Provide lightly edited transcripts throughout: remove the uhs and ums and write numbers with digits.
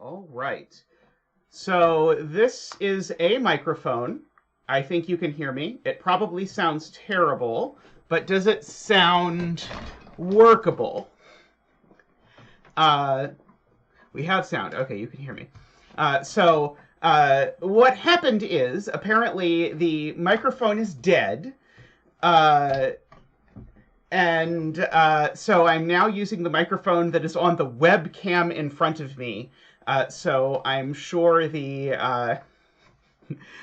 All right. So this is a microphone. I think you can hear me. It probably sounds terrible, but does it sound workable? We have sound. Okay, you can hear me. What happened is, apparently, the microphone is dead. Uh, so I'm now using the microphone that is on the webcam in front of me. So I'm sure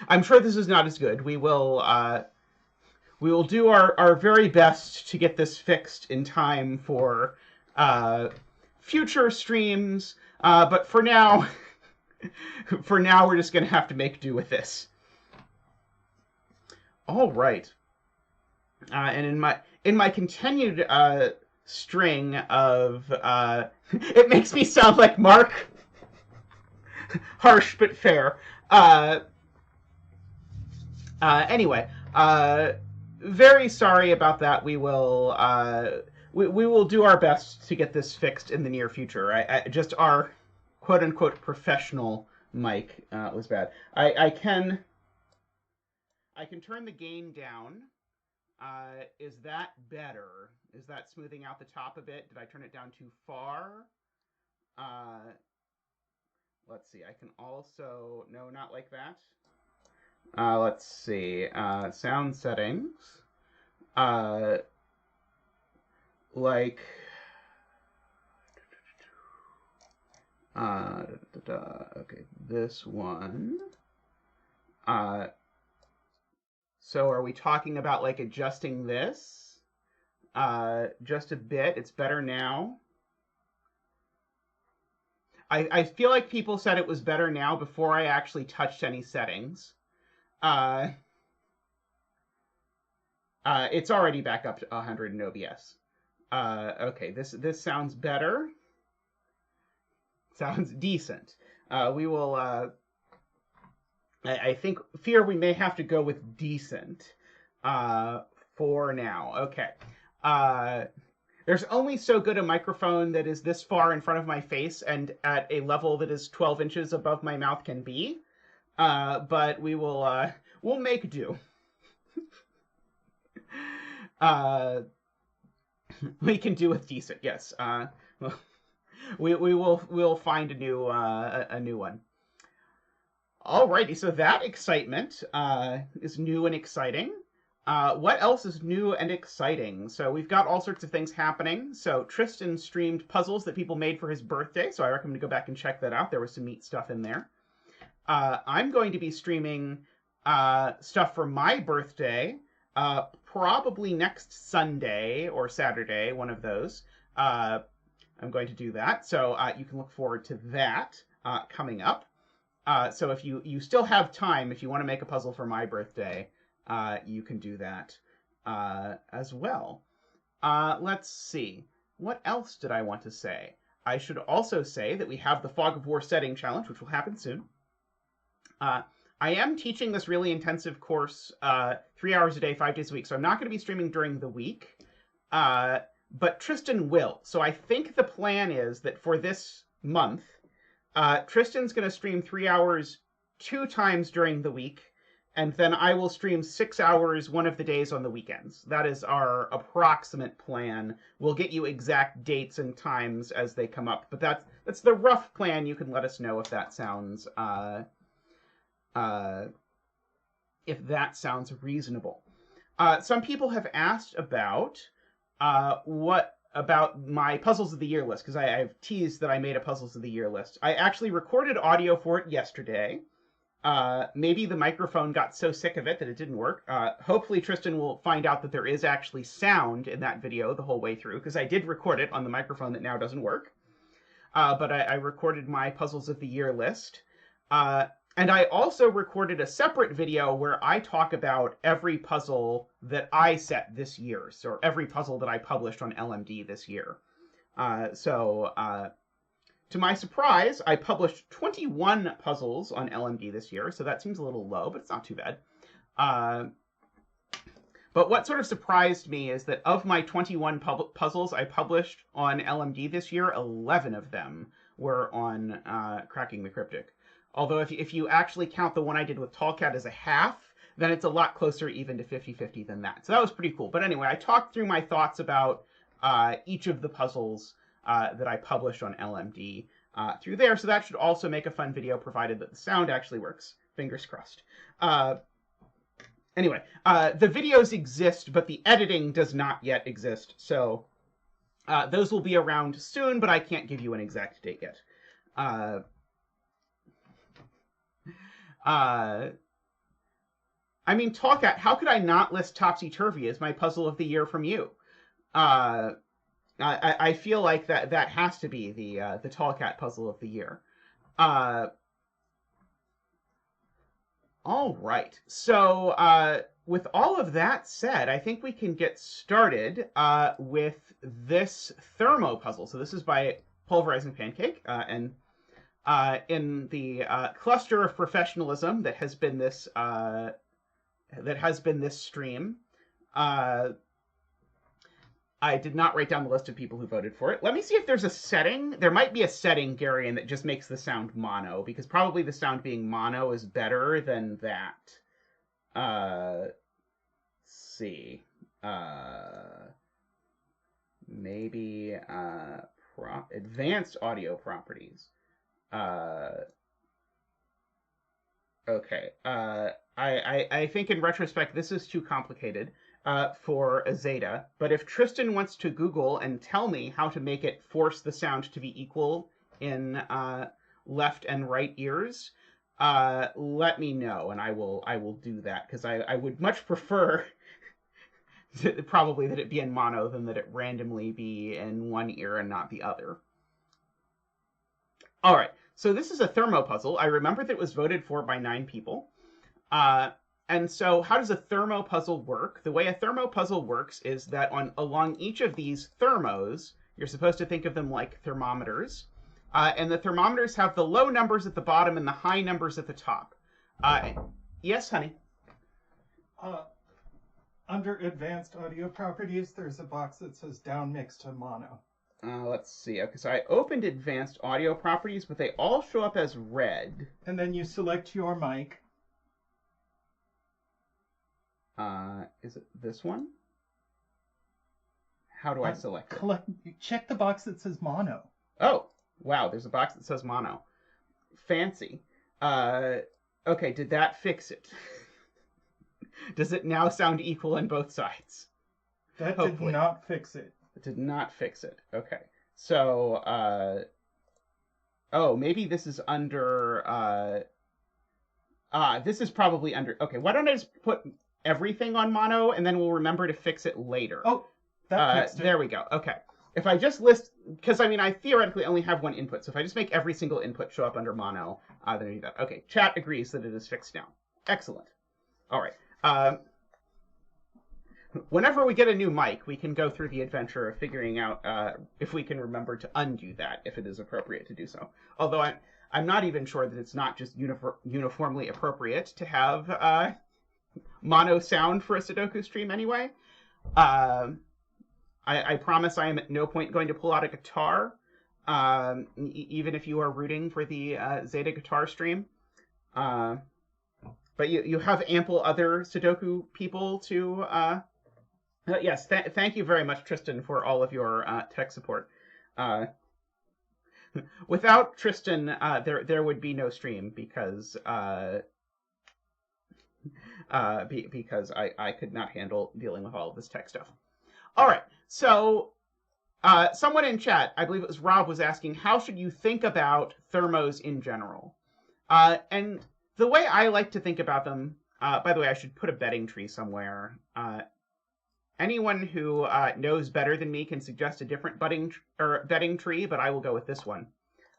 I'm sure this is not as good. We will do our very best to get this fixed in time for future streams. But for now, we're just gonna have to make do with this. All right. And in my continued string of it makes me sound like Mark. Harsh but fair. Anyway, very sorry about that. We will do our best to get this fixed in the near future. Just our quote unquote professional mic was bad. I can turn the gain down. Is that better? Is that smoothing out the top a bit? Did I turn it down too far? Let's see. I can also... No, not like that. Let's see. Sound settings. Like... Okay, this one. So are we talking about, like, adjusting this? Just a bit. It's better now. I feel like people said it was better now before I actually touched any settings. It's already back up to 100 in OBS. Okay, this sounds better. Sounds decent. We will... I think we may have to go with decent for now. Okay. There's only so good a microphone that is this far in front of my face and at a level that is 12 inches above my mouth can be. But we'll make do. We can do with decent, yes. We'll find a new one. Alrighty, so that excitement is new and exciting. What else is new and exciting? So we've got all sorts of things happening. So Tristan streamed puzzles that people made for his birthday, so I recommend to go back and check that out. There was some neat stuff in there. I'm going to be streaming stuff for my birthday, probably next Sunday or Saturday, one of those. I'm going to do that, so you can look forward to that coming up. So if you still have time, if you want to make a puzzle for my birthday, you can do that as well. Let's see. What else did I want to say? I should also say that we have the Fog of War setting challenge, which will happen soon. I am teaching this really intensive course 3 hours a day, 5 days a week, so I'm not going to be streaming during the week. But Tristan will. So I think the plan is that for this month, Tristan's going to stream 3 hours 2 times during the week, and then I will stream 6 hours one of the days on the weekends. That is our approximate plan. We'll get you exact dates and times as they come up, but that's the rough plan. You can let us know if that sounds reasonable. Some people have asked about what about my Puzzles of the Year list, because I've teased that I made a Puzzles of the Year list. I actually recorded audio for it yesterday. Maybe the microphone got so sick of it that it didn't work. Hopefully Tristan will find out that there is actually sound in that video the whole way through, because I did record it on the microphone that now doesn't work. But I recorded my Puzzles of the Year list. And I also recorded a separate video where I talk about every puzzle that I set this year, so every puzzle that I published on LMD this year. To my surprise, I published 21 puzzles on LMD this year, so that seems a little low, but it's not too bad. But what sort of surprised me is that of my 21 puzzles I published on LMD this year, 11 of them were on Cracking the Cryptic. Although if you actually count the one I did with Tallcat as a half, then it's a lot closer even to 50-50 than that. So that was pretty cool. But anyway, I talked through my thoughts about each of the puzzles that I published on LMD through there. So that should also make a fun video, provided that the sound actually works. Fingers crossed. Anyway, the videos exist, but the editing does not yet exist. So those will be around soon, but I can't give you an exact date yet. I mean, how could I not list Topsy-Turvy as my puzzle of the year from you? I feel like that has to be the Tallcat puzzle of the year. All right. So with all of that said, I think we can get started with this thermo puzzle. So this is by PulverizingPancake, and in the cluster of professionalism that has been this stream. I did not write down the list of people who voted for it. Let me see if there's a setting. There might be a setting, Garion, that just makes the sound mono, because probably the sound being mono is better than that. Let's see. Maybe advanced audio properties. Okay. I think in retrospect, this is too complicated for a zeta. But if Tristan wants to Google and tell me how to make it force the sound to be equal in left and right ears, let me know, and I will do that, because I would much prefer probably that it be in mono than that it randomly be in one ear and not the other. All right. So this is a thermo puzzle. I remember that it was voted for by 9 people. And so how does a thermo puzzle work? The way a thermo puzzle works is that along each of these thermos, you're supposed to think of them like thermometers. And the thermometers have the low numbers at the bottom and the high numbers at the top. Yes, honey? Under advanced audio properties, there's a box that says down mix to mono. Let's see. Okay, so I opened advanced audio properties, but they all show up as red. And then you select your mic. Is it this one? How do I select it? Check the box that says mono. Oh, wow, there's a box that says mono. Fancy. Okay, did that fix it? Does it now sound equal on both sides? That Hopefully. Did not fix it. It did not fix it. Okay. So, oh, maybe this is under, this is probably under, okay, why don't I just put everything on mono, and then we'll remember to fix it later. Oh, that fixed it. There we go. Okay. If I just list, because I mean, I theoretically only have one input, so if I just make every single input show up under mono, then I do that. Okay, chat agrees that it is fixed now. Excellent. All right. Whenever we get a new mic, we can go through the adventure of figuring out if we can remember to undo that, if it is appropriate to do so. Although I'm not even sure that it's not just uniformly appropriate to have mono sound for a Sudoku stream anyway. I promise I am at no point going to pull out a guitar, even if you are rooting for the Zeta guitar stream. But you have ample other Sudoku people to... yes, thank you very much, Tristan, for all of your tech support. Without Tristan, there would be no stream, because I could not handle dealing with all of this tech stuff. All right, so someone in chat, I believe it was Rob, was asking, how should you think about thermos in general? And the way I like to think about them, by the way, I should put a betting tree somewhere. Anyone who knows better than me can suggest a different betting tree, but I will go with this one.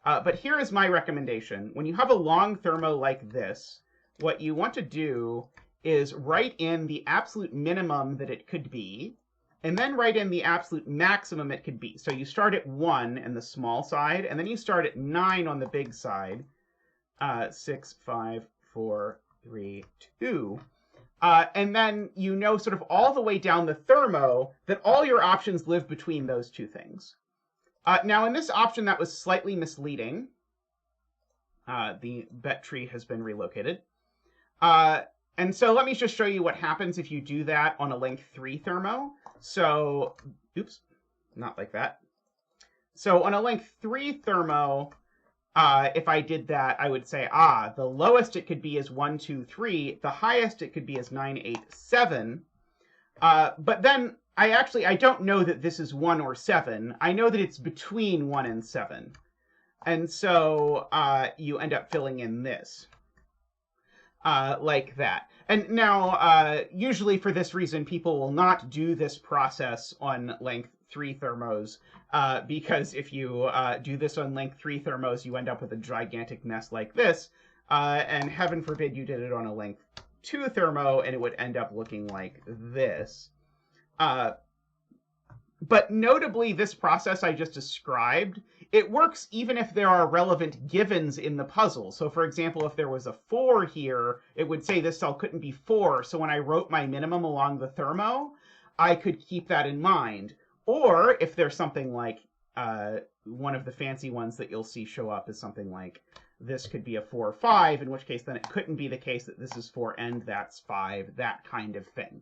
But here is my recommendation. When you have a long thermo like this, what you want to do is write in the absolute minimum that it could be, and then write in the absolute maximum it could be. So you start at 1 in the small side, and then you start at 9 on the big side. 6, 5, 4, 3, 2. And then you know sort of all the way down the thermo that all your options live between those two things. Now, in this option, that was slightly misleading. The bet tree has been relocated. And so let me just show you what happens if you do that on a length 3 thermo. So, oops, not like that. So on a length 3 thermo, if I did that, I would say, the lowest it could be is 1, 2, 3. The highest it could be is 9, 8, 7. But then I don't know that this is 1 or 7. I know that it's between 1 and 7. And so you end up filling in this. Like that. And now, usually for this reason, people will not do this process on length 3 thermos, because if you do this on length 3 thermos, you end up with a gigantic mess like this, and heaven forbid you did it on a length 2 thermo, and it would end up looking like this. But notably, this process I just described, it works even if there are relevant givens in the puzzle. So for example, if there was a 4 here, it would say this cell couldn't be 4. So when I wrote my minimum along the thermo, I could keep that in mind. Or if there's something like one of the fancy ones that you'll see show up is something like this could be a 4 or 5, in which case then it couldn't be the case that this is 4 and that's 5, that kind of thing.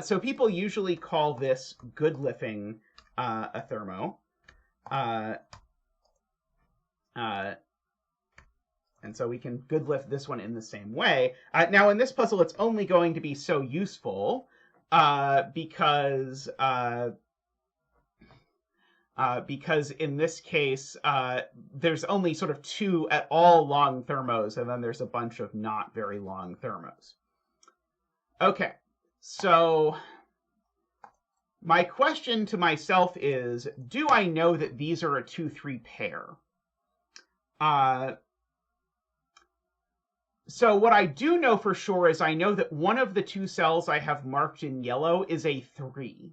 So people usually call this goodliffing a thermo. And so we can goodlift this one in the same way. Now in this puzzle, it's only going to be so useful because in this case, there's only sort of 2 at all long thermos, and then there's a bunch of not very long thermos. Okay. So my question to myself is, do I know that these are a 2-3 pair? So what I do know for sure is I know that one of the 2 cells I have marked in yellow is a 3.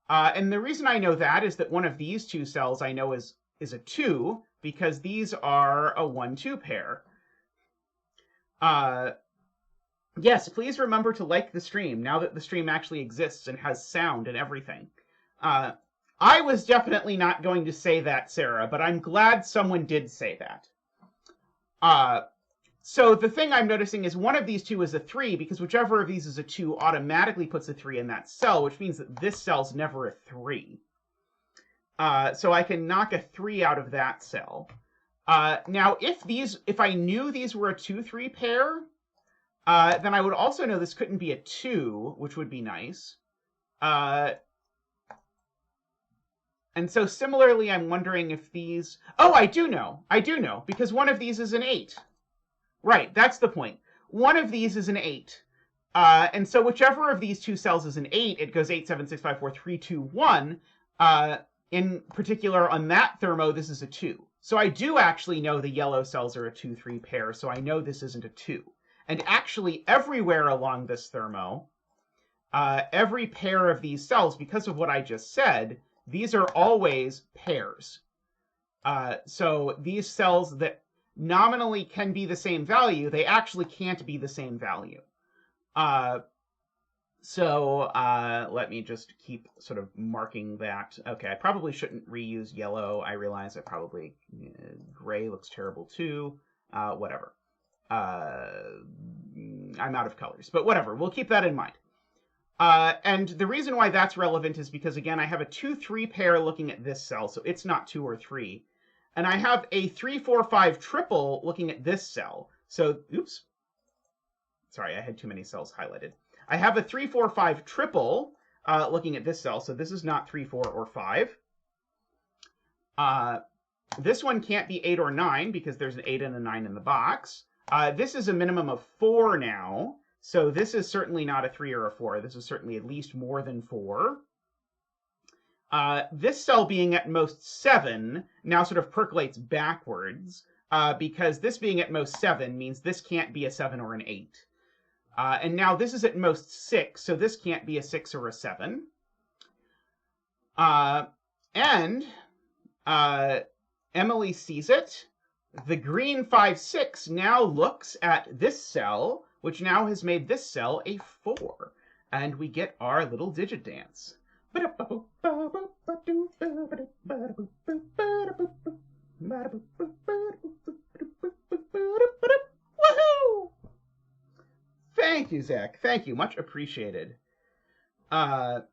And the reason I know that is that one of these 2 cells I know is a 2, because these are a 1-2 pair. Yes, please remember to like the stream, now that the stream actually exists and has sound and everything. I was definitely not going to say that, Sarah, but I'm glad someone did say that. So the thing I'm noticing is one of these 2 is a 3, because whichever of these is a 2 automatically puts a 3 in that cell, which means that this cell's never a 3. So I can knock a 3 out of that cell. Now, if I knew these were a 2-3 pair, then I would also know this couldn't be a 2, which would be nice. And so similarly, I'm wondering if these... Oh, I do know, because one of these is an 8. Right, that's the point. One of these is an 8. And so whichever of these 2 cells is an 8, it goes 8, 7, 6, 5, 4, 3, 2, 1. In particular, on that thermo, this is a 2. So I do actually know the yellow cells are a 2-3 pair, so I know this isn't a 2. And actually, everywhere along this thermo, every pair of these cells, because of what I just said, these are always pairs. So these cells that nominally can be the same value, they actually can't be the same value. So let me just keep sort of marking that. Okay, I probably shouldn't reuse yellow. I realize I probably... gray looks terrible too. Whatever. I'm out of colors, but whatever. We'll keep that in mind. And the reason why that's relevant is because, again, I have a 2-3 pair looking at this cell, so it's not 2 or 3. And I have a 3-4-5 triple looking at this cell. So, oops. Sorry, I had too many cells highlighted. I have a 3-4-5 triple looking at this cell, so this is not 3, 4, or 5. This one can't be 8 or 9 because there's an 8 and a 9 in the box. This is a minimum of 4 now, so this is certainly not a 3 or a 4. This is certainly at least more than 4. This cell being at most 7 now sort of percolates backwards, because this being at most 7 means this can't be a 7 or an 8. And now this is at most 6, so this can't be a 6 or a 7. And Emily sees it. The green 5, 6 now looks at this cell, which now has made this cell a 4. And we get our little digit dance. you, Zach. Thank you. Much appreciated. And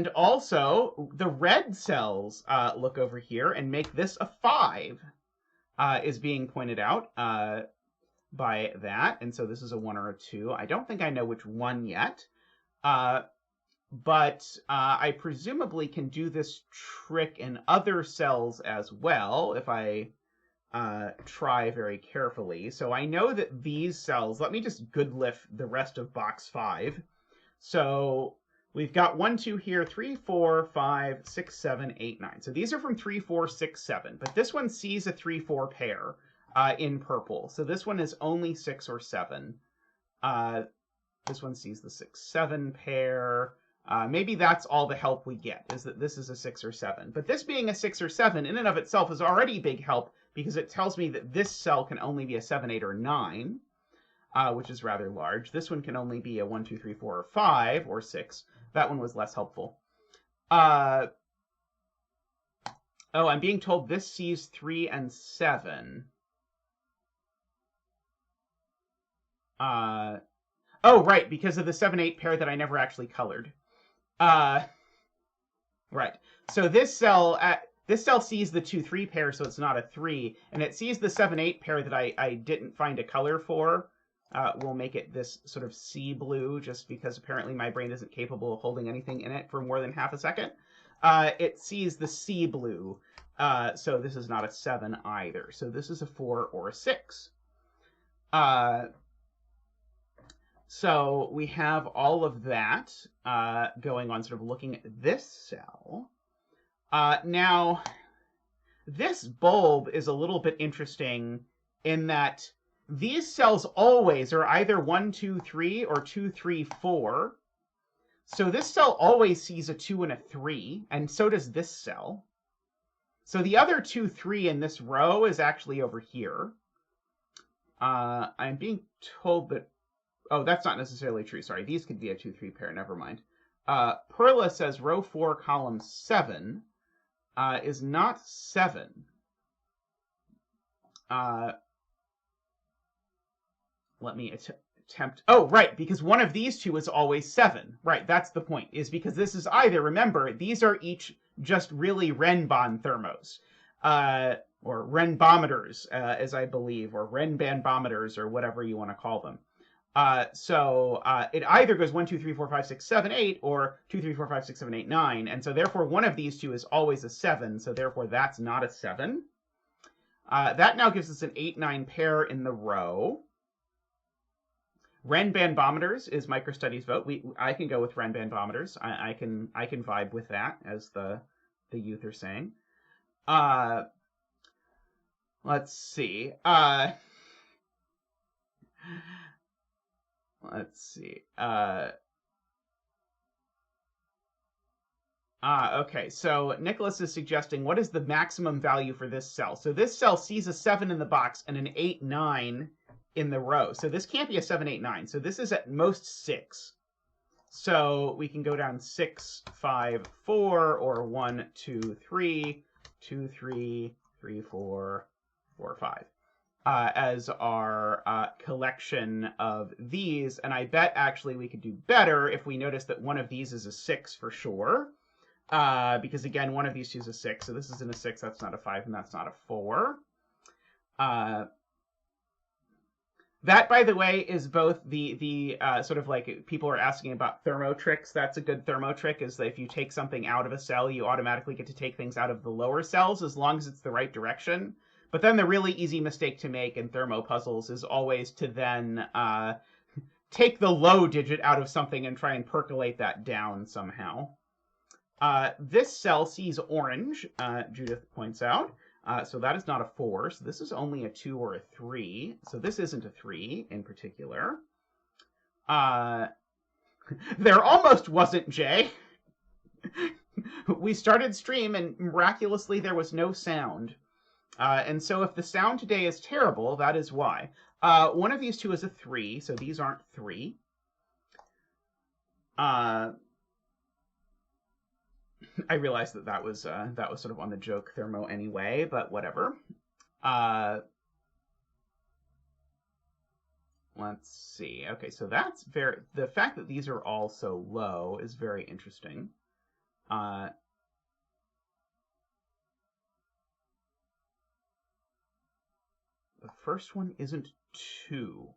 also, the red cells look over here and make this a 5, is being pointed out by that. And so this is a 1 or a 2. I don't think I know which one yet. But I presumably can do this trick in other cells as well if I try very carefully. So I know that these cells, let me just good lift the rest of box 5. So we've got 1, 2 here, 3, 4, 5, 6, 7, 8, 9. So these are from 3, 4, 6, 7. But this one sees a 3, 4 pair in purple. So this one is only 6 or 7. This one sees the 6, 7 pair. Maybe that's all the help we get, is that this is a 6 or 7. But this being a 6 or 7 in and of itself is already big help because it tells me that this cell can only be a 7, 8, or 9, which is rather large. This one can only be a 1, 2, 3, 4, or 5, or 6. That one was less helpful. Oh, I'm being told this sees 3 and 7. Oh, right, because of the 7, 8 pair that I never actually colored. Right. So this cell sees the 2, 3 pair, so it's not a 3, and it sees the 7, 8 pair that I didn't find a color for. We'll make it this sort of sea blue, just because apparently my brain isn't capable of holding anything in it for more than half a second. It sees the sea blue, so this is not a 7 either. So this is a 4 or a 6. So we have all of that going on, sort of looking at this cell. Now, this bulb is a little bit interesting in that these cells always are either 1, 2, 3 or 2, 3, 4. So this cell always sees a 2 and a 3, and so does this cell. So the other 2, 3 in this row is actually over here. I'm being told that... Oh, that's not necessarily true. Sorry, these could be a 2, 3 pair. Never mind. Perla says row 4, column 7 is not 7. Let me attempt... Oh, right, because one of these two is always 7. Right, that's the point, is because this is either, remember, these are each just really Renban't thermos, or Renbometers, as I believe, or Renbanbometers, or whatever you want to call them. So it either goes 1, 2, 3, 4, 5, 6, 7, 8, or 2, 3, 4, 5, 6, 7, 8, 9. And so therefore one of these two is always a 7, so therefore that's not a 7. That now gives us an 8, 9 pair in the row. Renbanbometers is microstudies vote. I can go with Renbanbometers. I can vibe with that, as the youth are saying. Let's see. Let's see. Okay, so Nicholas is suggesting, what is the maximum value for this cell? So this cell sees a 7 in the box and an 8, 9 in the row. So this can't be a 7, 8, 9. So this is at most 6. So we can go down 6, 5, 4, or 1, 2, 3, 2, 3, 3, 4, 4, 5. As our collection of these. And I bet actually we could do better if we notice that one of these is a 6 for sure. Because again, one of these two is a 6. So this isn't a 6, that's not a 5, and that's not a 4. That, by the way, is both the sort of like people are asking about thermo tricks. That's a good thermo trick, is that if you take something out of a cell, you automatically get to take things out of the lower cells as long as it's the right direction. But then the really easy mistake to make in thermo puzzles is always to then take the low digit out of something and try and percolate that down somehow. This cell sees orange, Judith points out. So that is not a 4. So this is only a 2 or a 3. So this isn't a 3 in particular. There almost wasn't, Jay. We started stream and miraculously there was no sound. And so if the sound today is terrible, that is why. One of these two is a 3, so these aren't 3. I realized that was sort of on the joke thermo anyway, but whatever. let's see. Okay, so that's the fact that these are all so low is very interesting. The first one isn't 2.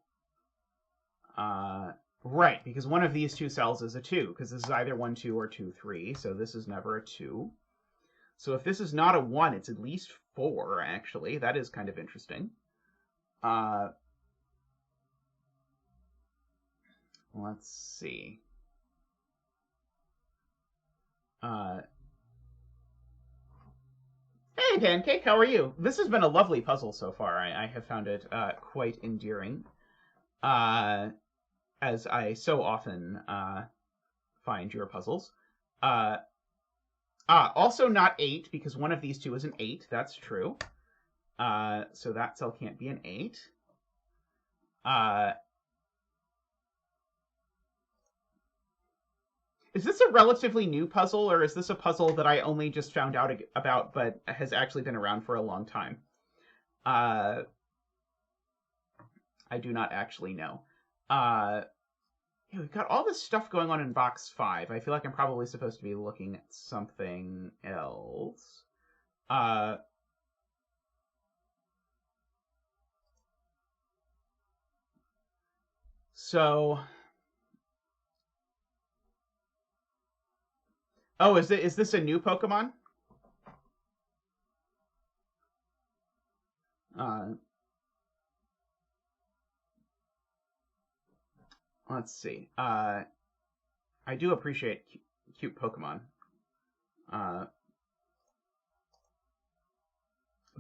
Right, because one of these two cells is a 2, because this is either 1, 2, or 2, 3, so this is never a 2. So if this is not a 1, it's at least 4, actually. That is kind of interesting. Let's see. Hey, Pancake, how are you? This has been a lovely puzzle so far. I have found it quite endearing, as I so often find your puzzles. Also not 8, because one of these two is an 8. That's true. So that cell can't be an 8. Is this a relatively new puzzle, or is this a puzzle that I only just found out about, but has actually been around for a long time? I do not actually know. Yeah, we've got all this stuff going on in box 5. I feel like I'm probably supposed to be looking at something else. So... Oh, is this a new Pokemon? Let's see. I do appreciate cute Pokemon.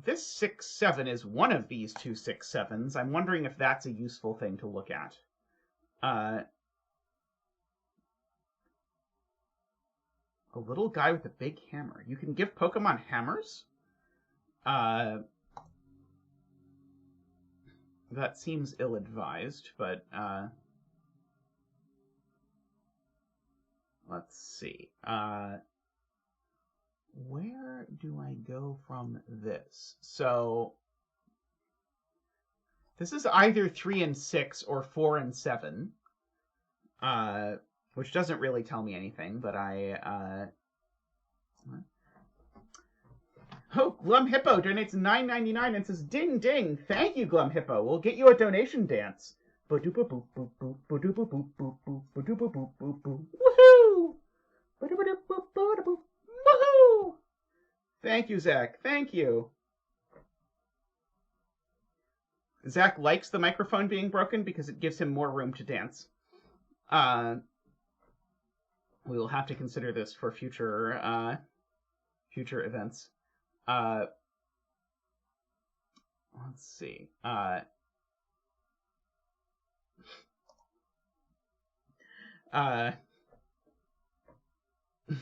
This 6-7 is one of these two 6-7s. I'm wondering if that's a useful thing to look at. A little guy with a big hammer. You can give Pokemon hammers? That seems ill-advised, but let's see. Where do I go from this? So this is either 3 and 6 or 4 and 7. Which doesn't really tell me anything, but Oh, Glum Hippo donates $9.99 and says, "Ding ding! Thank you, Glum Hippo. We'll get you a donation dance." Woohoo! Woohoo! Thank you, Zach. Thank you. Zach likes the microphone being broken because it gives him more room to dance. We will have to consider this for future events. Let's see.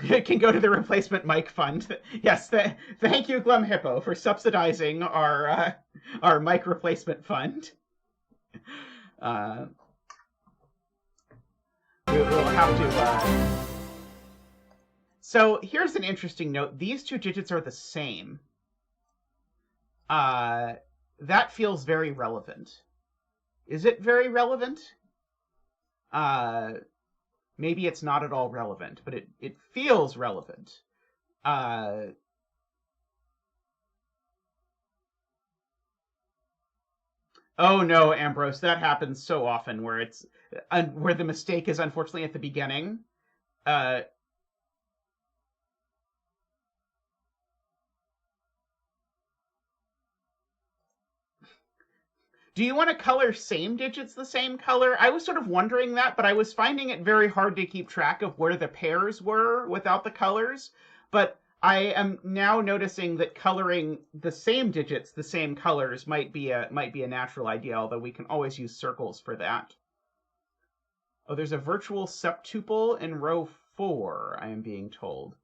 It can go to the replacement mic fund. Yes, thank you, Glum Hippo, for subsidizing our mic replacement fund. We'll have to... So here's an interesting note. These two digits are the same. That feels very relevant. Is it very relevant? Maybe it's not at all relevant, but it feels relevant. Oh no, Ambrose, that happens so often where where the mistake is unfortunately at the beginning. Do you want to color same digits the same color? I was sort of wondering that, but I was finding it very hard to keep track of where the pairs were without the colors. But I am now noticing that coloring the same digits the same colors might be a natural idea, although we can always use circles for that. Oh, there's a virtual septuple in row 4, I am being told.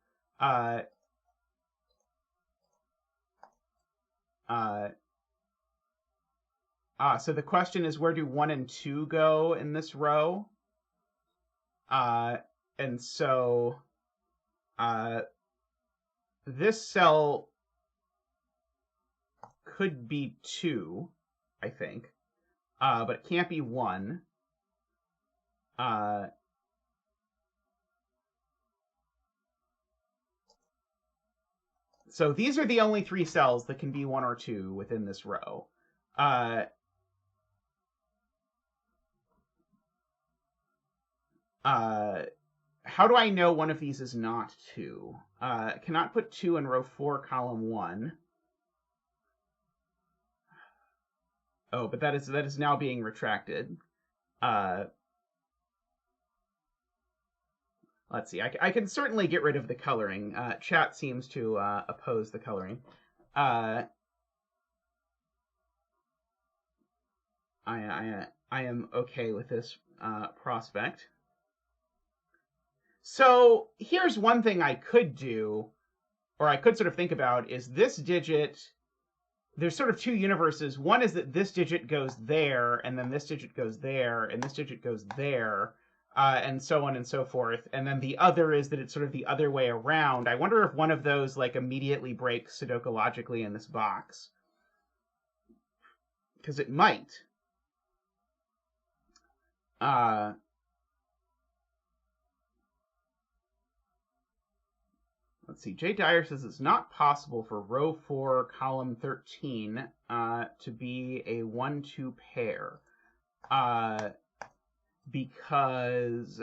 So the question is, where do 1 and 2 go in this row? And so this cell could be 2, I think. but it can't be 1. So these are the only 3 cells that can be 1 or 2 within this row. How do I know one of these is not 2? Cannot put 2 in row 4, column 1. Oh, but that is now being retracted. Let's see. I can certainly get rid of the coloring. Chat seems to oppose the coloring. I am okay with this prospect. So here's one thing I could do, or I could sort of think about, is this digit. There's sort of 2 universes. One is that this digit goes there, and then this digit goes there, and this digit goes there. And so on and so forth. And then the other is that it's sort of the other way around. I wonder if one of those like immediately breaks sudokologically in this box. Because it might. Let's see. Jay Dyer says it's not possible for row 4, column 13 to be a 1-2 pair. Because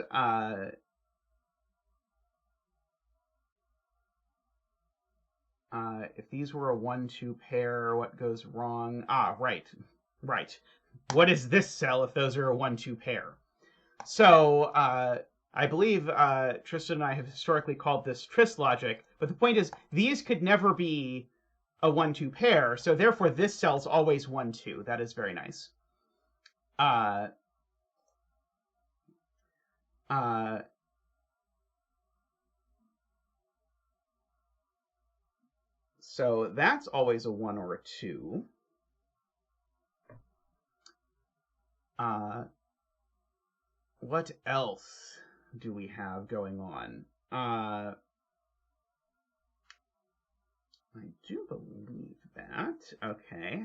if these were a 1-2 pair, what goes wrong? Right. What is this cell if those are a 1-2 pair? So I believe Tristan and I have historically called this Tris logic, but the point is these could never be a 1-2 pair, so therefore this cell's always 1-2. That is very nice. So that's always a 1 or a 2. What else do we have going on? I do believe that. Okay.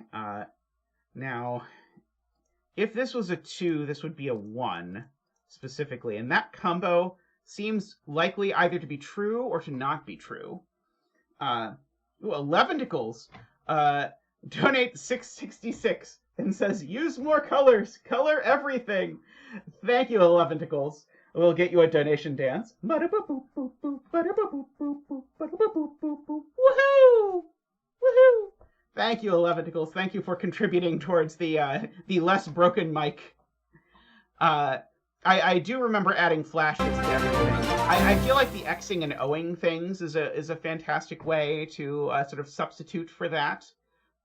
Now, if this was a 2, this would be a 1, specifically. And that combo seems likely either to be true or to not be true. 11ticles donate 666 and says, use more colors. Color everything. Thank you, 11ticles. We'll get you a donation dance. Woohoo! Woohoo! Thank you, 11ticles. Thank you for contributing towards the less broken mic. I do remember adding flashes to everything. I feel like the Xing and Oing things is a fantastic way to sort of substitute for that.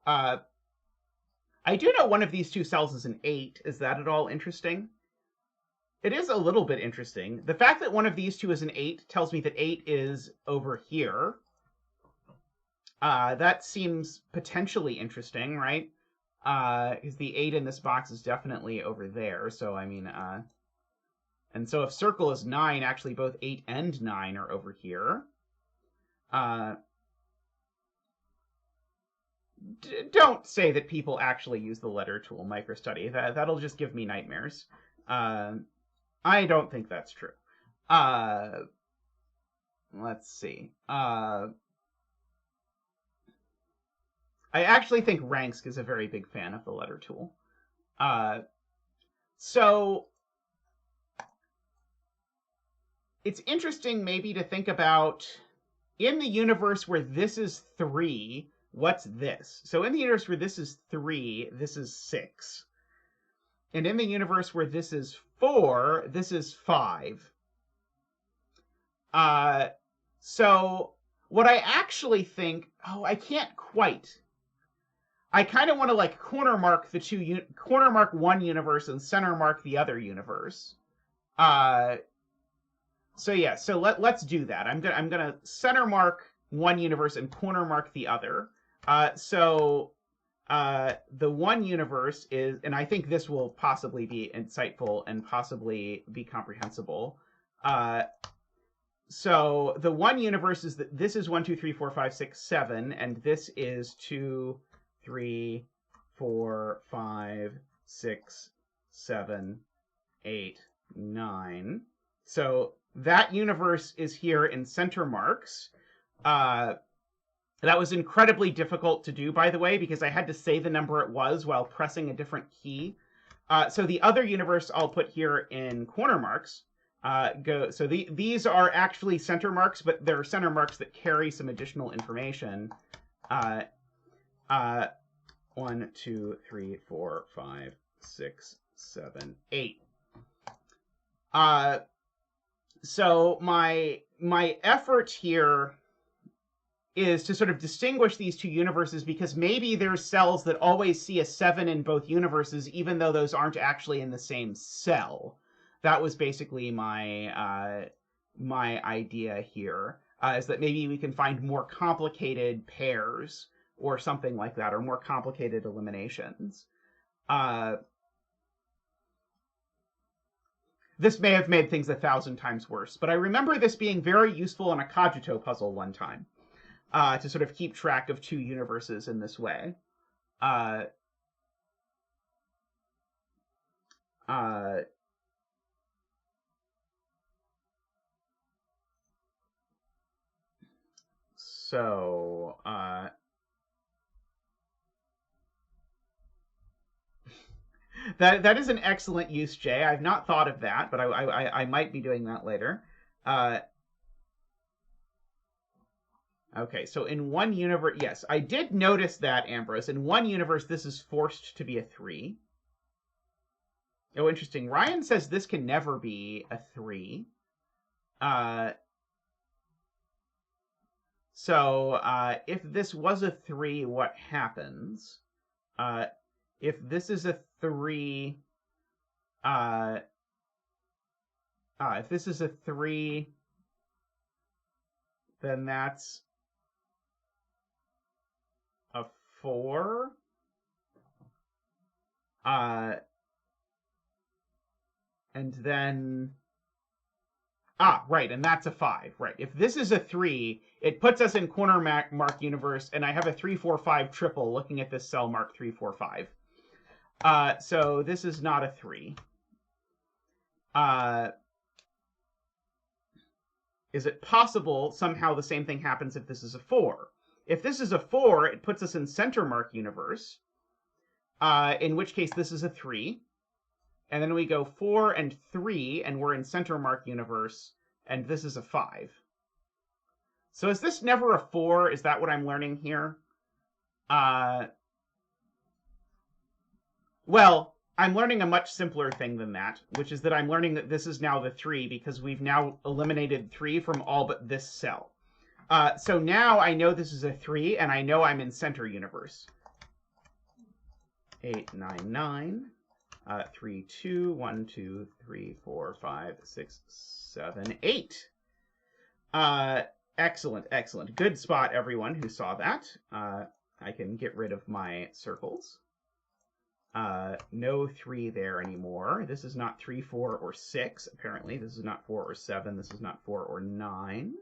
I do know one of these 2 cells is an 8. Is that at all interesting? It is a little bit interesting. The fact that one of these 2 is an 8 tells me that 8 is over here. That seems potentially interesting, right? Because the 8 in this box is definitely over there. So, I mean, and so if circle is 9, actually both 8 and 9 are over here. Don't say that people actually use the letter tool microstudy. That'll just give me nightmares. I don't think that's true. Let's see. I actually think Ranksk is a very big fan of the letter tool. So it's interesting maybe to think about, in the universe where this is 3, what's this? So in the universe where this is 3, this is 6. And in the universe where this is 4, this is 5. So what I actually think, I can't quite. I kind of want to like corner mark corner mark one universe and center mark the other universe. So yeah, so let's do that. I'm gonna center mark one universe and corner mark the other. So the one universe is, and I think this will possibly be insightful and possibly be comprehensible. So the one universe is that this is 1, 2, 3, 4, 5, 6, 7, and this is 2, 3, 4, 5, 6, 7, 8, 9. So that universe is here in center marks. That was incredibly difficult to do, by the way, because I had to say the number it was while pressing a different key. So the other universe I'll put here in corner marks. So these are actually center marks, but they're center marks that carry some additional information. 1, 2, 3, 4, 5, 6, 7, 8. So my effort here is to sort of distinguish these two universes, because maybe there's cells that always see a 7 in both universes, even though those aren't actually in the same cell. That was basically my my idea here, is that maybe we can find more complicated pairs or something like that, or more complicated eliminations. This may have made things 1,000 times worse, but I remember this being very useful in a cogito puzzle one time, to sort of keep track of two universes in this way. So, that is an excellent use, Jay. I've not thought of that, but I might be doing that later. Okay, so in one universe, yes, I did notice that, Ambrose. In one universe, this is forced to be a 3. Oh, interesting. Ryan says this can never be a 3. So if this was a 3, what happens? If this is a 3, if this is a 3, then that's a 4. And then... right, and that's a 5. Right, if this is a 3, it puts us in corner mark universe, and I have a 3, 4, 5 triple looking at this cell marked 3, 4, 5. So this is not a 3. Is it possible somehow the same thing happens if this is a 4? If this is a 4, it puts us in center mark universe, in which case this is a 3. And then we go 4 and 3, and we're in center mark universe, and this is a 5. So is this never a 4? Is that what I'm learning here? Well, I'm learning a much simpler thing than that, which is that I'm learning that this is now the 3, because we've now eliminated 3 from all but this cell. So now I know this is a 3, and I know I'm in center universe. 8, 9, 9. 3, 2, 1, 2, 3, 4, 5, 6, 7, 8. Excellent, excellent. Good spot, everyone who saw that. I can get rid of my circles. No 3 there anymore. This is not 3, 4, or 6, apparently. This is not 4 or 7. This is not 4 or 9.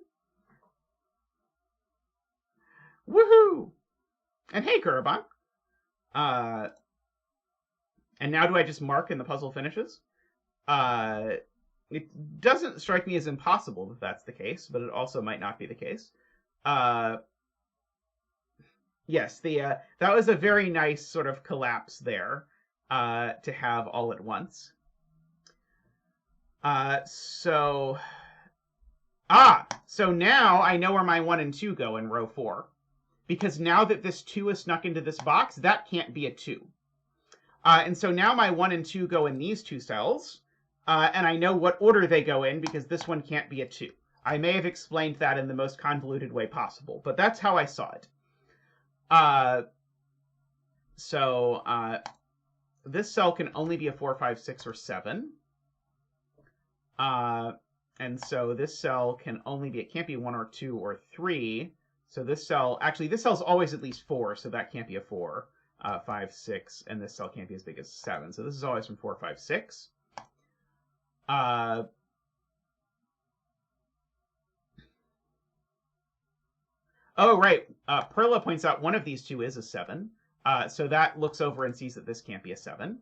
Woohoo! And hey, Krydax. And now do I just mark and the puzzle finishes? It doesn't strike me as impossible that that's the case, but it also might not be the case. Yes, that was a very nice sort of collapse there, to have all at once. So now I know where my 1 and 2 go in row 4. Because now that this 2 is snuck into this box, that can't be a 2. And so now my 1 and 2 go in these 2 cells, and I know what order they go in, because this one can't be a 2. I may have explained that in the most convoluted way possible, but that's how I saw it. This cell can only be a 4, 5, 6, or 7. And so this cell can only be, it can't be 1 or 2 or 3. So this cell, actually this cell's always at least 4, so that can't be a 4. 5, 6, and this cell can't be as big as 7. So this is always from 4, 5, 6. Oh, right. Perla points out one of these 2 is a 7. So that looks over and sees that this can't be a 7.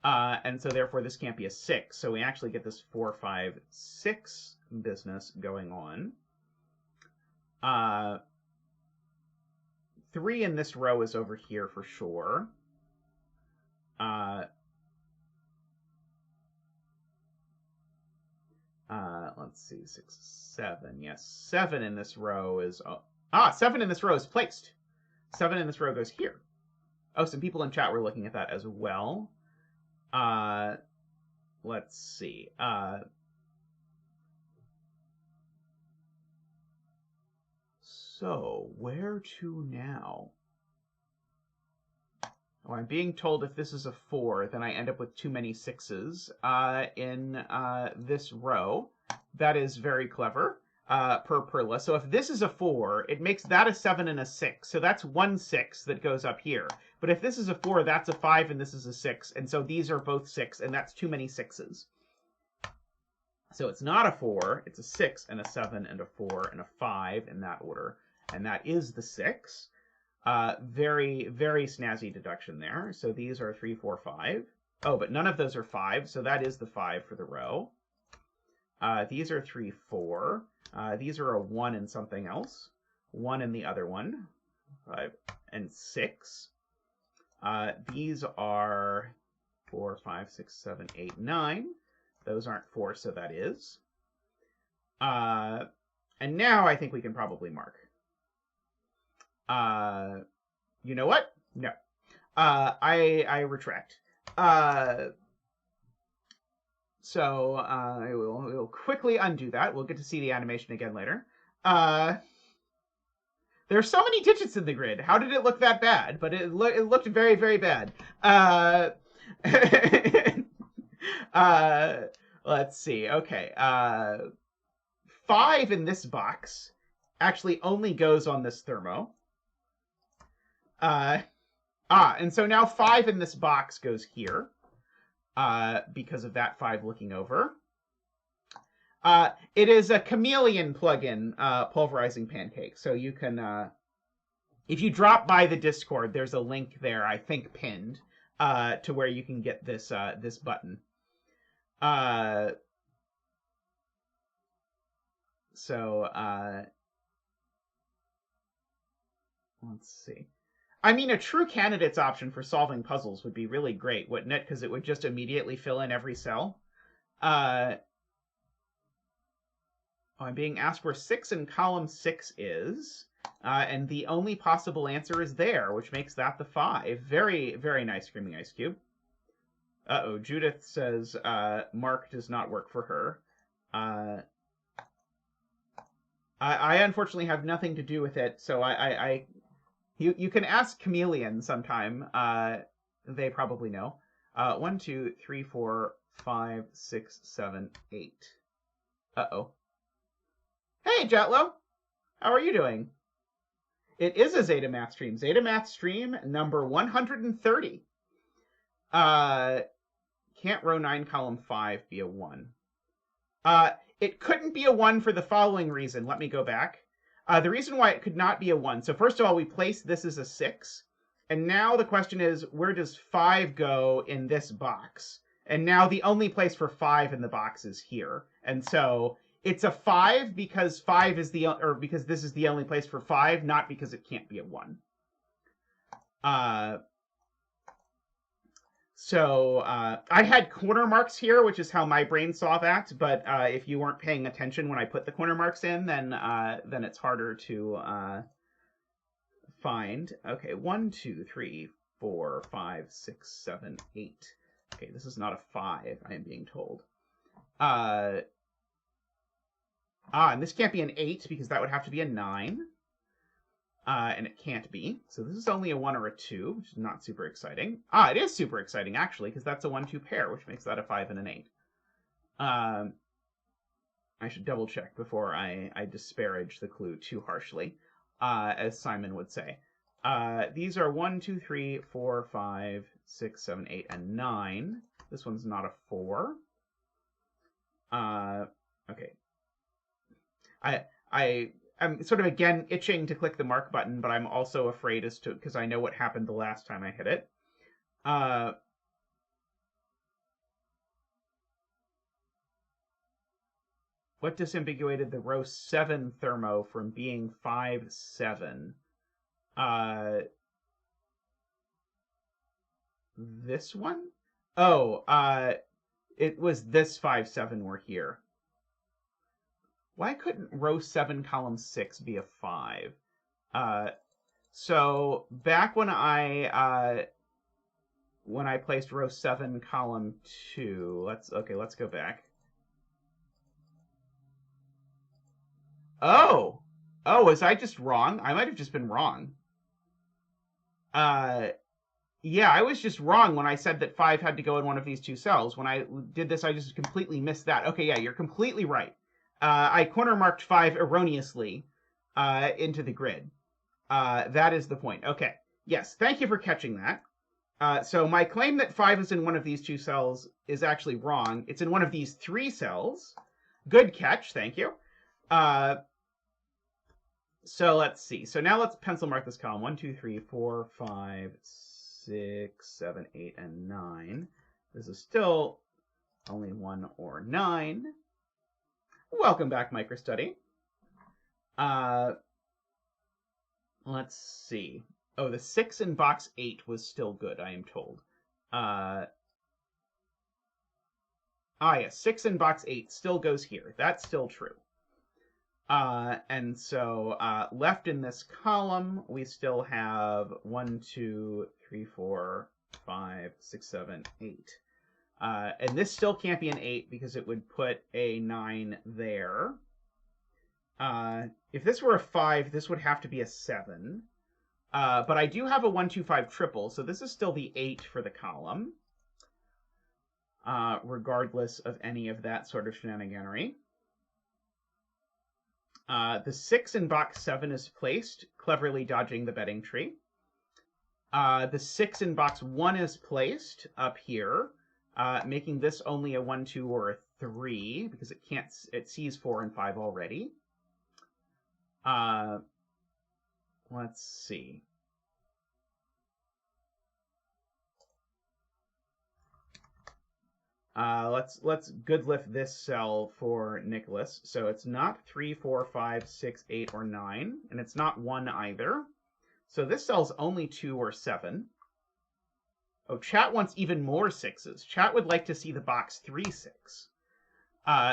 And so therefore this can't be a 6. So we actually get this 4, 5, 6 business going on. 3 in this row is over here for sure. Let's see, 6, 7. Yes, 7 in this row is... 7 in this row is placed. 7 in this row goes here. Oh, some people in chat were looking at that as well. Let's see. So, where to now? Oh, I'm being told if this is a 4, then I end up with too many 6s in this row. That is very clever, per Perla. So if this is a 4, it makes that a 7 and a 6. So that's 1 6 that goes up here. But if this is a 4, that's a 5, and this is a 6. And so these are both 6, and that's too many 6s. So it's not a 4, it's a 6 and a 7 and a 4 and a 5 in that order. And that is the 6. Very, very snazzy deduction there. So these are 3, 4, 5. Oh, but none of those are 5, so that is the 5 for the row. These are 3, 4. These are a 1 and something else. 1 in the other one. 5 and 6. These are 4, 5, 6, 7, 8, 9. Those aren't 4, so that is. And now I think we can probably mark. You know what? No. I retract. So I will quickly undo that. We'll get to see the animation again later. There's so many digits in the grid. How did it look that bad? But it looked very, very bad. Let's see. Okay. 5 in this box actually only goes on this thermo. And so now 5 in this box goes here, because of that 5 looking over. It is a chameleon plugin, Pulverizing Pancake. So you can, if you drop by the Discord, there's a link there, I think pinned, to where you can get this, this button. Let's see. I mean, a true candidates option for solving puzzles would be really great, wouldn't it? Because it would just immediately fill in every cell. I'm being asked where 6 in column 6 is. And the only possible answer is there, which makes that the 5. Very, very nice, Screaming Ice Cube. Uh-oh, Judith says Mark does not work for her. I unfortunately have nothing to do with it, so you can ask Chameleon sometime. They probably know. 1, 2, 3, 4, 5, 6, 7, 8. Uh-oh. Hey, Jatloe! How are you doing? It is a zetamath stream. Zetamath stream number 130. Can't row 9, column 5 be a 1? It couldn't be a 1 for the following reason. Let me go back. The reason why it could not be a 1. So first of all, we placed this as a 6. And now the question is, where does 5 go in this box? And now the only place for 5 in the box is here. And so it's a 5 because 5 is because this is the only place for 5, not because it can't be a 1. So I had corner marks here, which is how my brain saw that. But if you weren't paying attention when I put the corner marks in, then it's harder to find. Okay, 1, 2, 3, 4, 5, 6, 7, 8. Okay, this is not a 5, I am being told. And this can't be an 8 because that would have to be a 9. And it can't be. So this is only a 1 or a 2, which is not super exciting. It is super exciting, actually, because that's a 1-2 pair, which makes that a 5 and an 8. I should double check before I disparage the clue too harshly, as Simon would say. These are 1, 2, 3, 4, 5, 6, 7, 8, and 9. This one's not a 4. Okay. I'm sort of, again, itching to click the mark button, but I'm also afraid because I know what happened the last time I hit it. What disambiguated the row 7 thermo from being 5-7? This one? Oh, it was this 5-7 we're here. Why couldn't row 7, column 6 be a 5? So back when I placed row 7, column 2, let's go back. Oh, was I just wrong? I might have just been wrong. Yeah, I was just wrong when I said that 5 had to go in one of these two cells. When I did this, I just completely missed that. Okay, yeah, you're completely right. I corner marked 5 erroneously into the grid. That is the point. Okay, yes, thank you for catching that. So my claim that 5 is in one of these two cells is actually wrong. It's in one of these 3 cells. Good catch, thank you. So let's see. So now let's pencil mark this column. 1, 2, 3, 4, 5, 6, 7, 8, and 9. This is still only 1 or 9. Welcome back, MicroStudy. Let's see. Oh, the 6 in box 8 was still good, I am told. Yes, 6 in box 8 still goes here. That's still true. And so left in this column, we still have 1, 2, 3, 4, 5, 6, 7, 8. And this still can't be an 8 because it would put a 9 there. If this were a 5, this would have to be a 7. But I do have a 1, 2, 5 triple, so this is still the 8 for the column, regardless of any of that sort of shenaniganery. The 6 in box 7 is placed, cleverly dodging the betting tree. The 6 in box 1 is placed up here, making this only a 1, 2, or a 3, because it sees 4 and 5 already. Let's see. Let's good lift this cell for Nicholas. So it's not 3, 4, 5, 6, 8, or 9, and it's not 1 either. So this cell's only 2 or 7. Oh, chat wants even more 6s. Chat would like to see the box 3, 6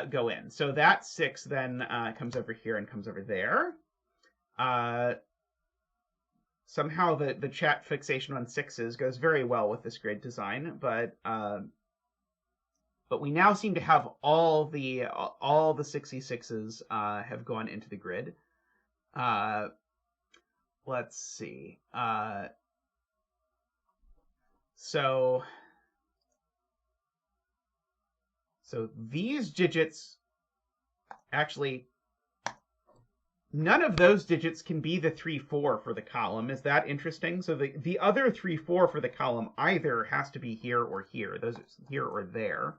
go in. So that 6 then comes over here and comes over there. Somehow the chat fixation on 6s goes very well with this grid design, but we now seem to have all the 66s have gone into the grid. Let's see. So these digits, actually, none of those digits can be the 3, 4 for the column. Is that interesting? So the other 3, 4 for the column either has to be here or here. Those are here or there.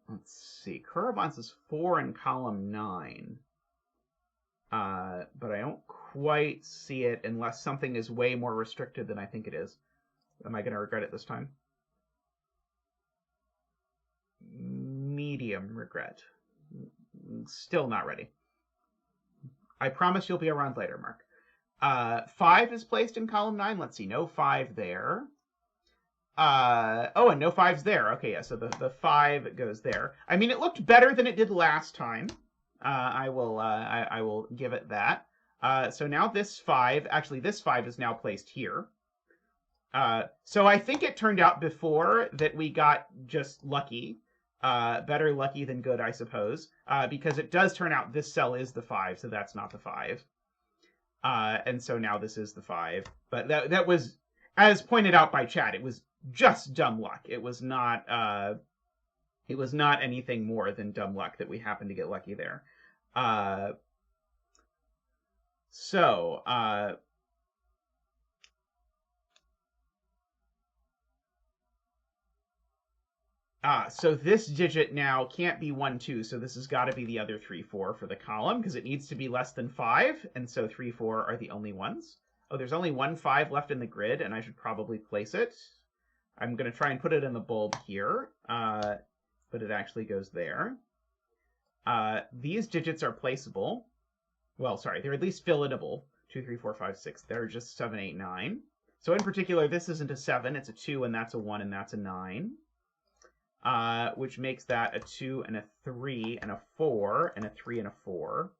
Let's see. Kurobon's is 4 in column 9. But I don't quite see it unless something is way more restricted than I think it is. Am I going to regret it this time? Medium regret. Still not ready. I promise you'll be around later, Mark. 5 is placed in column 9. Let's see. No 5 there. And no 5's there. Okay, yeah, so the 5 goes there. I mean, it looked better than it did last time. I will give it that. So now this 5 is now placed here. So I think it turned out before that we got just lucky. Better lucky than good, I suppose. Because it does turn out this cell is the 5, so that's not the 5. And so now this is the 5. But that was, as pointed out by chat, it was just dumb luck. It was not anything more than dumb luck that we happened to get lucky there. So this digit now can't be 1, 2, so this has got to be the other 3, 4 for the column, because it needs to be less than 5, and so 3, 4 are the only ones. Oh, there's only 1 5 left in the grid, and I should probably place it. I'm going to try and put it in the bulb here, but it actually goes there. These digits are placeable. Well, sorry, they're at least filletable. 2, 3, 4, 5, 6. They're just 7, 8, 9. So in particular, this isn't a 7, it's a 2, and that's a 1, and that's a 9. Which makes that a 2 and a 3 and a 4 and a 3 and a 4.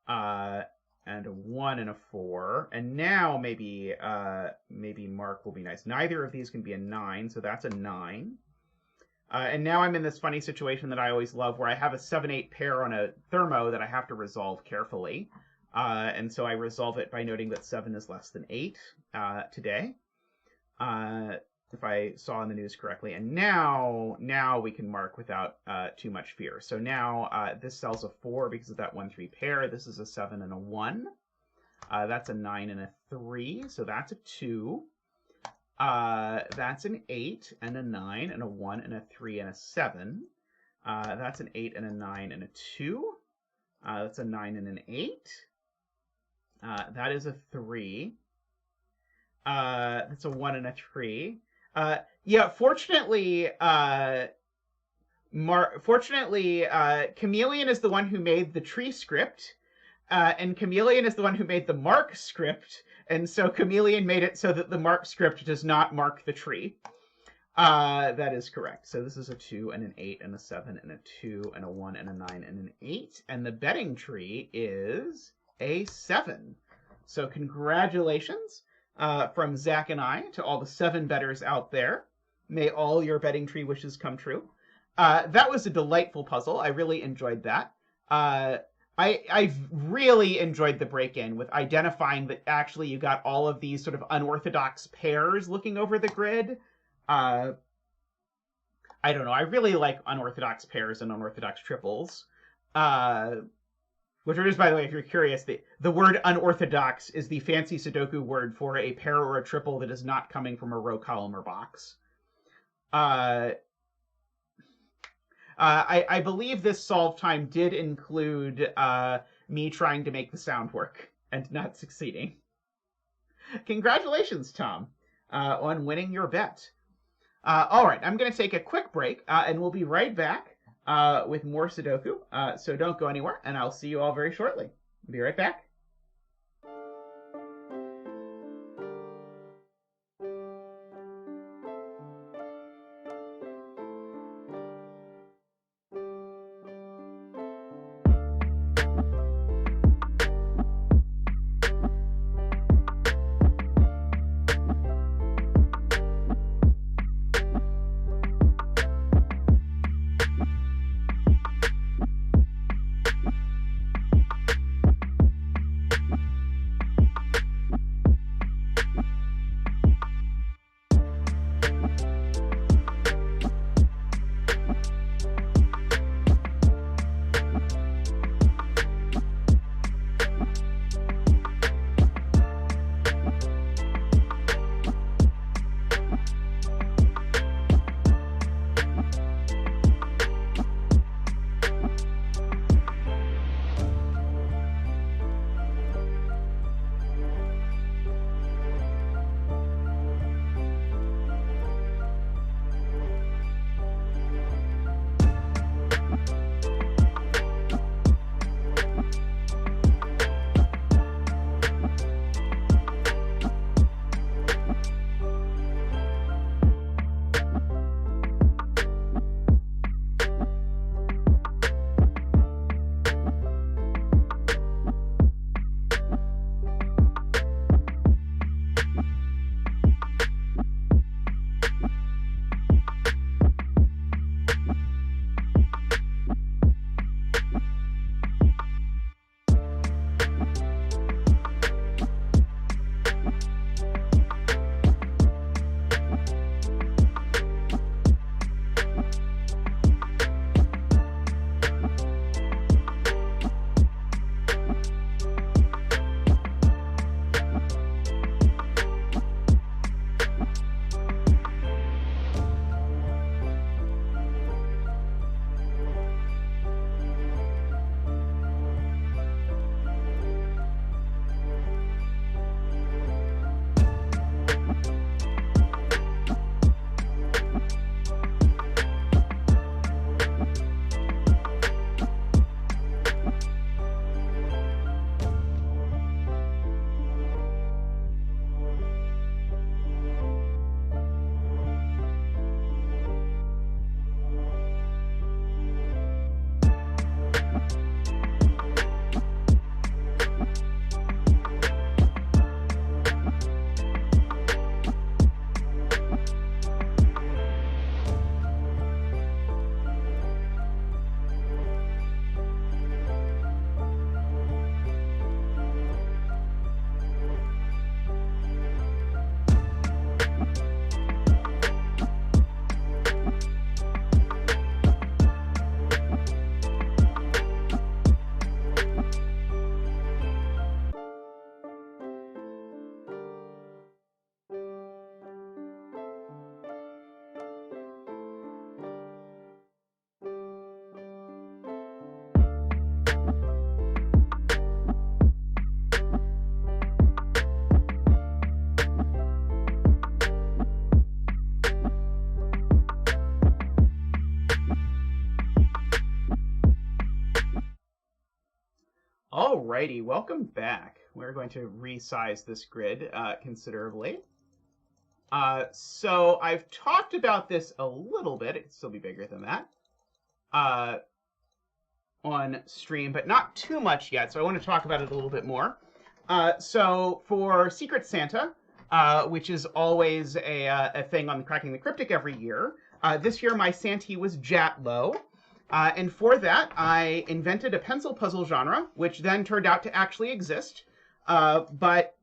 And a 1 and a 4. And now maybe Mark will be nice. Neither of these can be a 9, so that's a 9. And now I'm in this funny situation that I always love where I have a 7-8 pair on a thermo that I have to resolve carefully. And so I resolve it by noting that 7 is less than 8 today. If I saw in the news correctly. And now we can mark without too much fear. So now this cell's a 4 because of that 1, 3 pair. This is a 7 and a 1. That's a 9 and a 3, so that's a 2. That's an 8 and a 9 and a 1 and a 3 and a 7. That's an 8 and a 9 and a 2. That's a 9 and an 8. That is a 3. That's a 1 and a 3. Yeah, fortunately, Chameleon is the one who made the tree script, and Chameleon is the one who made the mark script, and so Chameleon made it so that the mark script does not mark the tree. That is correct. So this is a 2 and an 8 and a 7 and a 2 and a 1 and a 9 and an 8, and the betting tree is a 7. So congratulations. From Zach and I to all the 7 bettors out there. May all your betting tree wishes come true. That was a delightful puzzle. I really enjoyed that. I really enjoyed the break-in with identifying that actually you got all of these sort of unorthodox pairs looking over the grid. I don't know. I really like unorthodox pairs and unorthodox triples. Which is, by the way, if you're curious, the word unorthodox is the fancy Sudoku word for a pair or a triple that is not coming from a row, column, or box. I believe this solve time did include me trying to make the sound work and not succeeding. Congratulations, Tom, on winning your bet. All right, I'm going to take a quick break, and we'll be right back with more Sudoku. So don't go anywhere, and I'll see you all very shortly. Be right back. Alrighty, welcome back. We're going to resize this grid considerably. So I've talked about this a little bit. It could still be bigger than that on stream, but not too much yet. So I want to talk about it a little bit more. So for Secret Santa, which is always a thing on Cracking the Cryptic every year, this year my Santee was jatloe. And for that, I invented a pencil puzzle genre, which then turned out to actually exist. But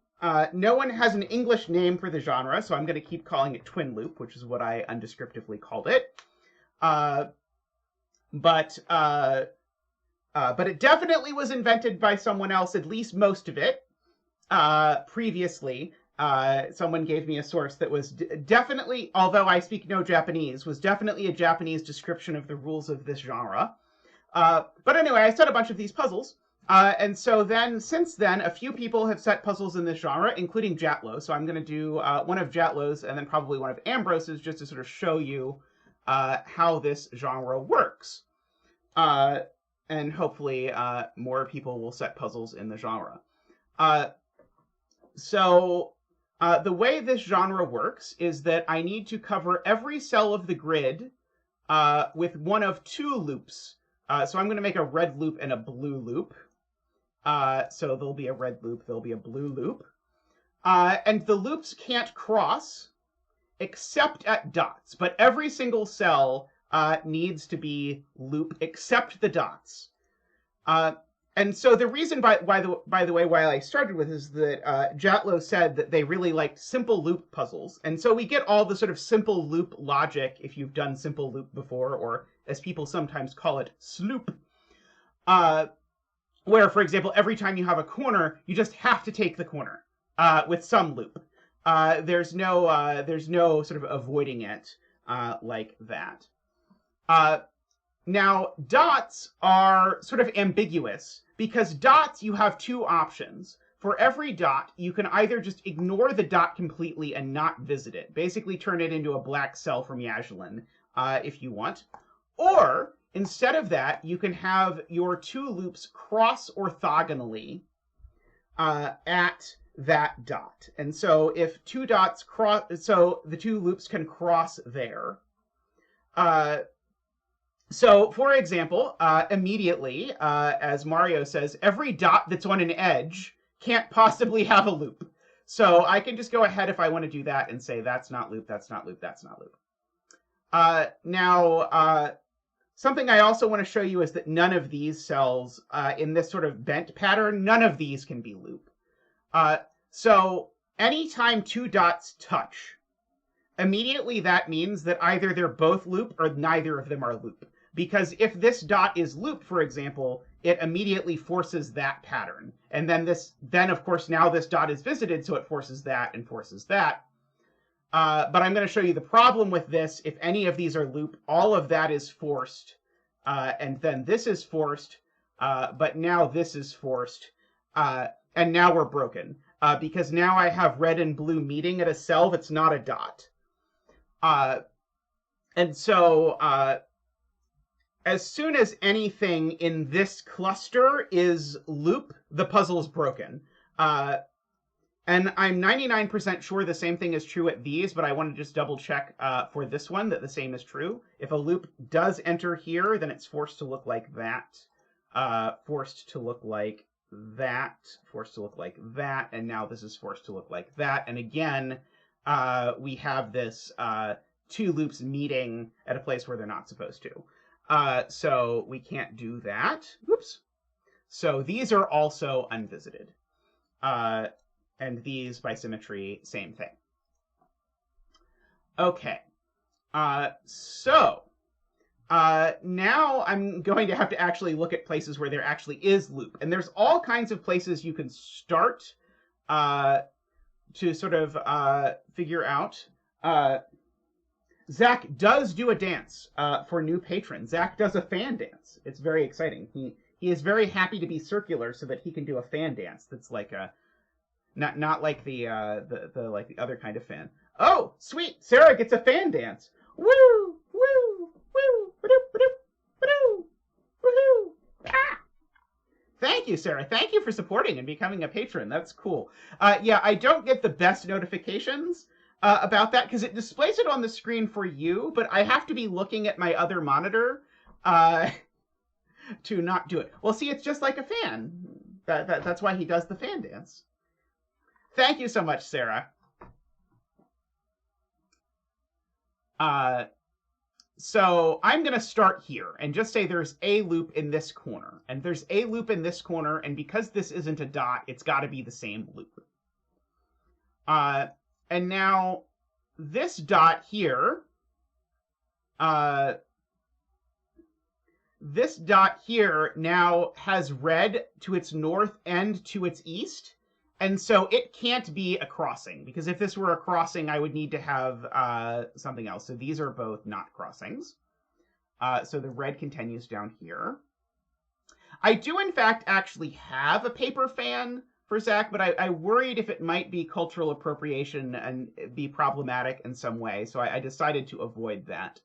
no one has an English name for the genre, so I'm going to keep calling it twin loop, which is what I undescriptively called it. But it definitely was invented by someone else, at least most of it, previously. Someone gave me a source that was definitely, although I speak no Japanese, was definitely a Japanese description of the rules of this genre. But anyway, I set a bunch of these puzzles. And so then, since then, a few people have set puzzles in this genre, including jatloe. So I'm going to do one of jatloe's and then probably one of Ambrose's just to sort of show you how this genre works. And hopefully more people will set puzzles in the genre. So the way this genre works is that I need to cover every cell of the grid with one of two loops. So I'm going to make a red loop and a blue loop. So there'll be a red loop, there'll be a blue loop. And the loops can't cross except at dots, but every single cell needs to be loop except the dots. And so the reason, by the way, why I started with is that jatloe said that they really liked simple loop puzzles. And so we get all the sort of simple loop logic if you've done simple loop before, or as people sometimes call it, sloop. Where, for example, every time you have a corner, you just have to take the corner with some loop. There's no sort of avoiding it like that. Now, dots are sort of ambiguous, because dots, you have two options. For every dot, you can either just ignore the dot completely and not visit it, basically turn it into a black cell from Yaslin, if you want. Or, instead of that, you can have your two loops cross orthogonally at that dot. And so if two dots cross, so the two loops can cross there. So, for example, immediately, as Mario says, every dot that's on an edge can't possibly have a loop. So I can just go ahead if I want to do that and say that's not loop, that's not loop, that's not loop. Now, something I also want to show you is that none of these cells in this sort of bent pattern, none of these can be loop. So anytime two dots touch, immediately that means that either they're both loop or neither of them are loop. Because if this dot is loop, for example, it immediately forces that pattern. And then of course, now this dot is visited, so it forces that and forces that. But I'm going to show you the problem with this. If any of these are loop, all of that is forced. And then this is forced, but now this is forced. And now we're broken. Because now I have red and blue meeting at a cell that's not a dot. And so as soon as anything in this cluster is loop, the puzzle is broken. And I'm 99% sure the same thing is true at these, but I want to just double check for this one that the same is true. If a loop does enter here, then it's forced to look like that, forced to look like that, forced to look like that, and now this is forced to look like that. And again, we have this two loops meeting at a place where they're not supposed to. So we can't do that. Oops. So these are also unvisited. And these, by symmetry, same thing. Okay. So now I'm going to have to actually look at places where there actually is loop. And there's all kinds of places you can start to sort of figure out. Zach does do a dance for new patrons. Zach does a fan dance. It's very exciting. He is very happy to be circular so that he can do a fan dance that's like a not like the like the other kind of fan. Oh, sweet! Sarah gets a fan dance. Woo! Woo! Woo! Ba-doop, ba-doop, ba-doo! Woohoo! Ah! Thank you, Sarah. Thank you for supporting and becoming a patron. That's cool. Yeah, I don't get the best notifications about that because it displays it on the screen for you, but I have to be looking at my other monitor uh, to not do it. Well, see, it's just like a fan. That's why he does the fan dance. Thank you so much, Sarah. So I'm going to start here and just say there's a loop in this corner, and there's a loop in this corner, and because this isn't a dot, it's got to be the same loop. And now this dot here, this dot here now has red to its north and to its east, and so it can't be a crossing, because if this were a crossing, I would need to have something else. So these are both not crossings. So the red continues down here. I do, in fact, actually have a paper fan for Zach, but I worried if it might be cultural appropriation and be problematic in some way, so I decided to avoid that.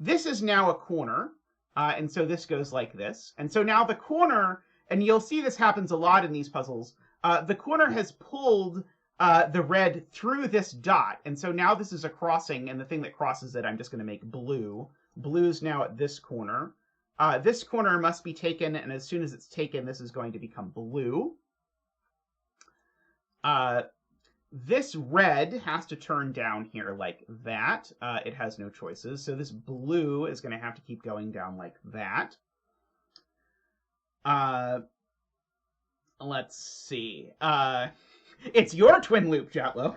This is now a corner, and so this goes like this. And so now the corner, and you'll see this happens a lot in these puzzles, the corner has pulled the red through this dot, and so now this is a crossing, and the thing that crosses it, I'm just going to make blue. Blue's now at this corner. This corner must be taken, and as soon as it's taken, this is going to become blue. This red has to turn down here like that. It has no choices, so this blue is going to have to keep going down like that. Let's see. It's your twin loop, Jatloe.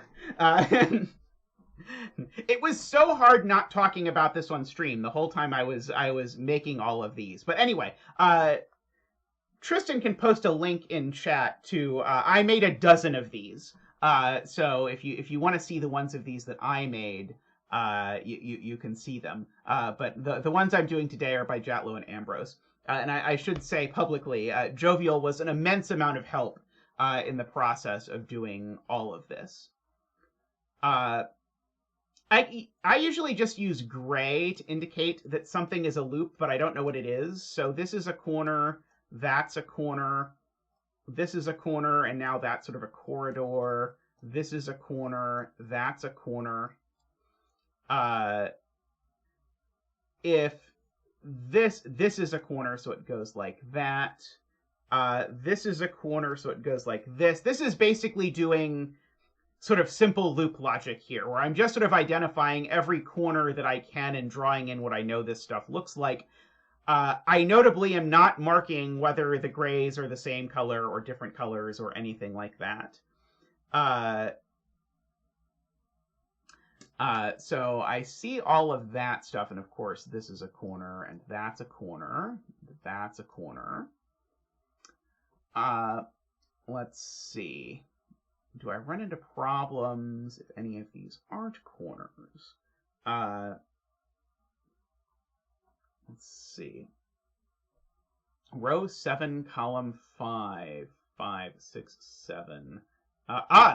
It was so hard not talking about this on stream the whole time I was making all of these. But anyway, Tristan can post a link in chat to I made a dozen of these. So if you want to see the ones of these that I made, you can see them. But the ones I'm doing today are by Jatloe and Ambrose. And I should say publicly, Jovial was an immense amount of help in the process of doing all of this. I usually just use gray to indicate that something is a loop, but I don't know what it is. So this is a corner, that's a corner, this is a corner, and now that's sort of a corridor. This is a corner, that's a corner. If this is a corner, so it goes like that. This is a corner, so it goes like this. This is basically doing sort of simple loop logic here, where I'm just sort of identifying every corner that I can and drawing in what I know this stuff looks like. I notably am not marking whether the grays are the same color or different colors or anything like that. So I see all of that stuff, and of course this is a corner, and that's a corner, that's a corner. Let's see. Do I run into problems if any of these aren't corners? Let's see. Row 7, column 5, 5, 6, 7.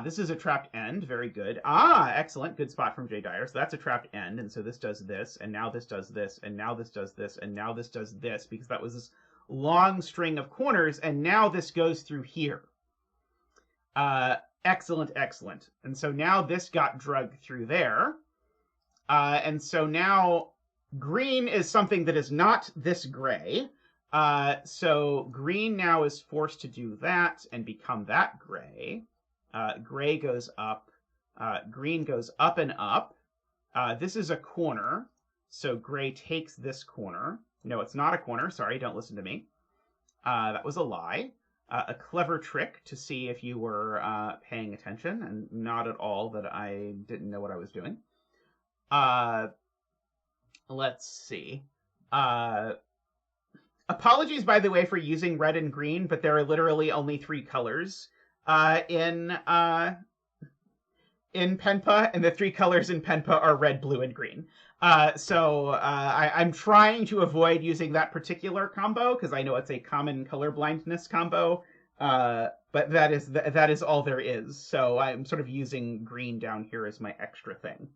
This is a trapped end. Very good. Excellent. Good spot from J. Dyer. So that's a trapped end, and so this does this, and now this does this, and now this does this, and now this does this, because that was this long string of corners, and now this goes through here. Excellent, excellent. And so now this got drugged through there. And so now green is something that is not this gray. So green now is forced to do that and become that gray. Gray goes up. Green goes up and up. This is a corner. So gray takes this corner. No, it's not a corner. Sorry, don't listen to me. That was a lie. A clever trick to see if you were paying attention, and not at all that I didn't know what I was doing. Let's see. Apologies, by the way, for using red and green, but there are literally only 3 colors in Penpa, and the 3 colors in Penpa are red, blue, and green. So I'm trying to avoid using that particular combo because I know it's a common color blindness combo, but that is all there is. So I'm sort of using green down here as my extra thing.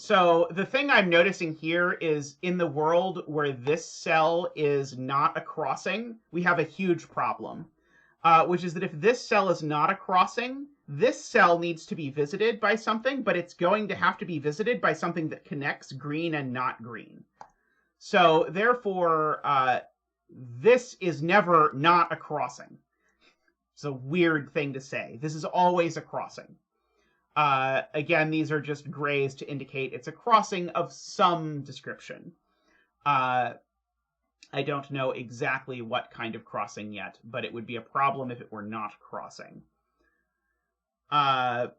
So the thing I'm noticing here is in the world where this cell is not a crossing, we have a huge problem, which is that if this cell is not a crossing, this cell needs to be visited by something, but it's going to have to be visited by something that connects green and not green. So therefore, this is never not a crossing. It's a weird thing to say. This is always a crossing. Again, these are just grays to indicate it's a crossing of some description. I don't know exactly what kind of crossing yet, but it would be a problem if it were not crossing. I'm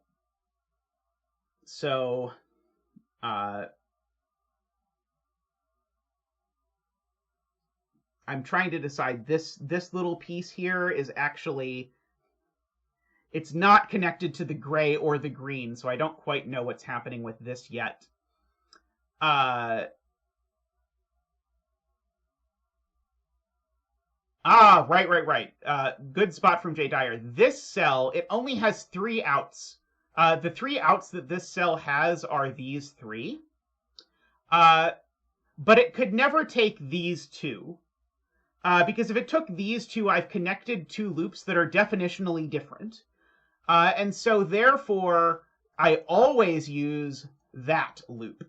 trying to decide this little piece here is actually, it's not connected to the gray or the green, so I don't quite know what's happening with this yet. Right. Good spot from Jay Dyer. This cell, it only has 3 outs. The 3 outs that this cell has are these 3. But it could never take these 2. Because if it took these 2, I've connected 2 loops that are definitionally different. And so therefore, I always use that loop,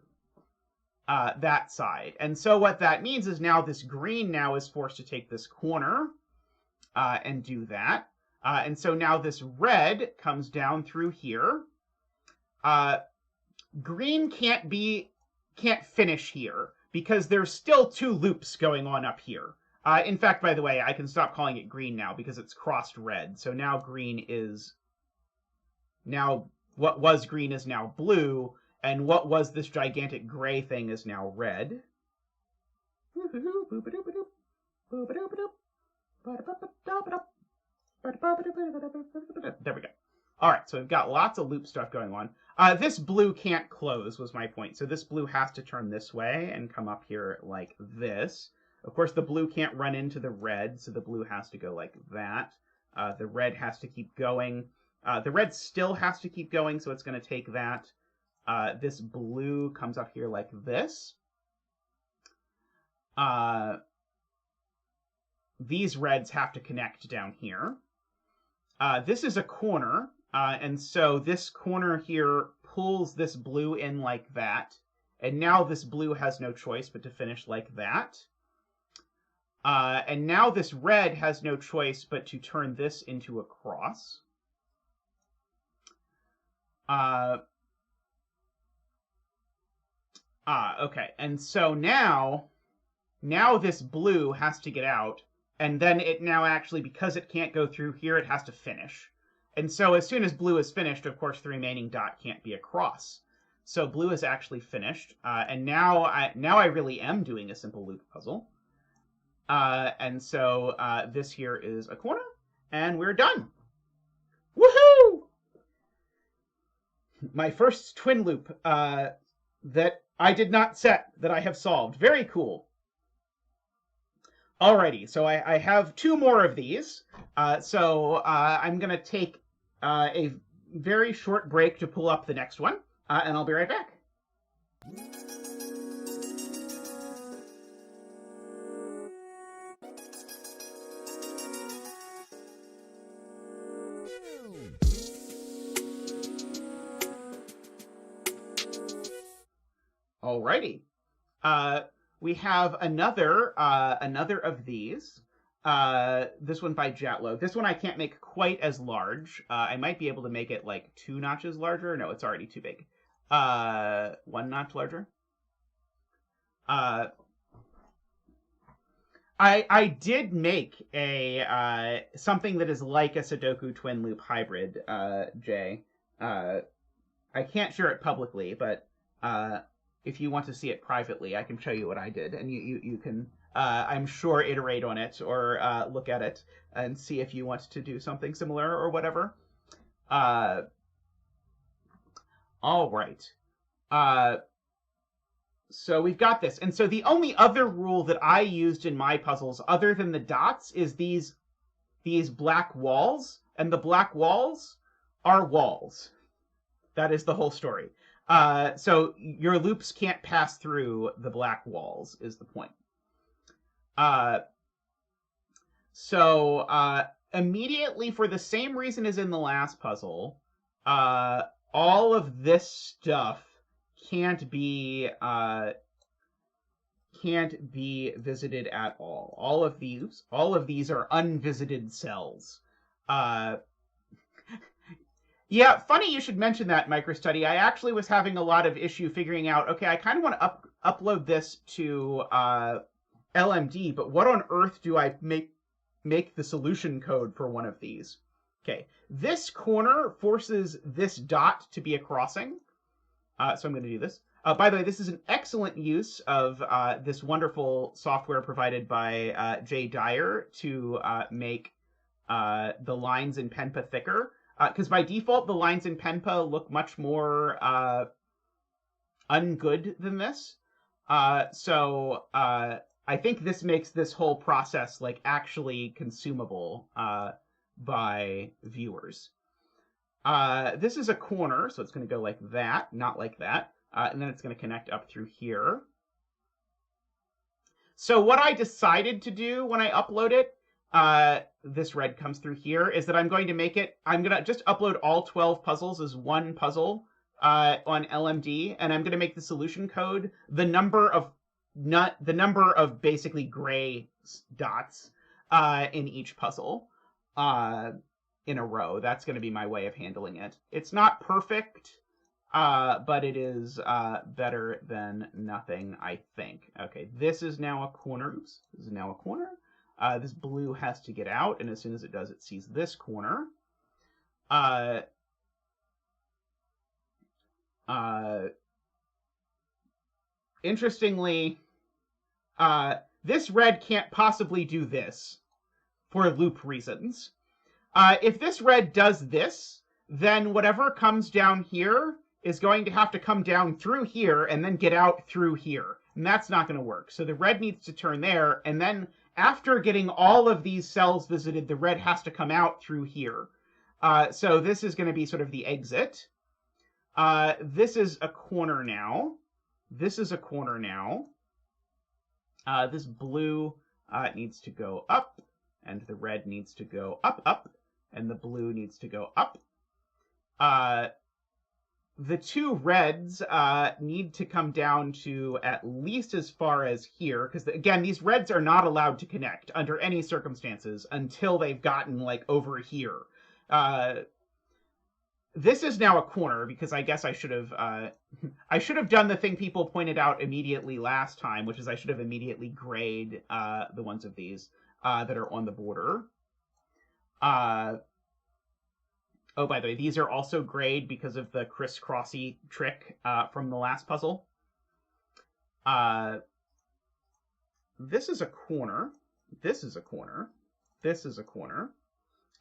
that side. And so what that means is now this green now is forced to take this corner and do that. And so now this red comes down through here. Green can't finish here because there's still 2 loops going on up here. In fact, by the way, I can stop calling it green now because it's crossed red. So now green is... Now, what was green is now blue, and what was this gigantic gray thing is now red. There we go. All right, so we've got lots of loop stuff going on. This blue can't close, was my point. So this blue has to turn this way and come up here like this. Of course, the blue can't run into the red, so the blue has to go like that. The red has to keep going. The red still has to keep going, so it's going to take that. This blue comes up here like this. These reds have to connect down here. This is a corner, and so this corner here pulls this blue in like that. And now this blue has no choice but to finish like that. And now this red has no choice but to turn this into a cross. Okay. And so now this blue has to get out, and then it now actually, because it can't go through here, it has to finish. And so as soon as blue is finished, of course, the remaining dot can't be a cross. So blue is actually finished, and now I really am doing a simple loop puzzle. And so this here is a corner, and we're done. Woohoo! My first twin loop that I did not set, that I have solved. Very cool. Alrighty, so I have 2 more of these. So I'm going to take a very short break to pull up the next one, and I'll be right back. Alrighty. We have another of these. This one by Jatloe. This one I can't make quite as large. I might be able to make it like 2 notches larger. No, it's already too big. 1 notch larger. I did make a something that is like a Sudoku twin loop hybrid, Jay. I can't share it publicly, but if you want to see it privately, I can show you what I did, and you can, I'm sure, iterate on it or look at it and see if you want to do something similar or whatever. All right. So we've got this. And so the only other rule that I used in my puzzles, other than the dots, is these black walls. And the black walls are walls. That is the whole story. So your loops can't pass through the black walls, is the point. So immediately, for the same reason as in the last puzzle, all of this stuff can't be visited at all. All of these are unvisited cells. Yeah, funny you should mention that, MicroStudy. I actually was having a lot of issue figuring out, okay, I kind of want to upload this to LMD, but what on earth do I make the solution code for one of these? Okay, this corner forces this dot to be a crossing. So I'm going to do this. By the way, this is an excellent use of this wonderful software provided by Jay Dyer to make the lines in Penpa thicker. Because by default, the lines in Penpa look much more ungood than this. So I think this makes this whole process like actually consumable by viewers. This is a corner, so it's going to go like that, not like that. And then it's going to connect up through here. So what I decided to do when I upload it, this red comes through here, is that I'm going to just upload all 12 puzzles as one puzzle on LMD, and I'm going to make the solution code the number of basically gray dots in each puzzle in a row. That's going to be my way of handling it. It's not perfect, but it is better than nothing, I think. Okay, this is now a corner. Oops, this is now a corner. This blue has to get out, and as soon as it does, it sees this corner. Interestingly, this red can't possibly do this for loop reasons. If this red does this, then whatever comes down here is going to have to come down through here and then get out through here. And that's not going to work. So the red needs to turn there, and then after getting all of these cells visited, the red has to come out through here. So this is going to be sort of the exit. This is a corner now. This is a corner now. This blue needs to go up, and the red needs to go up, and the blue needs to go up. The two reds need to come down to at least as far as here, because again, these reds are not allowed to connect under any circumstances until they've gotten like over here. This is now a corner because I guess I should have done the thing people pointed out immediately last time, which is I should have immediately grayed the ones of these that are on the border. Oh, by the way, these are also grayed because of the crisscrossy trick from the last puzzle. This is a corner. This is a corner. This is a corner.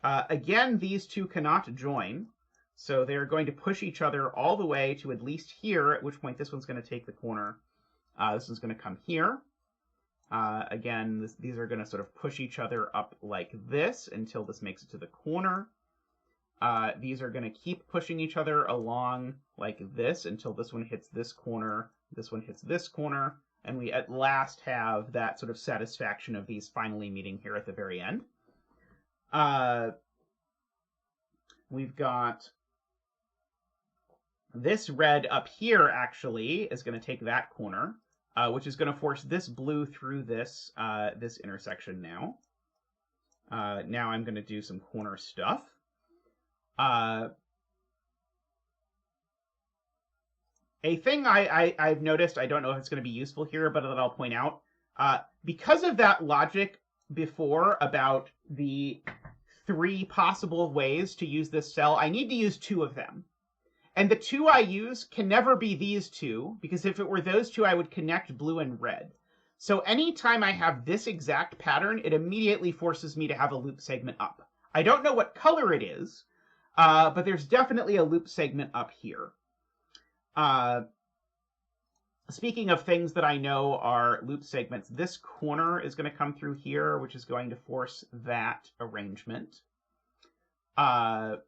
Again, these two cannot join, so they're going to push each other all the way to at least here, at which point this one's going to take the corner. This one's going to come here. Again, these are going to sort of push each other up like this until this makes it to the corner. These are going to keep pushing each other along like this until this one hits this corner, this one hits this corner, and we at last have that sort of satisfaction of these finally meeting here at the very end. We've got this red up here, actually, is going to take that corner, which is going to force this blue through this, this intersection now. Now I'm going to do some corner stuff. A thing I've noticed, I don't know if it's going to be useful here, but that I'll point out, because of that logic before about the 3 possible ways to use this cell, I need to use 2 of them. And the 2 I use can never be these 2, because if it were those 2, I would connect blue and red. So anytime I have this exact pattern, it immediately forces me to have a loop segment up. I don't know what color it is, but there's definitely a loop segment up here. Speaking of things that I know are loop segments, this corner is going to come through here, which is going to force that arrangement. That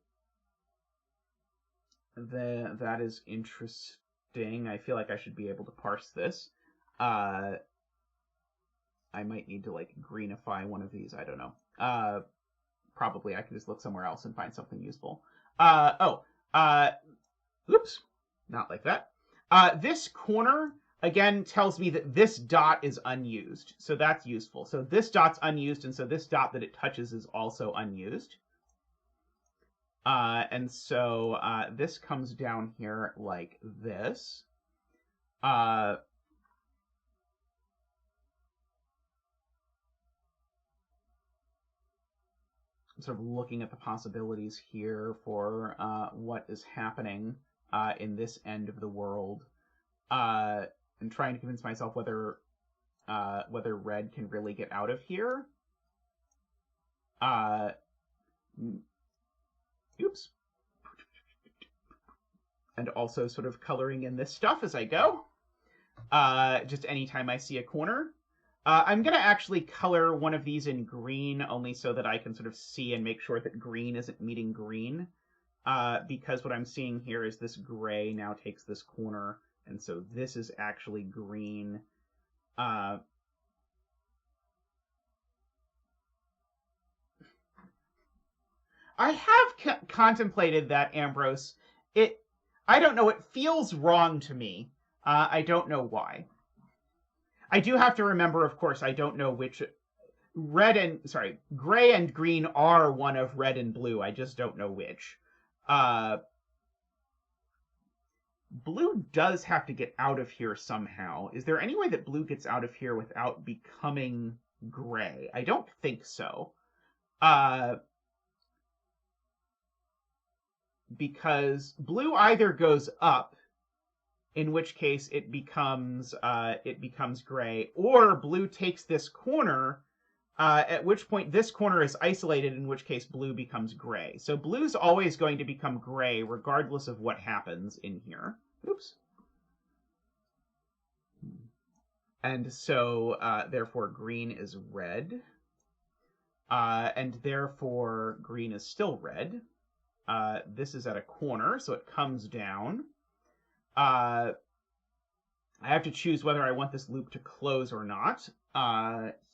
is interesting. interesting. I feel like I should be able to parse this. I might need to, like, greenify one of these. I don't know. Probably I can just look somewhere else and find something useful. Oops. Not like that. This corner, again, tells me that this dot is unused. So that's useful. So this dot's unused, and so this dot that it touches is also unused. And so this comes down here like this. I'm sort of looking at the possibilities here for what is happening in this end of the world, and trying to convince myself whether red can really get out of here. Oops. And also sort of coloring in this stuff as I go. Just anytime I see a corner. I'm going to actually color one of these in green, only so that I can sort of see and make sure that green isn't meeting green. Because what I'm seeing here is this gray now takes this corner, and so this is actually green. I have contemplated that, Ambrose. I don't know, it feels wrong to me. I don't know why. I do have to remember, of course, I don't know which... gray and green are one of red and blue. I just don't know which. Blue does have to get out of here somehow. Is there any way that blue gets out of here without becoming gray? I don't think so. Because blue either goes up, in which case it becomes gray, or blue takes this corner, at which point this corner is isolated, in which case blue becomes gray. So blue's always going to become gray regardless of what happens in here. Oops. And so therefore green is red, and therefore green is still red. This is at a corner, so it comes down. I have to choose whether I want this loop to close or not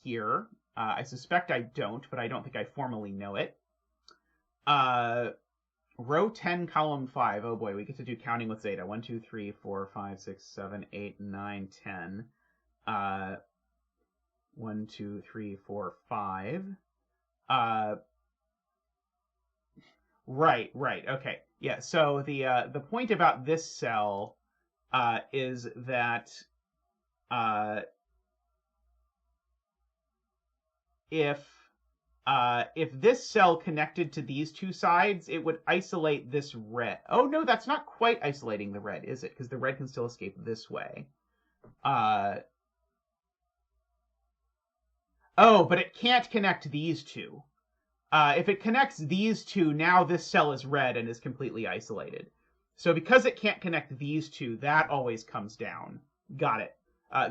here. I suspect I don't, but I don't think I formally know it. Row 10, column 5. Oh boy, we get to do counting with zeta. 1, 2, 3, 4, 5, 6, 7, 8, 9, 10. 1, 2, 3, 4, 5. Right, okay. Yeah, so the point about this cell is that if this cell connected to these two sides, it would isolate this red. Oh no, that's not quite isolating the red, is it? Because the red can still escape this way. Oh, but it can't connect these two. If it connects these two, now this cell is red and is completely isolated. So because it can't connect these two, that always comes down. Got it.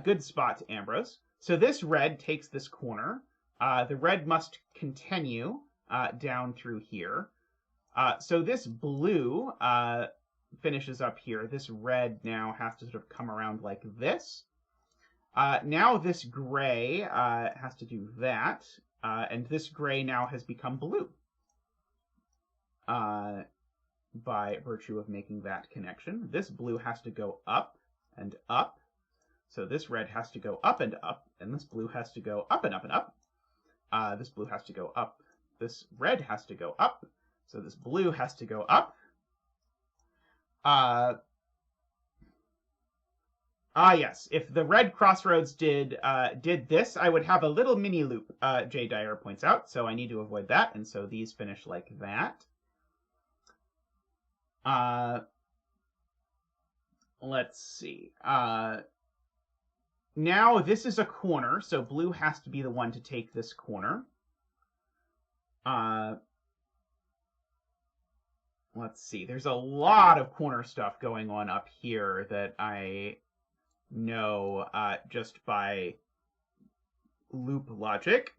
Good spot, Ambrose. So this red takes this corner. The red must continue down through here. So this blue finishes up here. This red now has to sort of come around like this. Now this gray has to do that. And this gray now has become blue by virtue of making that connection. This blue has to go up and up. So this red has to go up and up, and this blue has to go up and up and up. This blue has to go up. This red has to go up. So this blue has to go up. Yes. If the red crossroads did this, I would have a little mini loop, J. Dyer points out, so I need to avoid that, and so these finish like that. Let's see. Now this is a corner, so blue has to be the one to take this corner. Let's see. There's a lot of corner stuff going on up here that I know just by loop logic.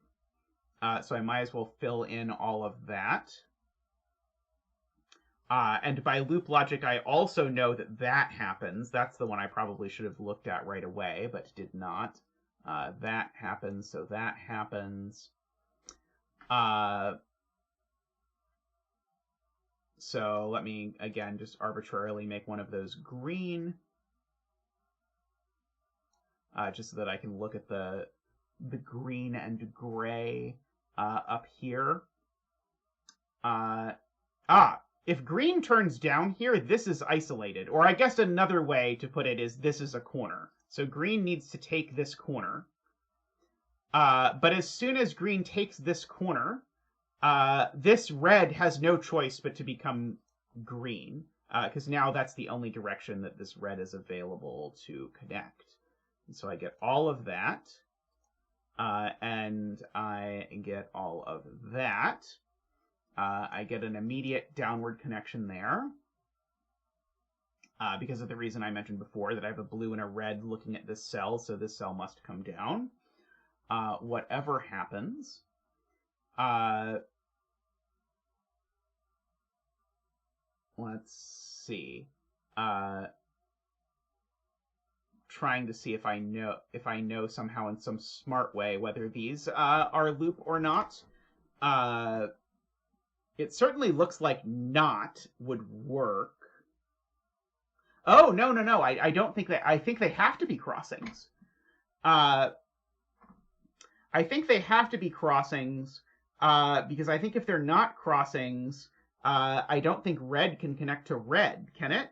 So I might as well fill in all of that. And by loop logic, I also know that that happens. That's the one I probably should have looked at right away, but did not. That happens, so that happens. So let me, again, just arbitrarily make one of those green. Just so that I can look at the green and gray up here. If green turns down here, this is isolated. Or I guess another way to put it is this is a corner. So green needs to take this corner. But as soon as green takes this corner, this red has no choice but to become green. Because now that's the only direction that this red is available to connect. And so I get all of that. And I get all of that. I get an immediate downward connection there. Because of the reason I mentioned before, that I have a blue and a red looking at this cell, so this cell must come down. Whatever happens. Let's see. Trying to see if I know somehow in some smart way whether these are loop or not. It certainly looks like not would work. Oh, no. I don't think that. I think they have to be crossings. I think they have to be crossings because I think if they're not crossings, I don't think red can connect to red, can it?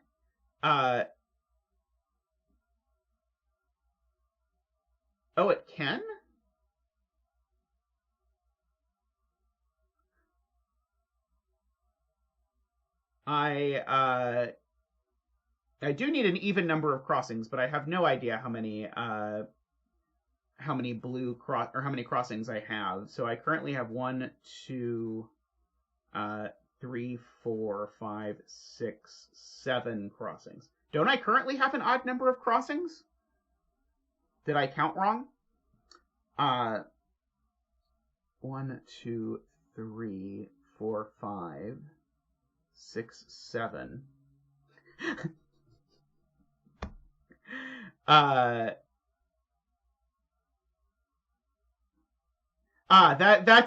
Oh, it can? I do need an even number of crossings, but I have no idea how many blue how many crossings I have. So I currently have 1, 2, 3, 4, 5, 6, 7 crossings. Don't I currently have an odd number of crossings? Did I count wrong? 1, 2, 3, 4, 5, 6, 7. That's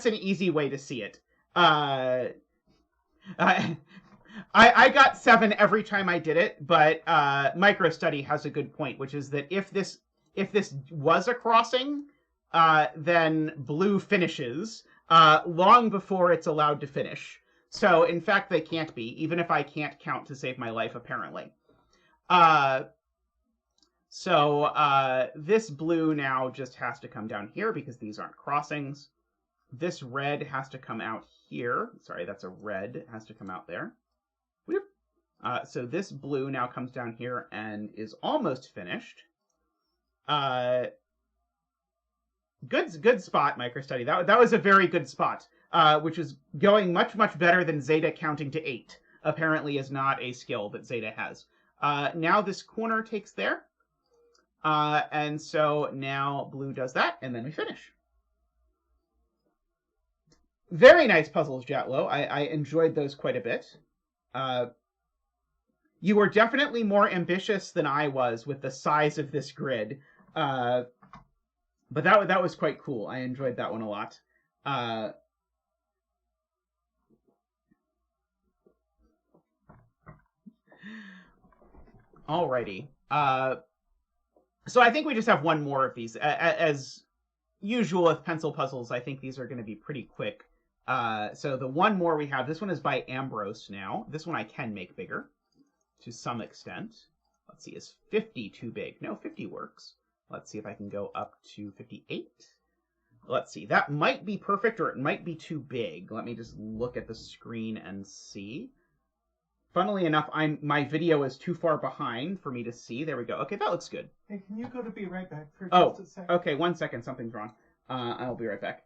an easy way to see it. I got 7 every time I did it, but MicroStudy has a good point, which is that if this was a crossing, then blue finishes long before it's allowed to finish. So, in fact, they can't be, even if I can't count to save my life, apparently. So this blue now just has to come down here because these aren't crossings. This red has to come out here. Sorry, that's a red. It has to come out there. So this blue now comes down here and is almost finished. Good spot, MicroStudy. That was a very good spot, which is going much better than Zeta counting to 8. Apparently is not a skill that Zeta has. Now this corner takes there. And so now blue does that, and then we finish. Very nice puzzles, Jatloe. I enjoyed those quite a bit. You were definitely more ambitious than I was with the size of this grid. But that was quite cool. I enjoyed that one a lot. Alrighty. So I think we just have one more of these. As usual with pencil puzzles, I think these are going to be pretty quick. So the one more we have, this one is by Ambrose now. This one I can make bigger to some extent. Let's see, is 50 too big? No, 50 works. Let's see if I can go up to 58. Let's see, that might be perfect or it might be too big. Let me just look at the screen and see. Funnily enough, my video is too far behind for me to see. There we go. Okay, that looks good. Hey, can you go to be right back for just a second? Okay, 1 second. Something's wrong. I'll be right back.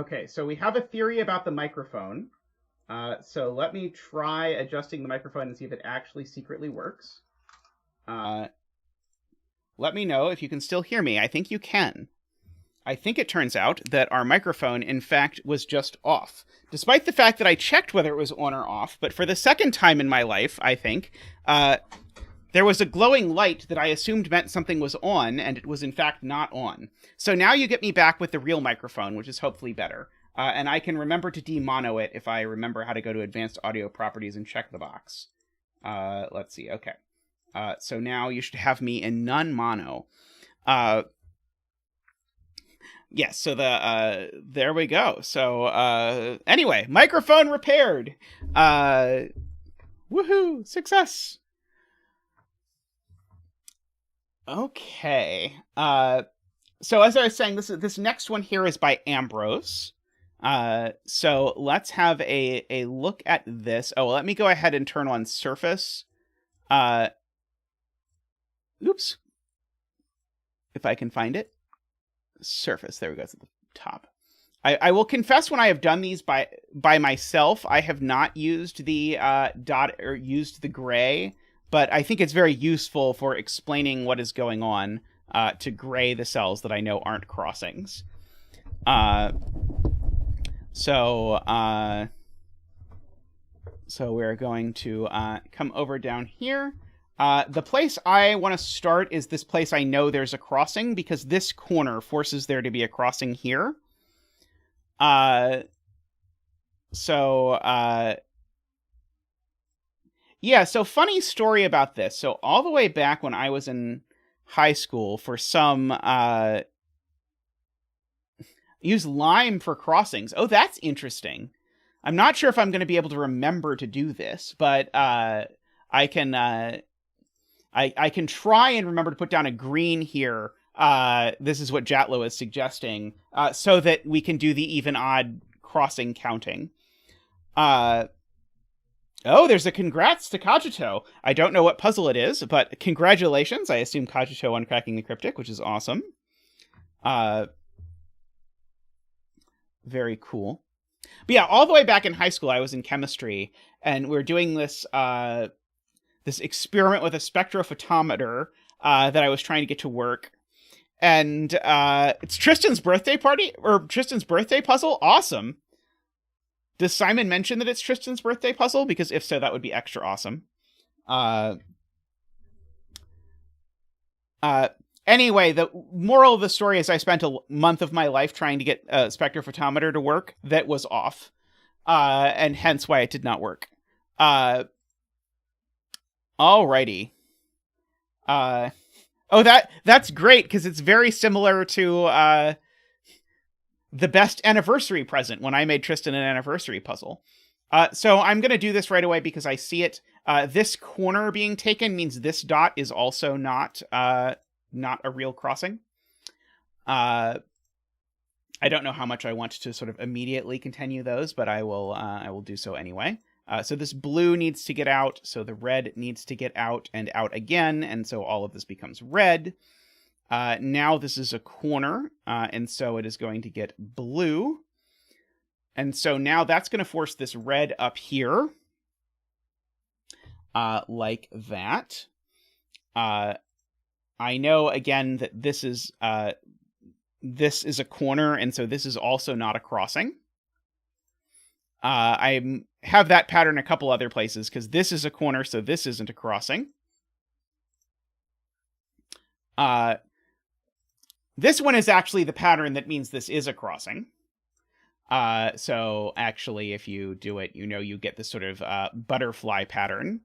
Okay, so we have a theory about the microphone. So let me try adjusting the microphone and see if it actually secretly works. Let me know if you can still hear me. I think you can. I think it turns out that our microphone, in fact, was just off. Despite the fact that I checked whether it was on or off, but for the second time in my life, I think, there was a glowing light that I assumed meant something was on, and it was in fact not on. So now you get me back with the real microphone, which is hopefully better. And I can remember to demono it if I remember how to go to Advanced Audio Properties and check the box. Let's see, okay. So now you should have me in non-mono. Yes, so there we go. So, anyway, microphone repaired. Woohoo, success. Okay. So as I was saying, this next one here is by Ambrose. So let's have a look at this. Oh, let me go ahead and turn on Surface. Oops. If I can find it. Surface. There we go. It's at the top. I will confess, when I have done these by myself, I have not used the dot or used the gray, but I think it's very useful for explaining what is going on to gray the cells that I know aren't crossings. So we're going to come over down here. The place I want to start is this place I know there's a crossing, because this corner forces there to be a crossing here. Yeah, so funny story about this. So all the way back when I was in high school, for some, use lime for crossings. Oh, that's interesting. I'm not sure if I'm going to be able to remember to do this, but I can I can try and remember to put down a green here. This is what Jatloe is suggesting, so that we can do the even-odd crossing counting. Oh, there's a congrats to Cogito. I don't know what puzzle it is, but congratulations. I assume Cogito on cracking the cryptic, which is awesome. Very cool. But yeah, all the way back in high school, I was in chemistry, and we were doing this this experiment with a spectrophotometer that I was trying to get to work. And it's Tristan's birthday party, or Tristan's birthday puzzle. Awesome. Does Simon mention that it's Tristan's birthday puzzle? Because if so, that would be extra awesome. Anyway, the moral of the story is I spent a month of my life trying to get a spectrophotometer to work that was off. And hence why it did not work. Alrighty. Oh, that's great, because it's very similar to the best anniversary present, when I made Tristan an anniversary puzzle. So I'm going to do this right away because I see it. This corner being taken means this dot is also not a real crossing. I don't know how much I want to sort of immediately continue those, but I will do so anyway. So this blue needs to get out, so the red needs to get out and out again, and so all of this becomes red. Now this is a corner, and so it is going to get blue. And so now that's going to force this red up here, like that. I know, again, that this is a corner, and so this is also not a crossing. I have that pattern a couple other places, because this is a corner, so this isn't a crossing. This one is actually the pattern that means this is a crossing. So actually, if you do it, you get this sort of butterfly pattern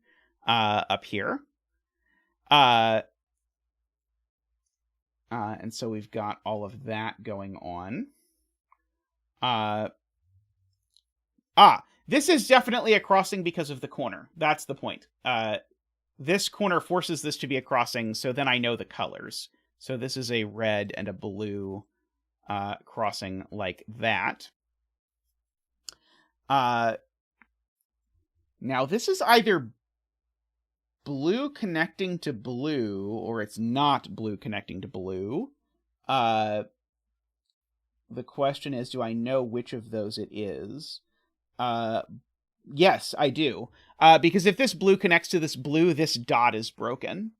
up here. And so we've got all of that going on. This is definitely a crossing because of the corner. That's the point. This corner forces this to be a crossing, so then I know the colors. So this is a red and a blue crossing like that. Now this is either blue connecting to blue, or it's not blue connecting to blue. the question is, do I know which of those it is? Yes, I do. Because if this blue connects to this blue, this dot is broken.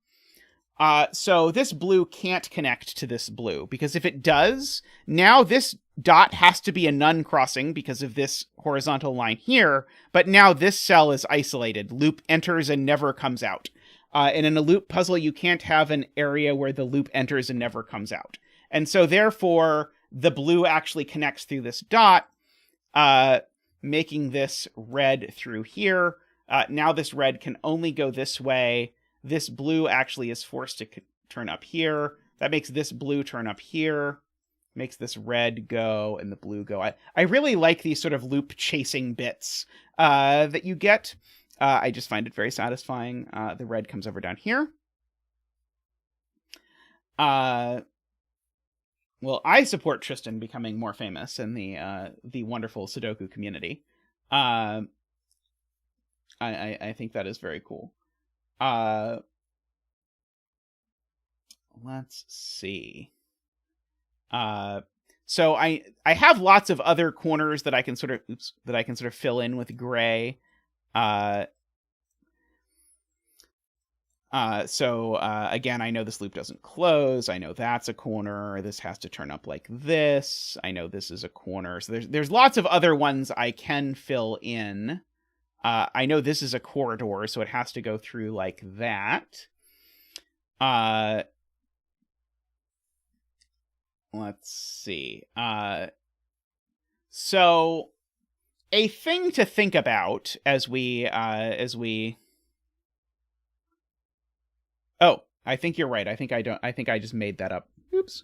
So this blue can't connect to this blue, because if it does, now this dot has to be a none crossing because of this horizontal line here, but now this cell is isolated. Loop enters and never comes out. And in a loop puzzle, you can't have an area where the loop enters and never comes out. And so therefore, the blue actually connects through this dot, making this red through here. Now this red can only go this way. This blue actually is forced to turn up here. That makes this blue turn up here. Makes this red go and the blue go. I really like these sort of loop chasing bits that you get. I just find it very satisfying. The red comes over down here. Well, I support Tristan becoming more famous in the wonderful Sudoku community. I think that is very cool. Let's see. So I have lots of other corners that I can sort of fill in with gray. Again, I know this loop doesn't close. I know that's a corner. This has to turn up like this. I know this is a corner. So there's lots of other ones I can fill in. I know this is a corridor, so it has to go through like that. Let's see. So a thing to think about as we Oh, I think you're right. I think I just made that up. Oops.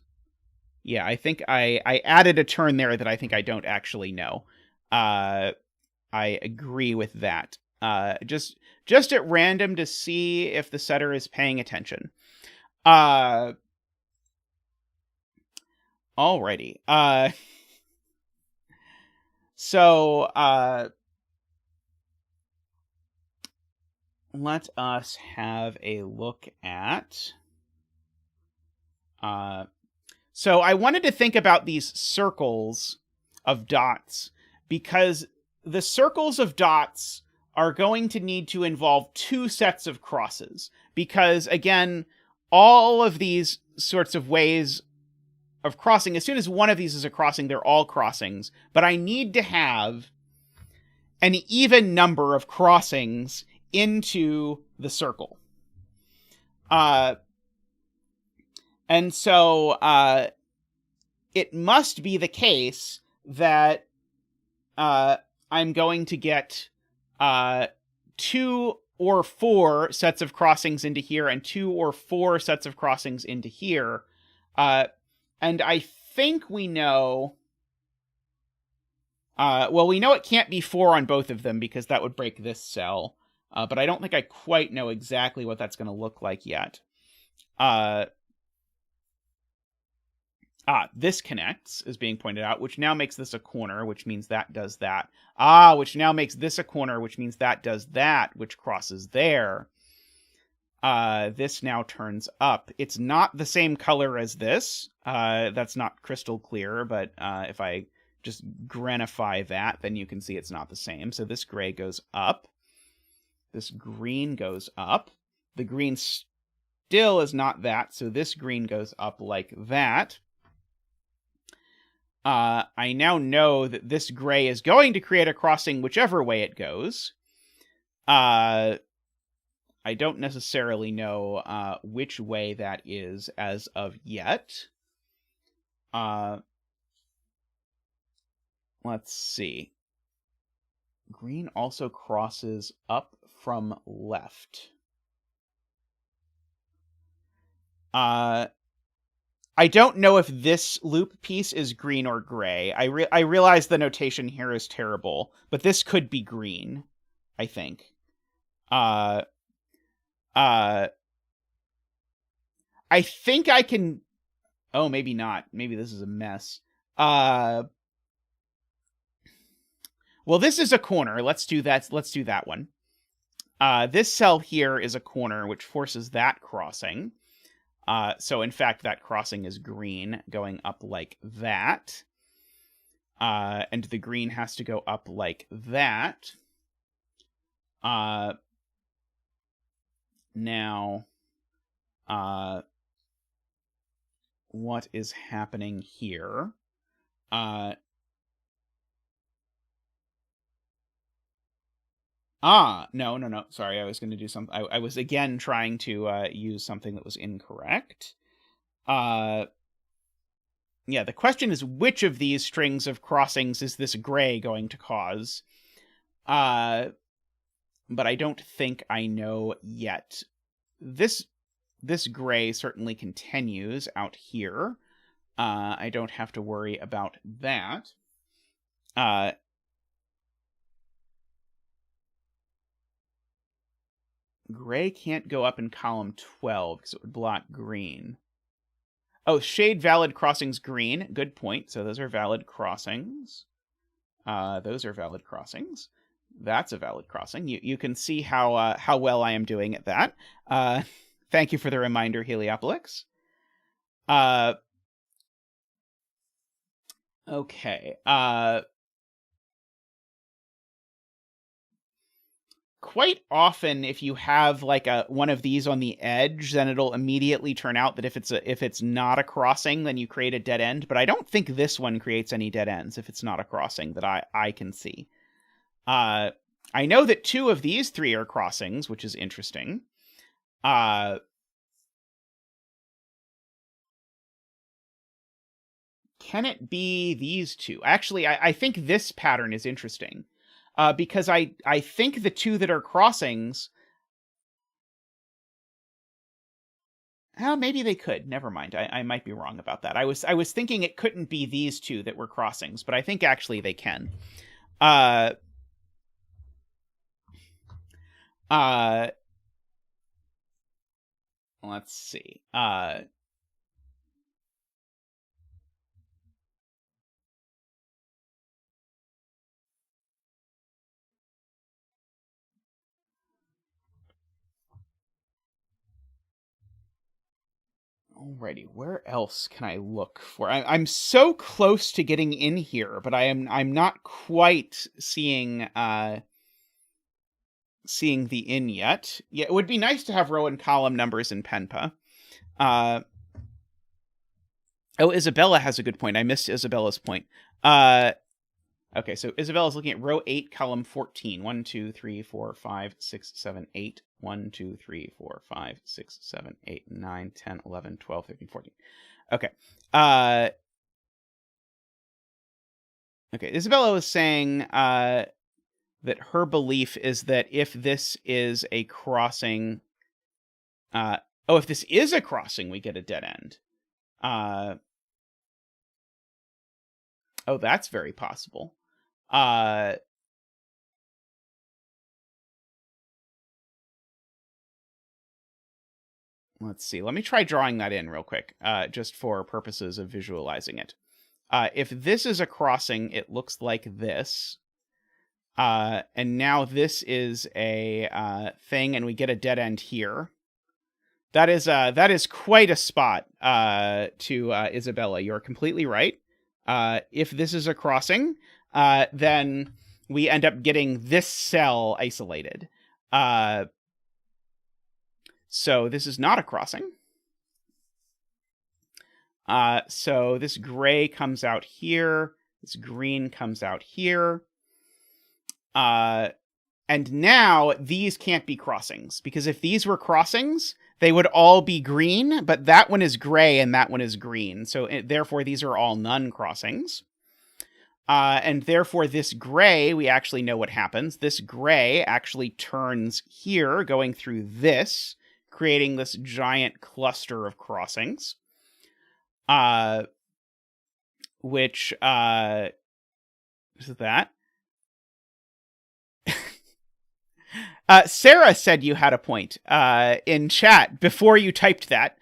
Yeah, I think I added a turn there that I think I don't actually know. I agree with that. Just at random to see if the setter is paying attention. Alrighty. Let us have a look at... So I wanted to think about these circles of dots, because the circles of dots are going to need to involve two sets of crosses. Because, again, all of these sorts of ways of crossing, as soon as one of these is a crossing, they're all crossings. But I need to have an even number of crossings into the circle. And so it must be the case that I'm going to get 2 or 4 sets of crossings into here and 2 or 4 sets of crossings into here. And I think we know... well, we know it can't be 4 on both of them because that would break this cell. But I don't think I quite know exactly what that's going to look like yet. This connects, is being pointed out, which now makes this a corner, which means that does that. Which now makes this a corner, which means that does that, which crosses there. This now turns up. It's not the same color as this. That's not crystal clear, but if I just granify that, then you can see it's not the same. So this gray goes up. This green goes up. The green still is not that, so this green goes up like that. I now know that this gray is going to create a crossing whichever way it goes. I don't necessarily know which way that is as of yet. Let's see. Green also crosses up from left. I don't know if this loop piece is green or gray. I realize the notation here is terrible, but this could be green, I think. I think I can... Oh, maybe not. Maybe this is a mess. Well, this is a corner. Let's do that. Let's do that one. This cell here is a corner, which forces that crossing. So, in fact, that crossing is green, going up like that. and the green has to go up like that. Now, what is happening here? No. Sorry, I was going to do something. I was again trying to use something that was incorrect. Yeah, the question is, which of these strings of crossings is this gray going to cause? But I don't think I know yet. This gray certainly continues out here. I don't have to worry about that. Gray can't go up in column 12 because it would block green. Oh, shade valid crossings green. Good point. So those are valid crossings. Those are valid crossings. That's a valid crossing. You can see how well I am doing at that. Thank you for the reminder, Heliopolis. Okay. Quite often, if you have like one of these on the edge, then it'll immediately turn out that if it's not a crossing, then you create a dead end. But I don't think this one creates any dead ends if it's not a crossing that I can see. I know that 2 of these 3 are crossings, which is interesting. Can it be these 2? Actually, I think this pattern is interesting. Because I think the 2 that are crossings... Oh, maybe they could. Never mind. I might be wrong about that. I was thinking it couldn't be these 2 that were crossings, but I think actually they can. Let's see. Alrighty, where else can I look for? I'm so close to getting in here, but I'm not quite seeing seeing the in yet. Yeah, it would be nice to have row and column numbers in Penpa. Oh, Isabella has a good point. I missed Isabella's point. Okay, so Isabella's looking at row 8, column 14. 1, 2, 3, 4, 5, 6, 7, 8. 1, 2, 3, 4, 5, 6, 7, 8, 9, 10, 11, 12, 13, 14. Okay. Okay, Isabella was saying that her belief is that if this is a crossing... if this is a crossing, we get a dead end. Oh, that's very possible. Let's see. Let me try drawing that in real quick, just for purposes of visualizing it. If this is a crossing, it looks like this. And now this is a thing, and we get a dead end here. That is quite a spot to Isabella. You're completely right. If this is a crossing, then we end up getting this cell isolated. So this is not a crossing. So this gray comes out here. This green comes out here. And now these can't be crossings, because if these were crossings, they would all be green, but that one is gray and that one is green. So therefore, these are all non-crossings. And therefore, this gray, we actually know what happens. This gray actually turns here, going through this, creating this giant cluster of crossings. Which, is that? Sarah said you had a point in chat before you typed that.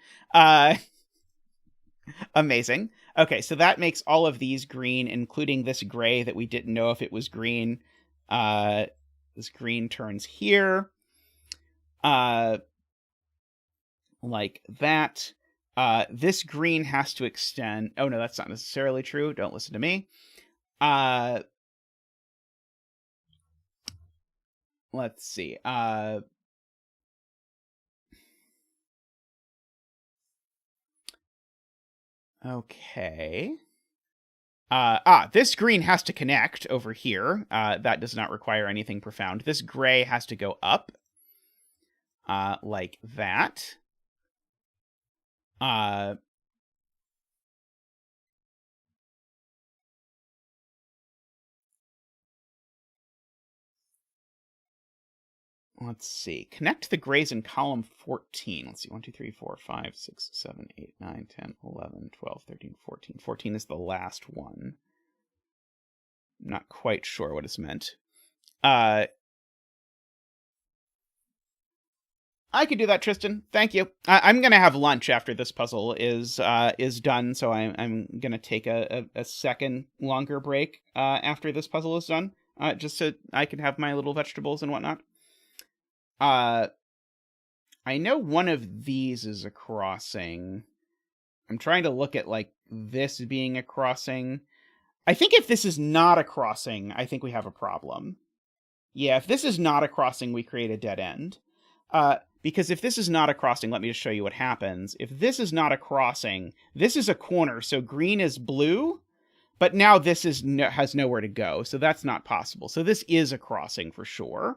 Amazing. Okay, so that makes all of these green, including this gray that we didn't know if it was green. This green turns here. Like that. This green has to extend. Oh, no, that's not necessarily true. Don't listen to me. Let's see. Okay. This green has to connect over here. That does not require anything profound. This gray has to go up. Like that. Let's see. Connect the grays in column 14. Let's see. 1, 2, 3, 4, 5, 6, 7, 8, 9, 10, 11, 12, 13, 14. 14 is the last one. I'm not quite sure what it's meant. I could do that, Tristan. Thank you. I'm going to have lunch after this puzzle is done, so I'm going to take a second longer break after this puzzle is done, just so I can have my little vegetables and whatnot. I know one of these is a crossing. I'm trying to look at, like, this being a crossing. I think if this is not a crossing, I think we have a problem. Yeah, if this is not a crossing, we create a dead end. Because if this is not a crossing, let me just show you what happens. If this is not a crossing, this is a corner, so green is blue, but now this is has nowhere to go, so that's not possible. So this is a crossing for sure.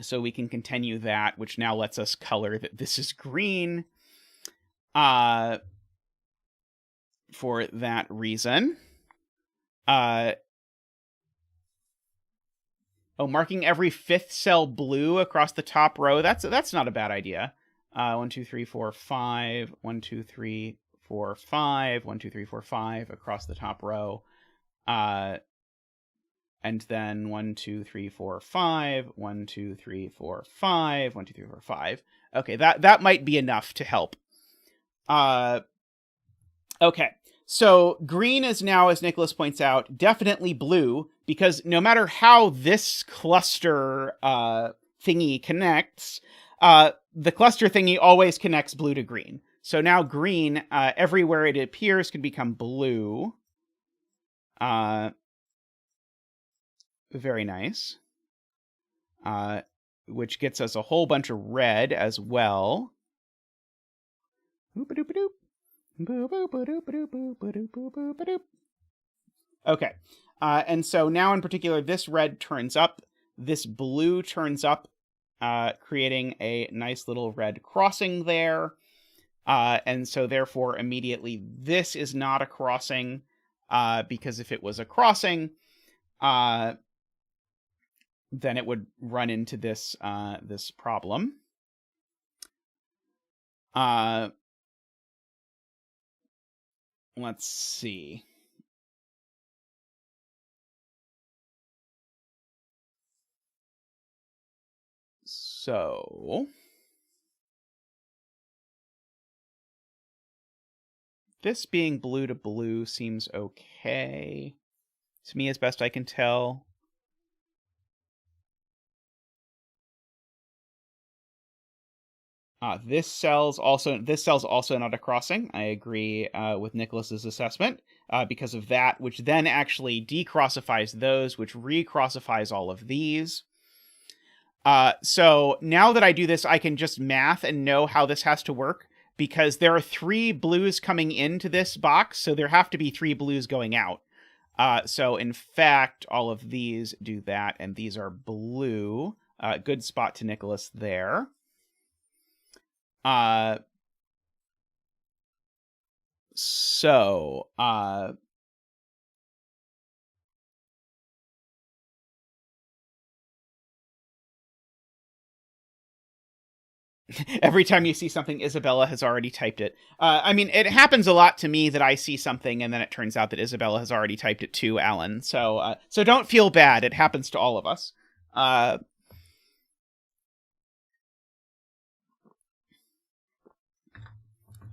So we can continue that, which now lets us color that this is green. For that reason. Marking every fifth cell blue across the top row. That's not a bad idea. 1, 2, 3, 4, 5. 1, 2, 3, 4, 5. 1, 2, 3, 4, 5 across the top row. And then 1, 2, 3, 4, 5. 1, 2, 3, 4, 5. 1, 2, 3, 4, 5. Okay, that might be enough to help. Okay. So green is now, as Nicholas points out, definitely blue, because no matter how this cluster thingy connects, the cluster thingy always connects blue to green. So now green, everywhere it appears, can become blue. Very nice. Which gets us a whole bunch of red as well. Oop-a-doop-a-doop. Okay, and so now in particular, this red turns up, this blue turns up, creating a nice little red crossing there. And so therefore, immediately, this is not a crossing, because if it was a crossing, then it would run into this this problem. Let's see. So this being blue to blue seems okay to me, as best I can tell. This cell's also not a crossing. I agree with Nicholas's assessment because of that, which then actually decrossifies those, which recrossifies all of these. So now that I do this, I can just math and know how this has to work, because there are 3 blues coming into this box, so there have to be 3 blues going out. So in fact, all of these do that, and these are blue. Good spot to Nicholas there. So, every time you see something, Isabella has already typed it. I mean, it happens a lot to me that I see something and then it turns out that Isabella has already typed it too, Alan. So don't feel bad. It happens to all of us.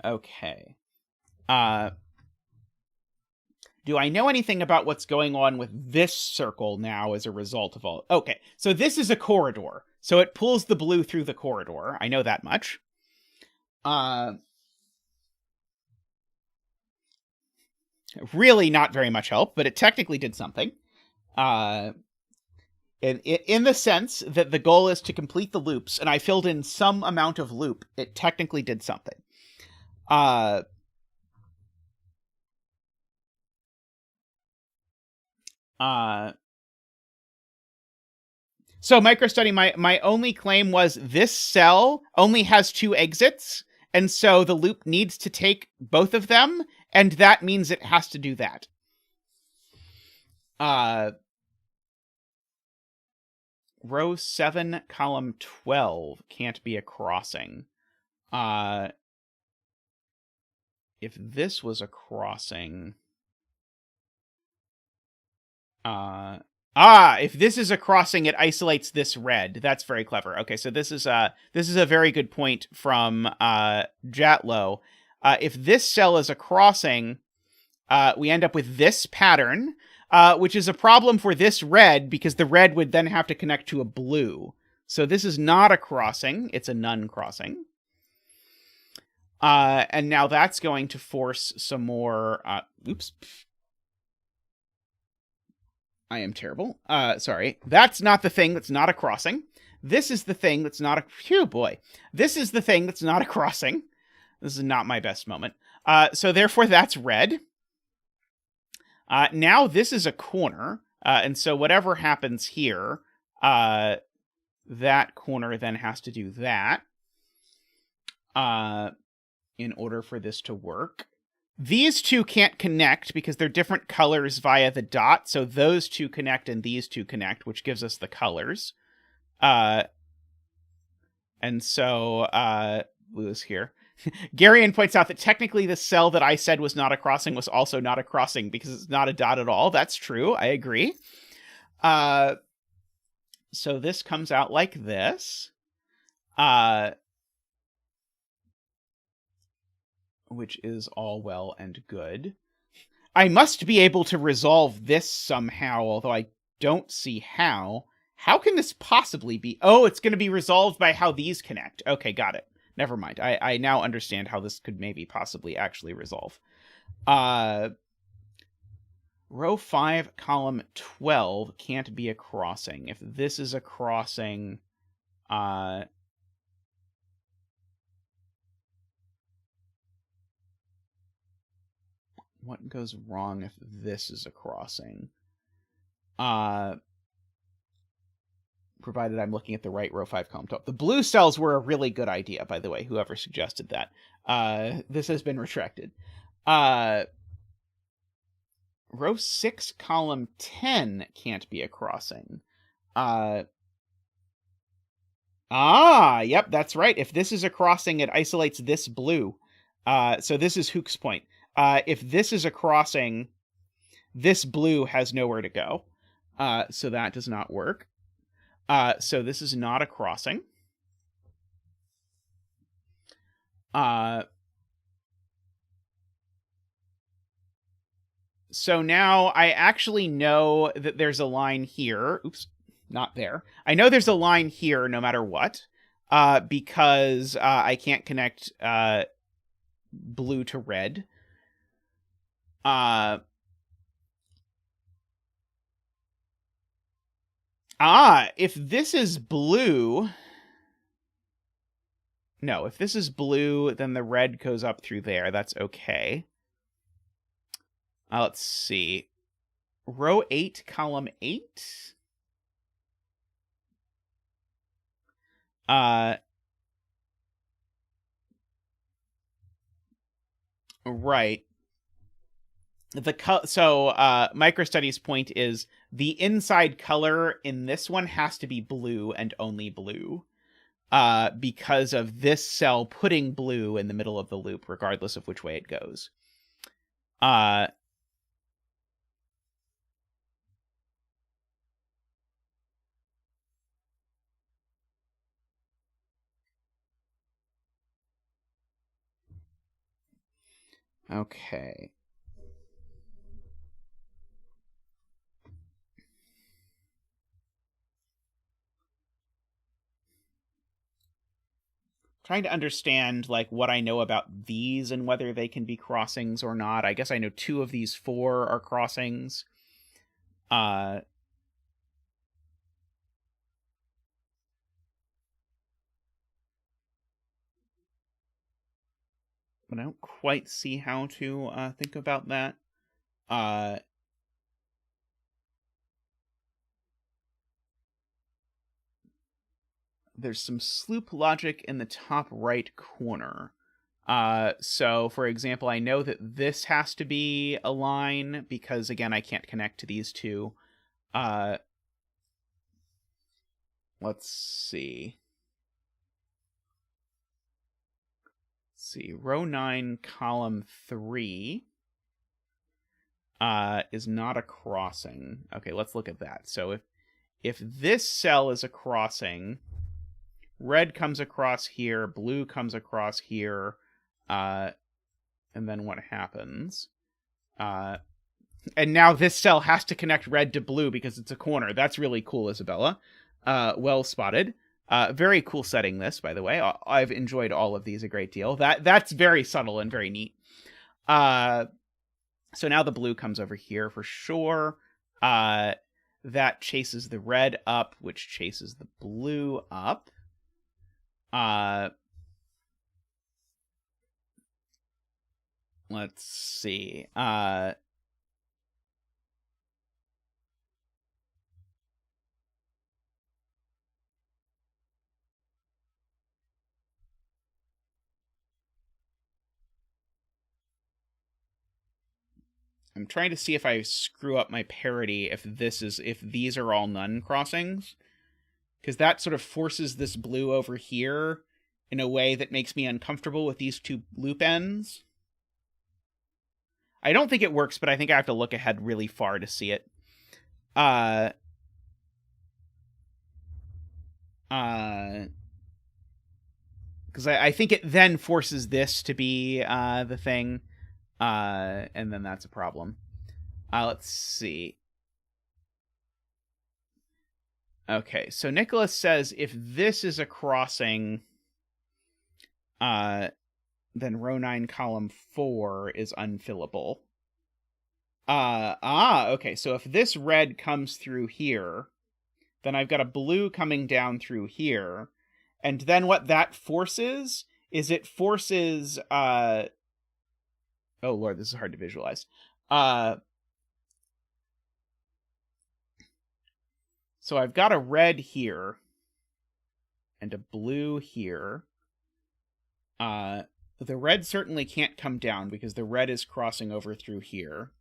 Okay. Do I know anything about what's going on with this circle now as a result of all... Okay, so this is a corridor. So it pulls the blue through the corridor. I know that much. Really not very much help, but it technically did something. In the sense that the goal is to complete the loops, and I filled in some amount of loop, it technically did something. So microstudy, my only claim was this cell only has 2 exits, and so the loop needs to take both of them, and that means it has to do that. Row 7, column 12 can't be a crossing. If this was a crossing... if this is a crossing, it isolates this red. That's very clever. Okay, so this is a very good point from Jatloe. If this cell is a crossing, we end up with this pattern, which is a problem for this red, because the red would then have to connect to a blue. So this is not a crossing, it's a none crossing. And now that's going to force some more... oops. I am terrible. Sorry. That's not the thing that's not a crossing. This is the thing that's not a... Phew, boy. This is the thing that's not a crossing. This is not my best moment. So therefore, that's red. Now this is a corner. And so whatever happens here, that corner then has to do that in order for this to work. These two can't connect because they're different colors via the dot, so those two connect and these two connect, which gives us the colors. And so, blue is here. Garion points out that technically the cell that I said was not a crossing was also not a crossing because it's not a dot at all. That's true. I agree. So this comes out like this. Which is all well and good. I must be able to resolve this somehow, although I don't see how. How can this possibly be? Oh, it's going to be resolved by how these connect. Okay, got it. Never mind. I now understand how this could maybe possibly actually resolve. Row 5, column 12 can't be a crossing. If this is a crossing... what goes wrong if this is a crossing? Provided I'm looking at the right row 5, column 12. The blue cells were a really good idea, by the way, whoever suggested that. This has been retracted. Row 6, column 10 can't be a crossing. Yep, that's right. If this is a crossing, it isolates this blue. So this is Hook's point. If this is a crossing, this blue has nowhere to go. So that does not work. So this is not a crossing. So now I actually know that there's a line here. Oops, not there. I know there's a line here no matter what, because I can't connect blue to red. If this is blue... No, if this is blue, then the red goes up through there. That's okay. Let's see. Row 8, column 8. Right. So MicroStudy's point is the inside color in this one has to be blue and only blue, because of this cell putting blue in the middle of the loop, regardless of which way it goes. Okay. trying to understand like what I know about these and whether they can be crossings or not. I guess I know 2 of these 4 are crossings. But I don't quite see how to think about that. There's some sloop logic in the top right corner. So, for example, I know that this has to be a line because, again, I can't connect to these 2. Let's see. Row 9, column 3 is not a crossing. Okay, let's look at that. So if this cell is a crossing, red comes across here, blue comes across here, and then what happens? And now this cell has to connect red to blue because it's a corner. That's really cool, Isabella. Well spotted. Very cool setting this, by the way. I've enjoyed all of these a great deal. That's very subtle and very neat. So now the blue comes over here for sure. That chases the red up, which chases the blue up. Let's see. I'm trying to see if I screw up my parity if these are all none crossings. Because that sort of forces this blue over here in a way that makes me uncomfortable with these 2 loop ends. I don't think it works, but I think I have to look ahead really far to see it. Because I think it then forces this to be the thing. And then that's a problem. Let's see. Okay, so Nicholas says if this is a crossing, then row 9, column 4 is unfillable. Okay, so if this red comes through here, then I've got a blue coming down through here, and then what that forces is it forces, oh lord, this is hard to visualize. So I've got a red here, and a blue here. The red certainly can't come down because the red is crossing over through here.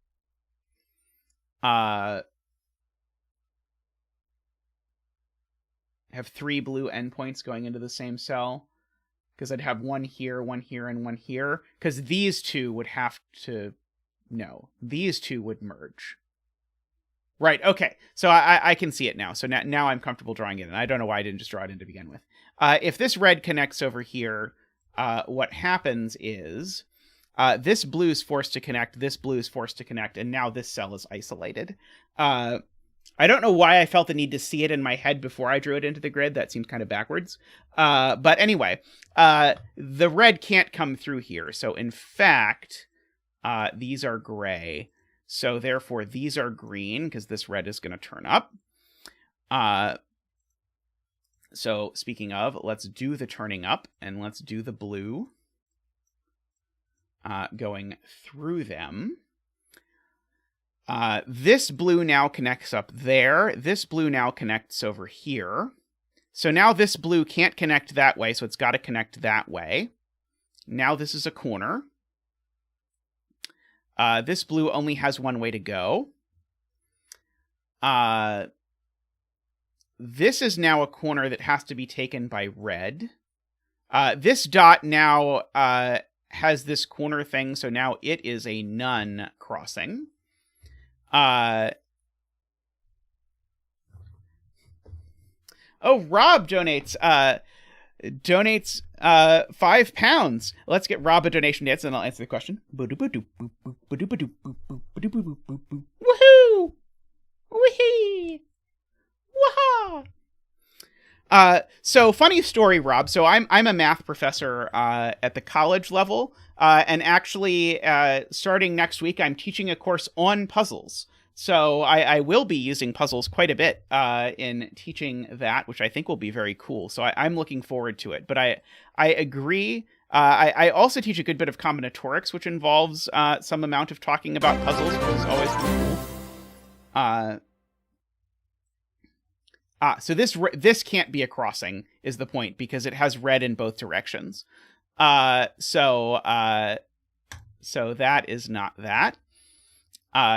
Have 3 blue endpoints going into the same cell. Because I'd have 1 here, 1 here, and 1 here. Because these 2 would have to... No. These 2 would merge. Right, okay. So I can see it now. So now I'm comfortable drawing it in. I don't know why I didn't just draw it in to begin with. If this red connects over here, what happens is... this blue is forced to connect, this blue is forced to connect, and now this cell is isolated. I don't know why I felt the need to see it in my head before I drew it into the grid. That seems kind of backwards. But anyway, the red can't come through here. So in fact, these are gray. So therefore, these are green because this red is going to turn up. So speaking of, let's do the turning up and let's do the blue going through them. This blue now connects up there. This blue now connects over here. So now this blue can't connect that way, so it's got to connect that way. Now this is a corner. This blue only has 1 way to go. This is now a corner that has to be taken by red. This dot now has this corner thing, so now it is a none crossing. Oh, Rob donates £5. Let's get Rob a donation dance, and I'll answer the question. Woohoo! Wee! Waha! So funny story, Rob. So I'm a math professor at the college level, and actually, starting next week, I'm teaching a course on puzzles. So I will be using puzzles quite a bit in teaching that, which I think will be very cool. So I'm looking forward to it. But I agree. I also teach a good bit of combinatorics, which involves some amount of talking about puzzles, which is always cool. So this can't be a crossing, is the point, because it has red in both directions. So that is not that.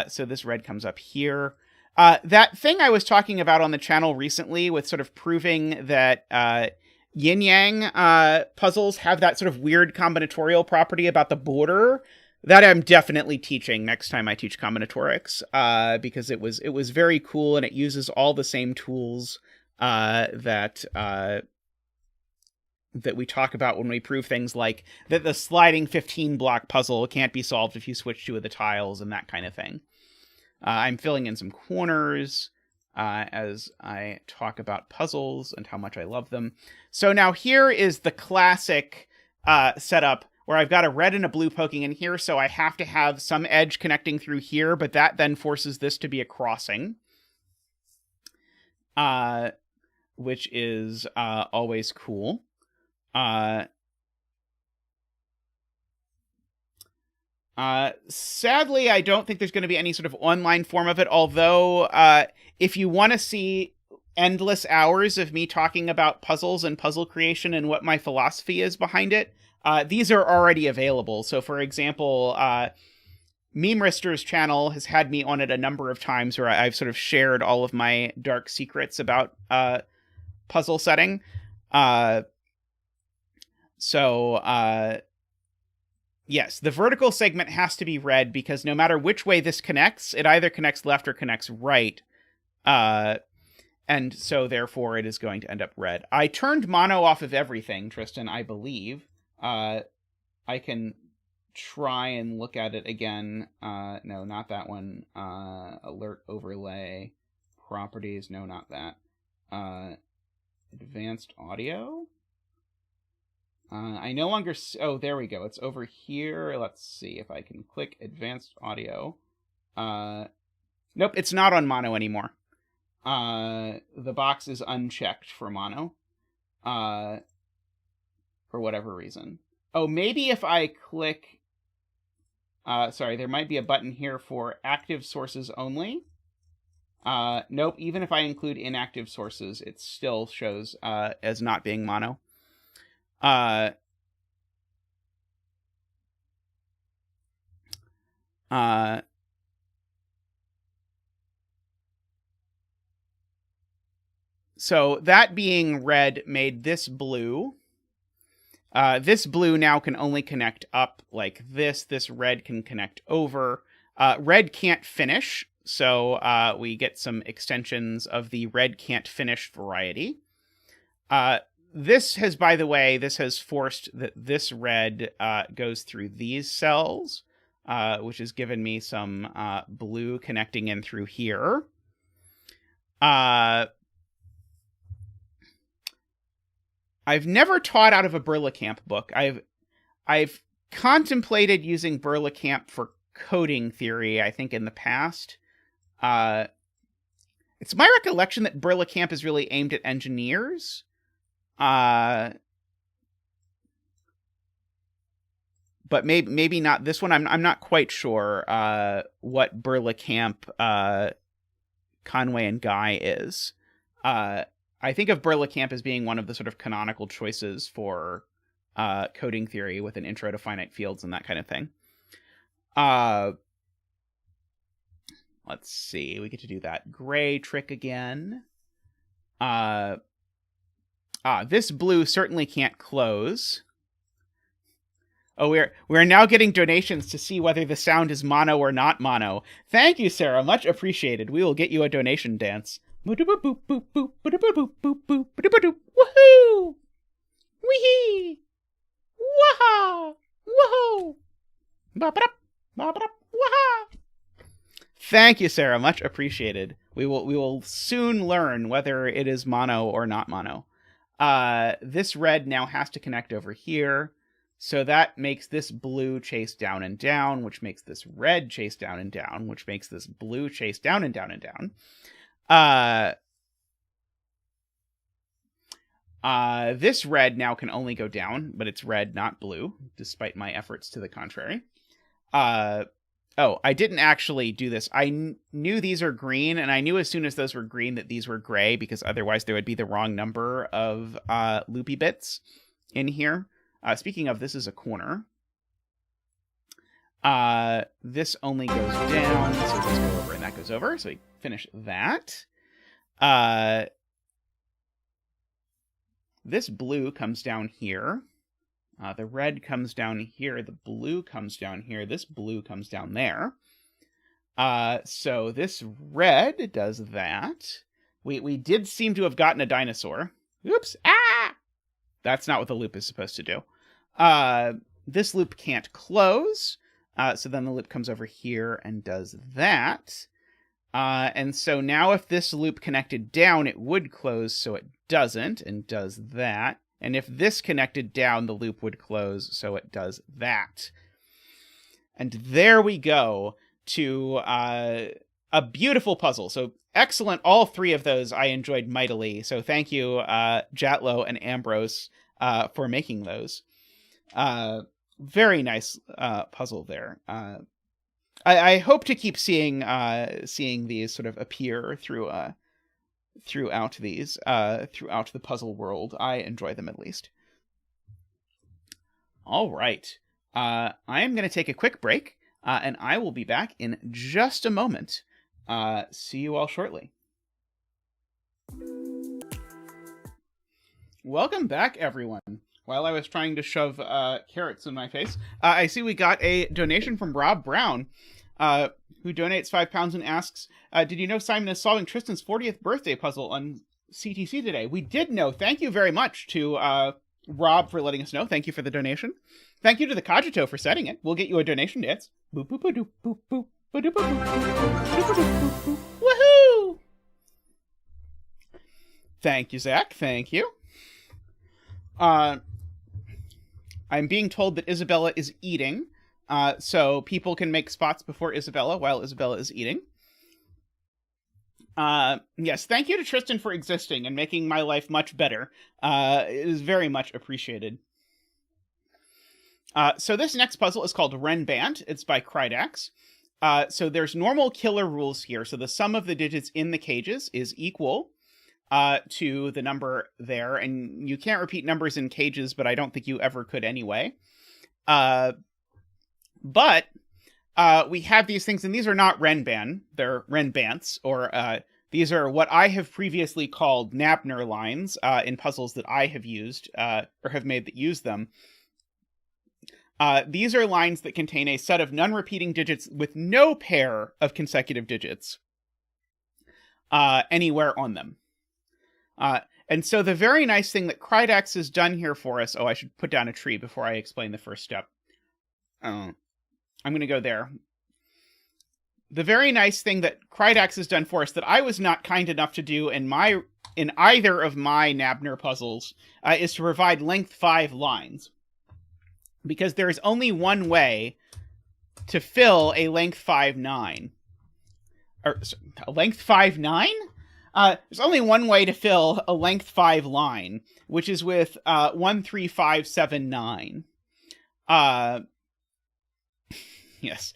So this red comes up here. That thing I was talking about on the channel recently with sort of proving that yin-yang puzzles have that sort of weird combinatorial property about the border, that I'm definitely teaching next time I teach combinatorics, because it was very cool, and it uses all the same tools that we talk about when we prove things like that the sliding 15-block puzzle can't be solved if you switch two of the tiles and that kind of thing. I'm filling in some corners as I talk about puzzles and how much I love them. So now here is the classic setup where I've got a red and a blue poking in here, so I have to have some edge connecting through here, but that then forces this to be a crossing, which is always cool. Sadly, I don't think there's going to be any sort of online form of it, although if you want to see endless hours of me talking about puzzles and puzzle creation and what my philosophy is behind it, these are already available. So, for example, Meme Rister's channel has had me on it a number of times where I've sort of shared all of my dark secrets about puzzle setting. Yes, the vertical segment has to be red because no matter which way this connects, it either connects left or connects right. And so, therefore, it is going to end up red. I turned mono off of everything, Tristan, I believe. I can try and look at it again. No, not that one. Alert overlay. Properties. No, not that. Advanced audio. I no longer... Oh, there we go. It's over here. Let's see if I can click advanced audio. Nope, it's not on mono anymore. The box is unchecked for mono. For whatever reason. Oh, maybe if I click... sorry, there might be a button here for active sources only. Nope, even if I include inactive sources, it still shows as not being mono. So that being red made this blue. This blue now can only connect up like this. This red can connect over. Red can't finish, so we get some extensions of the red can't finish variety. This has, by the way, this has forced that this red goes through these cells, which has given me some blue connecting in through here. I've never taught out of a BarleyCamp book. I've contemplated using BarleyCamp for coding theory, I think, in the past. It's my recollection that BarleyCamp is really aimed at engineers. But maybe not this one. I'm not quite sure what BarleyCamp Conway and Guy is. I think of BarleyCamp as being one of the sort of canonical choices for coding theory with an intro to finite fields and that kind of thing. Let's see. We get to do that gray trick again. This blue certainly can't close. Oh, we're now getting donations to see whether the sound is mono or not mono. Thank you, Sarah. Much appreciated. We will get you a donation dance. Woohoo! Wee-hee! Waha! Woohoo! Waha! Thank you, Sarah. Much appreciated. We will soon learn whether it is mono or not mono. This red now has to connect over here. So that makes this blue chase down and down, which makes this red chase down and down, which makes this blue chase down and down and down. This red now can only go down, but it's red, not blue, despite my efforts to the contrary. Oh, I didn't actually do this. I knew these are green, and I knew as soon as those were green that these were gray, because otherwise there would be the wrong number of loopy bits in here. Speaking of, this is a corner. This only goes down, so this goes over and that goes over, so we finish that. This blue comes down here. The red comes down here. The blue comes down here. This blue comes down there. So this red does that. We did seem to have gotten a dinosaur. Oops. Ah! That's not what the loop is supposed to do. This loop can't close. So then the loop comes over here and does that. And so now if this loop connected down, it would close, so it doesn't, and does that. And if this connected down, the loop would close, so it does that. And there we go to a beautiful puzzle. So excellent. All three of those I enjoyed mightily. So thank you, Jatloe and Ambrose, for making those. Very nice puzzle there. I hope to keep seeing these sort of appear throughout the puzzle world. I enjoy them at least. All right. I am going to take a quick break, and I will be back in just a moment. See you all shortly. Welcome back, everyone. While I was trying to shove carrots in my face, I see we got a donation from Rob Brown, who donates £5 and asks, did you know Simon is solving Tristan's 40th birthday puzzle on CTC today? We did know. Thank you very much to Rob for letting us know. Thank you for the donation. Thank you to the Cogito for setting it. We'll get you a donation dance. Boop, boop, boop, boop, boop, boop, boop, boop, boop, boop, boop. Woohoo! Thank you, Zach. Thank you. I'm being told that Isabella is eating, so people can make spots before Isabella while Isabella is eating. Yes, thank you to Tristan for existing and making my life much better. It is very much appreciated. So this next puzzle is called Renban't. It's by Krydax. So there's normal killer rules here. So the sum of the digits in the cages is equal to the number there. And you can't repeat numbers in cages, but I don't think you ever could anyway. But we have these things, and these are not Renban. They're Renbants, or these are what I have previously called Nabner lines in puzzles that I have used or have made that use them. These are lines that contain a set of non-repeating digits with no pair of consecutive digits anywhere on them. And so the very nice thing that Krydax has done here for us... Oh, I should put down a tree before I explain the first step. I'm going to go there. The very nice thing that Krydax has done for us that I was not kind enough to do in either of my Nabner puzzles is to provide length 5 lines. Because there is only one way to fill a length 5 9. Or, a length 5 9? There's only one way to fill a length 5 line, which is with 1 3 5 7 9. Yes.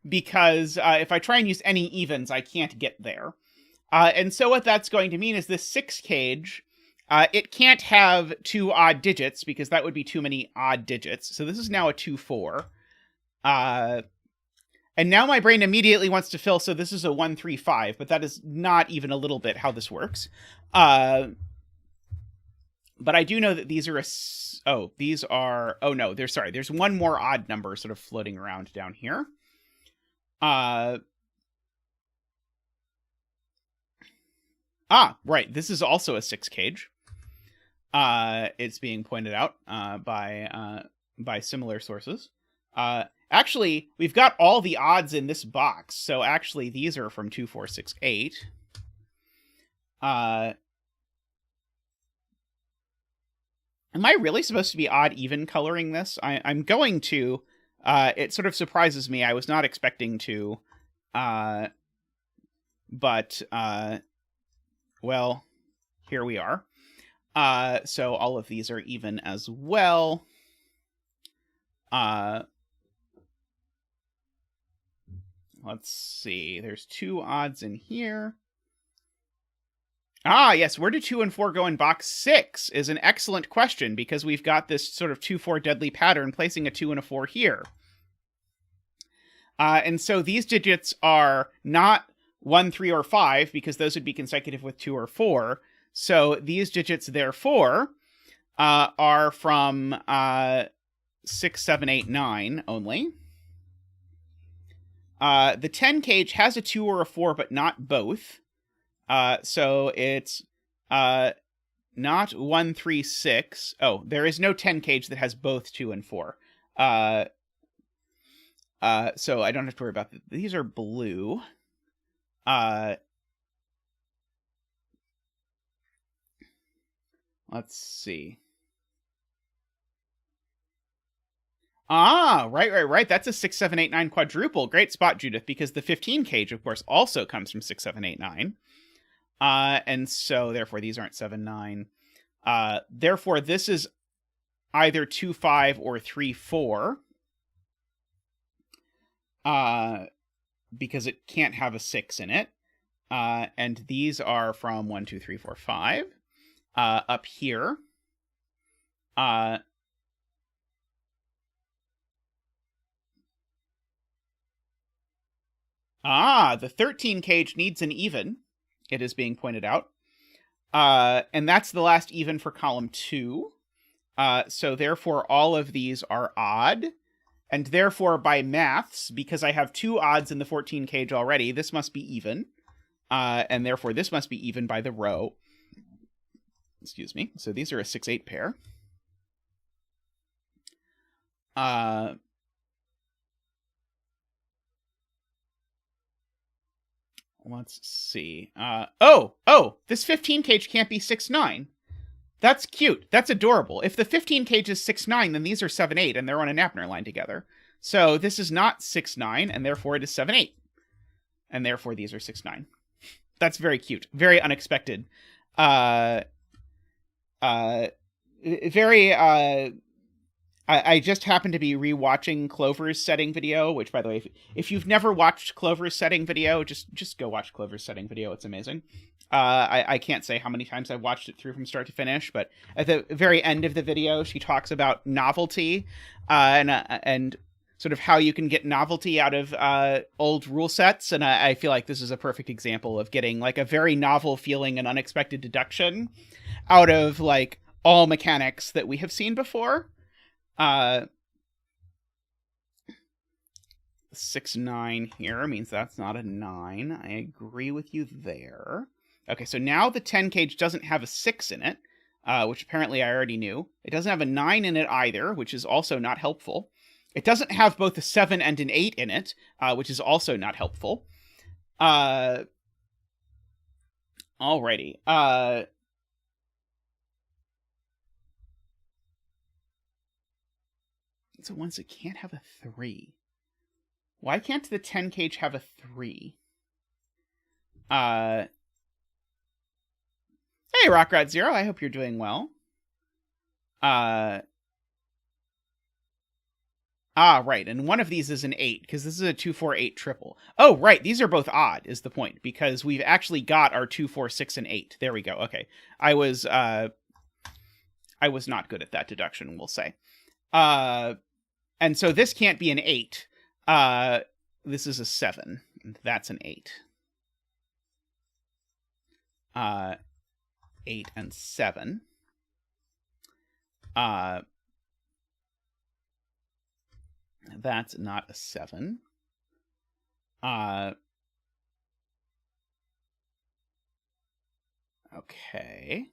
Because if I try and use any evens, I can't get there. And so what that's going to mean is this 6 cage, it can't have 2 odd digits, because that would be too many odd digits. So this is now a 2 4. And now my brain immediately wants to fill, so this is a 1 3 5, but that is not even a little bit how this works. But I do know that these are there's one more odd number sort of floating around down here. Right, this is also a 6 cage. It's being pointed out by similar sources. Actually, we've got all the odds in this box, so actually these are from 2 4 6 8. Am I really supposed to be odd-even coloring this? I'm going to. It sort of surprises me. I was not expecting to. But, well, here we are. So all of these are even as well. Let's see. There's 2 odds in here. Ah, yes. Where do 2 and 4 go in box 6 is an excellent question, because we've got this sort of 2-4 deadly pattern placing a 2 and a 4 here. And so these digits are not 1, 3, or 5, because those would be consecutive with 2 or 4. So these digits, therefore, are from 6, 7, 8, 9 only. The 10 cage has a 2 or a 4, but not both. So it's not 1, 3, 6. Oh, there is no 10 cage that has both 2 and 4. So I don't have to worry about these are blue. Let's see. Ah, right. That's a 6, 7, 8, 9 quadruple. Great spot, Judith, because the 15 cage, of course, also comes from 6, 7, 8, 9. And so, therefore, these aren't 7, 9. Therefore, this is either 2, 5 or 3, 4. Because it can't have a 6 in it. And these are from 1, 2, 3, 4, 5. Up here. The 13 cage needs an even, it is being pointed out. And that's the last even for column 2. So therefore, all of these are odd. And therefore, by maths, because I have 2 odds in the 14 cage already, this must be even. And therefore, this must be even by the row. Excuse me. So these are a 6, 8 pair. Let's see. This 15 cage can't be 6, 9. That's cute. That's adorable. If the 15 cage is 6, 9, then these are 7, 8, and they're on a Knappner line together. So this is not 6, 9, and therefore it is 7, 8. And therefore these are 6, 9. That's very cute. Very unexpected. I just happened to be rewatching Clover's setting video, which, by the way, if you've never watched Clover's setting video, just go watch Clover's setting video. It's amazing. I can't say how many times I've watched it through from start to finish, but at the very end of the video, she talks about novelty and sort of how you can get novelty out of old rule sets. And I feel like this is a perfect example of getting like a very novel feeling and unexpected deduction out of like all mechanics that we have seen before. 6, 9 here means that's not a 9. I agree with you there. Okay, so now the 10 cage doesn't have a 6 in it, which apparently I already knew. It doesn't have a 9 in it either, which is also not helpful. It doesn't have both a 7 and an 8 in it, which is also not helpful. Alrighty. So ones that can't have a 3. Why can't the 10 cage have a 3? Hey, Rockrat Zero, I hope you're doing well. Right, and one of these is an 8, because this is a 2, 4, 8 triple. Oh, right, these are both odd, is the point, because we've actually got our 2, 4, 6, and 8. There we go, okay. I was not good at that deduction, we'll say. And so this can't be an 8. This is a 7, and that's an 8. 8 and 7. That's not a 7. Okay.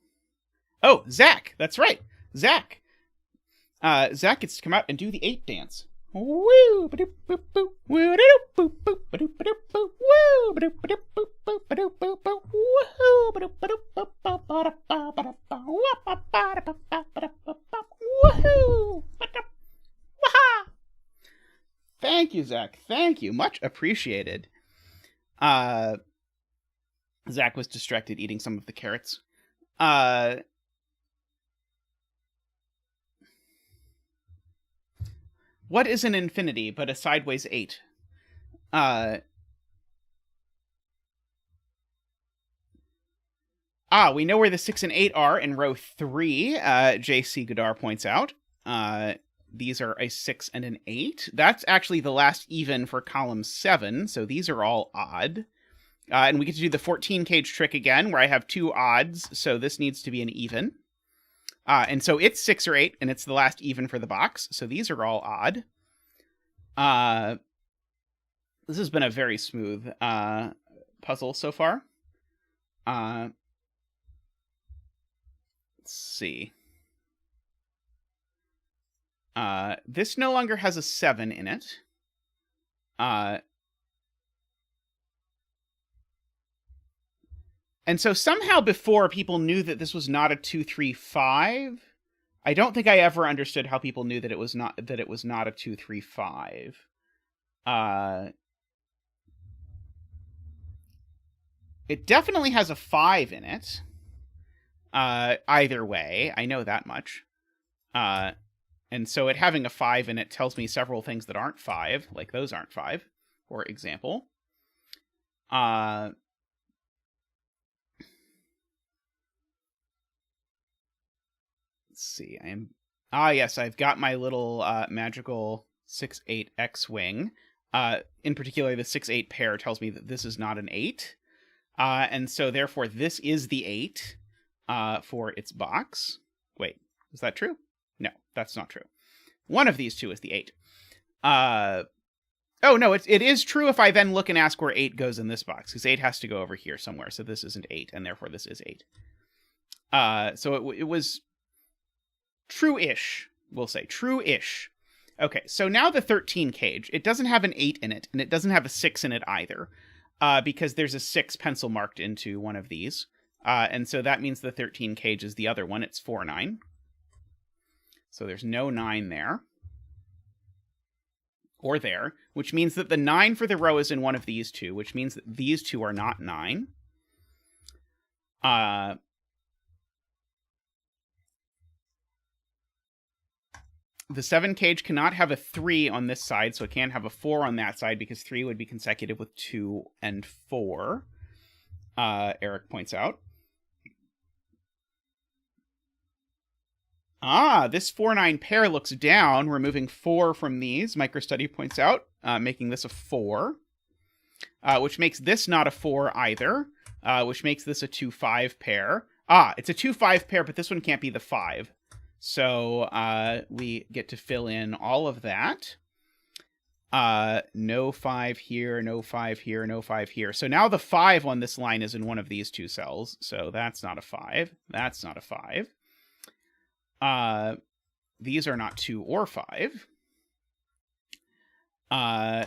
Oh, Zach! That's right! Zach! Zach gets to come out and do the 8 dance. Woo! you, Zach. Thank you. Much appreciated. Zach was distracted eating some of the carrots. What is an infinity but a sideways 8? We know where the 6 and 8 are in row 3, J.C. Godar points out. These are a 6 and an 8. That's actually the last even for column 7, so these are all odd. And we get to do the 14-cage trick again, where I have 2 odds, so this needs to be an even. And so it's 6 or 8, and it's the last even for the box, so these are all odd. This has been a very smooth puzzle so far. Let's see. This no longer has a 7 in it. And so somehow before people knew that this was not a 2, 3, 5. I don't think I ever understood how people knew that it was not a 2, 3, 5. It definitely has a 5 in it. Either way, I know that much. And so it having a 5 in it tells me several things that aren't 5, like those aren't 5, for example. Let's see. Yes, I've got my little magical 6-8 X-Wing. In particular, the 6-8 pair tells me that this is not an 8. And so therefore this is the 8 for its box. Wait, is that true? No, that's not true. One of these two is the 8. Oh, no, it is true if I then look and ask where 8 goes in this box, because 8 has to go over here somewhere, so this isn't 8, and therefore this is 8. So it was true-ish, we'll say. True-ish. Okay, so now the 13 cage. It doesn't have an 8 in it, and it doesn't have a 6 in it either, because there's a 6 pencil marked into one of these. And so that means the 13 cage is the other one. It's 4, 9. So there's no 9 there. Or there, which means that the 9 for the row is in one of these two, which means that these two are not 9. The 7 cage cannot have a 3 on this side, so it can't have a 4 on that side, because 3 would be consecutive with 2 and 4, Eric points out. This 4-9 pair looks down, removing 4 from these, MicroStudy points out, making this a 4, which makes this not a 4 either, which makes this a 2-5 pair. It's a 2-5 pair, but this one can't be the 5. So we get to fill in all of that. No 5 here, no 5 here, no 5 here. So now the 5 on this line is in one of these two cells. So that's not a 5. That's not a 5. These are not 2 or 5.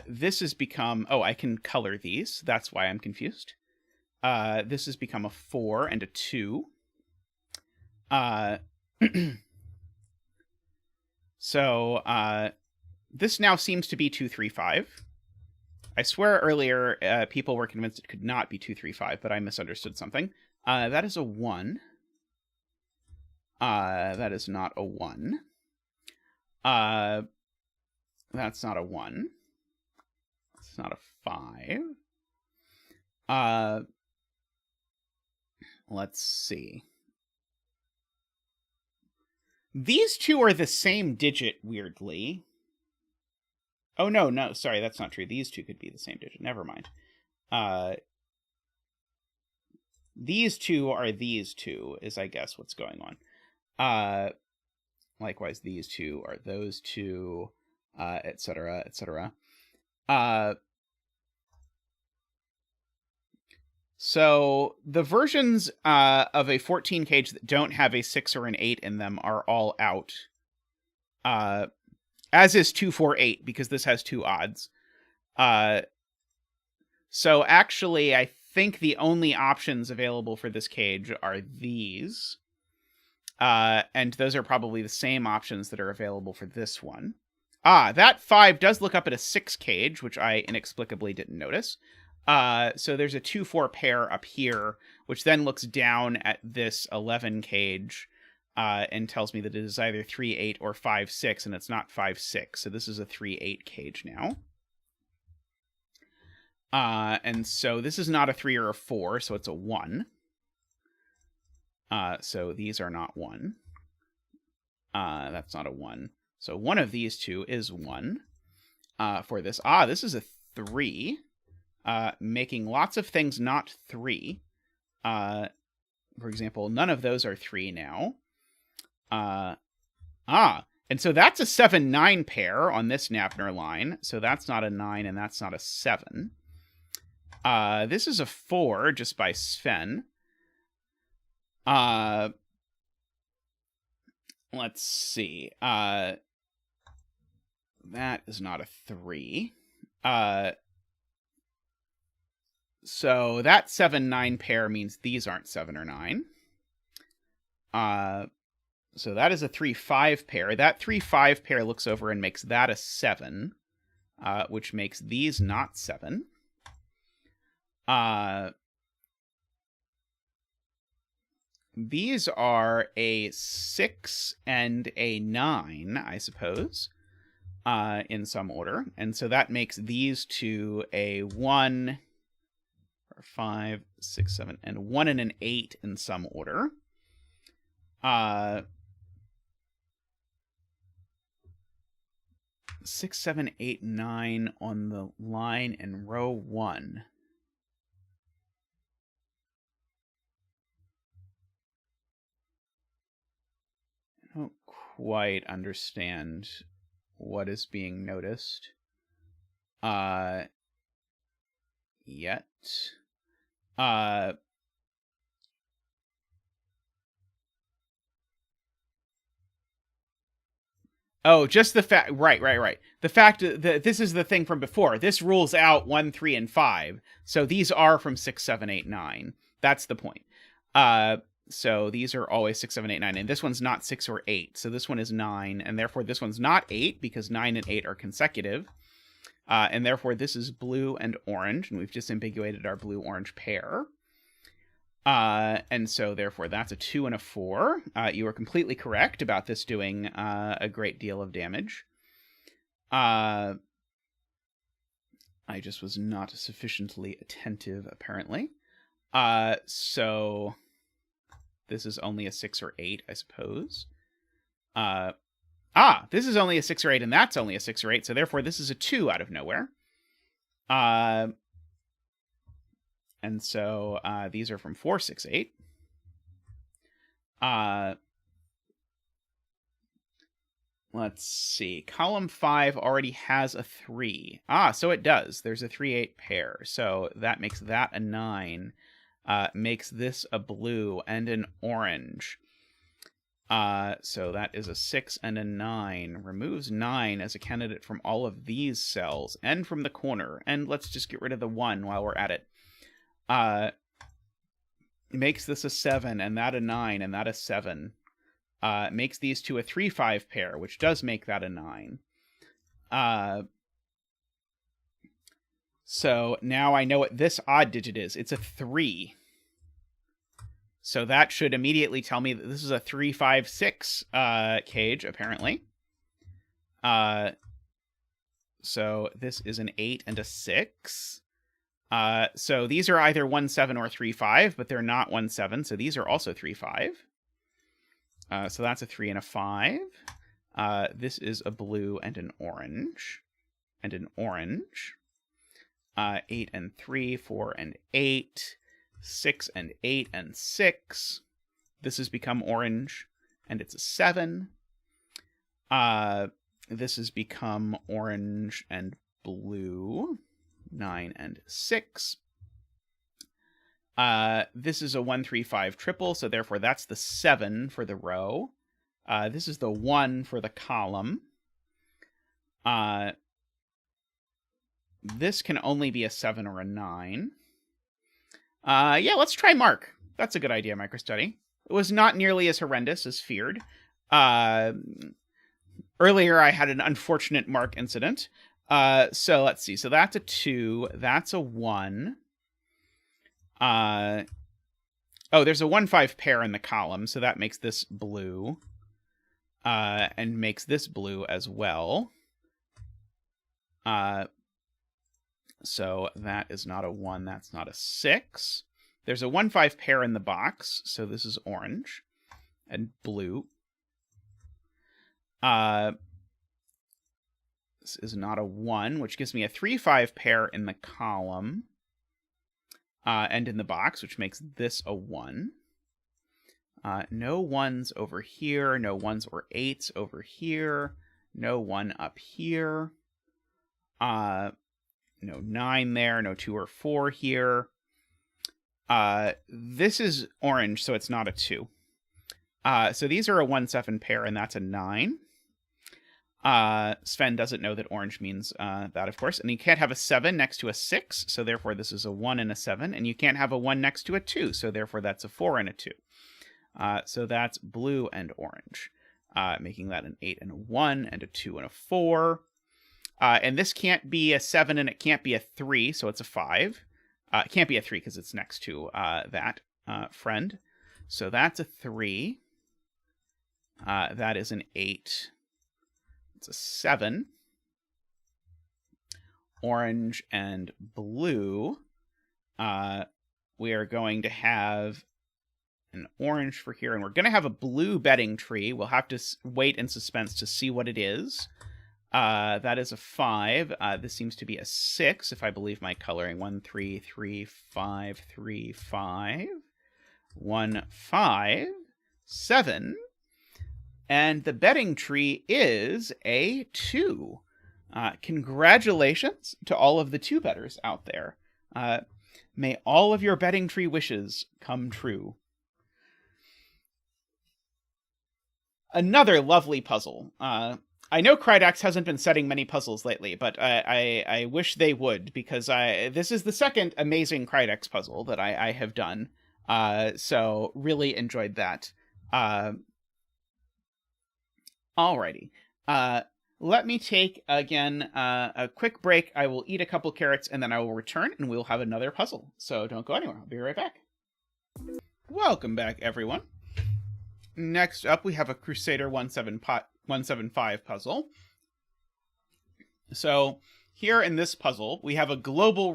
This has become... Oh, I can color these. That's why I'm confused. This has become a 4 and a 2. So, this now seems to be 2, 3, 5. I swear earlier people were convinced it could not be 2, 3, 5, but I misunderstood something. That is a 1. That is not a 1. That's not a 1. It's not a 5. Let's see. These two are the same digit, weirdly. Oh, no, sorry, that's not true. These two could be the same digit. Never mind. These two are these two, is I guess what's going on. Likewise, these two are those two, etc., etc. So the versions of a 14 cage that don't have a 6 or an 8 in them are all out. As is 2, 4, 8, because this has 2 odds. So actually, I think the only options available for this cage are these. And those are probably the same options that are available for this one. That 5 does look up at a 6 cage, which I inexplicably didn't notice. So there's a 2-4 pair up here, which then looks down at this 11 cage and tells me that it is either 3-8 or 5-6, and it's not 5-6. So this is a 3-8 cage now. And so this is not a 3 or a 4, so it's a 1. So these are not 1. That's not a 1. So one of these two is 1 for this. This is a 3, making lots of things not 3. For example, none of those are 3 now. And so that's a 7-9 pair on this Napner line. So that's not a 9 and that's not a 7. This is a 4 just by Sven. Let's see. That is not a 3. So that 7-9 pair means these aren't 7 or 9. So that is a 3-5 pair. That 3-5 pair looks over and makes that a 7, which makes these not 7. These are a 6 and a 9, I suppose, in some order. And so that makes these two a 1, or 5, 6, 7, and 1 and an 8 in some order. 6, 7, 8, 9 on the line in row 1. I don't quite understand what is being noticed yet. Oh, just the fact, right. The fact that this is the thing from before. This rules out 1, 3, and 5. So these are from 6, 7, 8, 9. That's the point. So these are always 6, 7, 8, 9. And this one's not 6 or 8. So this one is 9. And therefore this one's not 8 because 9 and 8 are consecutive. And therefore this is blue and orange. And we've disambiguated our blue-orange pair. And so therefore that's a 2 and a 4. You are completely correct about this doing a great deal of damage. I just was not sufficiently attentive, apparently. So this is only a 6 or 8, I suppose. This is only a 6 or 8, and that's only a 6 or 8, so therefore this is a 2 out of nowhere. And so these are from 4, 6, 8. Let's see. Column 5 already has a 3. So it does. There's a 3, 8 pair. So that makes that a 9. Makes this a blue and an orange. So that is a 6 and a 9. Removes 9 as a candidate from all of these cells and from the corner. And let's just get rid of the 1 while we're at it. Makes this a 7 and that a 9 and that a 7. Makes these two a 3, 5 pair, which does make that a 9. So now I know what this odd digit is. It's a 3. So that should immediately tell me that this is a 3, 5, 6 cage, apparently. So this is an 8 and a 6. So these are either 1, 7 or 3, 5, but they're not 1, 7, so these are also 3, 5. So that's a 3 and a 5. This is a blue and an orange. And an orange. 8 and 3, 4 and 8. 6 and 8 and 6. This has become orange, and it's a 7. This has become orange and blue. 9 and 6. This is a 1, 3, 5 triple, so therefore that's the 7 for the row. This is the 1 for the column. This can only be a 7 or a 9. Yeah, let's try Mark. That's a good idea, Microstudy. It was not nearly as horrendous as feared. earlier I had an unfortunate mark incident. So let's see. So that's a 2. That's a 1. Oh, there's a 1-5 pair in the column, so that makes this blue. And makes this blue as well. So that is not a 1, that's not a 6. There's a 1-5 pair in the box, so this is orange and blue. This is not a 1, which gives me a 3-5 pair in the column and in the box, which makes this a 1. No 1s over here, no 1s or 8s over here, no 1 up here. No 9 there, no 2 or 4 here. This is orange, so it's not a 2. So these are a 1-7 pair, and that's a 9. Sven doesn't know that orange means that, of course. And you can't have a 7 next to a 6, so therefore this is a 1 and a 7. And you can't have a 1 next to a 2, so therefore that's a 4 and a 2. So that's blue and orange, making that an 8 and a 1 and a 2 and a 4. And this can't be a 7 and it can't be a 3, so it's a 5. It can't be a 3 because it's next to that friend. So that's a 3. That is an 8. It's a 7. Orange and blue. We are going to have an orange for here, and we're going to have a blue bedding tree. We'll have to wait in suspense to see what it is. That is a 5. This seems to be a 6, if I believe my coloring. 1, 3, 3, 5, 3, 5. 1, 5, 7. And the bedding tree is a 2. Congratulations to all of the 2-betters out there. May all of your bedding tree wishes come true. Another lovely puzzle. I know Krydax hasn't been setting many puzzles lately, but I wish they would, because this is the second amazing Krydax puzzle that I have done. So really enjoyed that. Alrighty. Let me take, again, a quick break. I will eat a couple carrots, and then I will return, and we'll have another puzzle. So don't go anywhere. I'll be right back. Welcome back, everyone. Next up, we have a Crusader 175 puzzle. So here in this puzzle, we have a global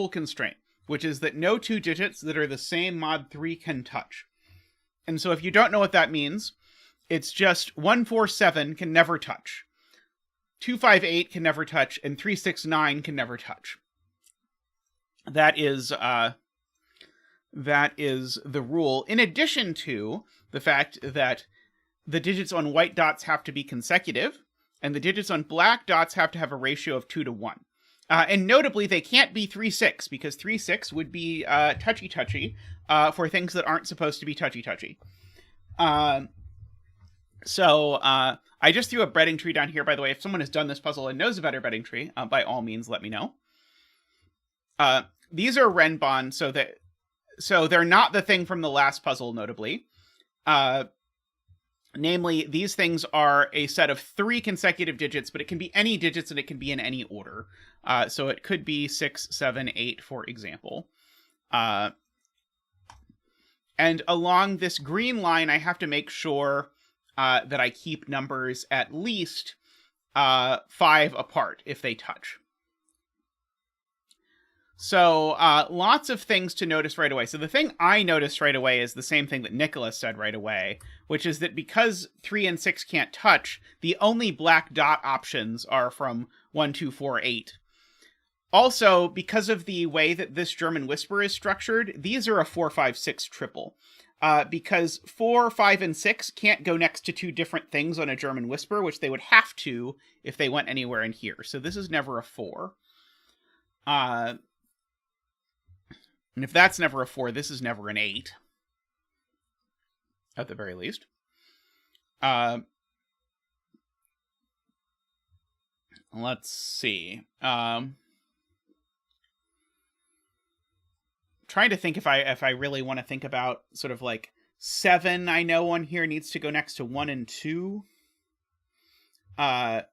constraint, which is that no 2 digits that are the same mod 3 can touch. And so if you don't know what that means, it's just 147 can never touch, 258 can never touch, and 369 can never touch. That is the rule, in addition to the fact that the digits on white dots have to be consecutive, and the digits on black dots have to have a ratio of 2 to 1. And notably, they can't be 3-6, because 3-6 would be touchy-touchy for things that aren't supposed to be touchy-touchy. So I just threw a bedding tree down here, by the way. If someone has done this puzzle and knows a better bedding tree, by all means, let me know. These are Renban't, so they're not the thing from the last puzzle, notably. Namely, these things are a set of 3 consecutive digits, but it can be any digits and it can be in any order. So it could be 6, 7, 8, for example. And along this green line, I have to make sure that I keep numbers at least 5 apart if they touch. So lots of things to notice right away. So the thing I noticed right away is the same thing that Nicholas said right away, which is that because 3 and 6 can't touch, the only black dot options are from 1, 2, 4, 8. Also, because of the way that this German Whisper is structured, these are a 4, 5, 6 triple. Because 4, 5, and 6 can't go next to 2 different things on a German Whisper, which they would have to if they went anywhere in here. So this is never a 4. And if that's never a 4, this is never an 8. At the very least. Let's see. Trying to think if I really want to think about sort of like 7 I know on here needs to go next to 1 and 2. It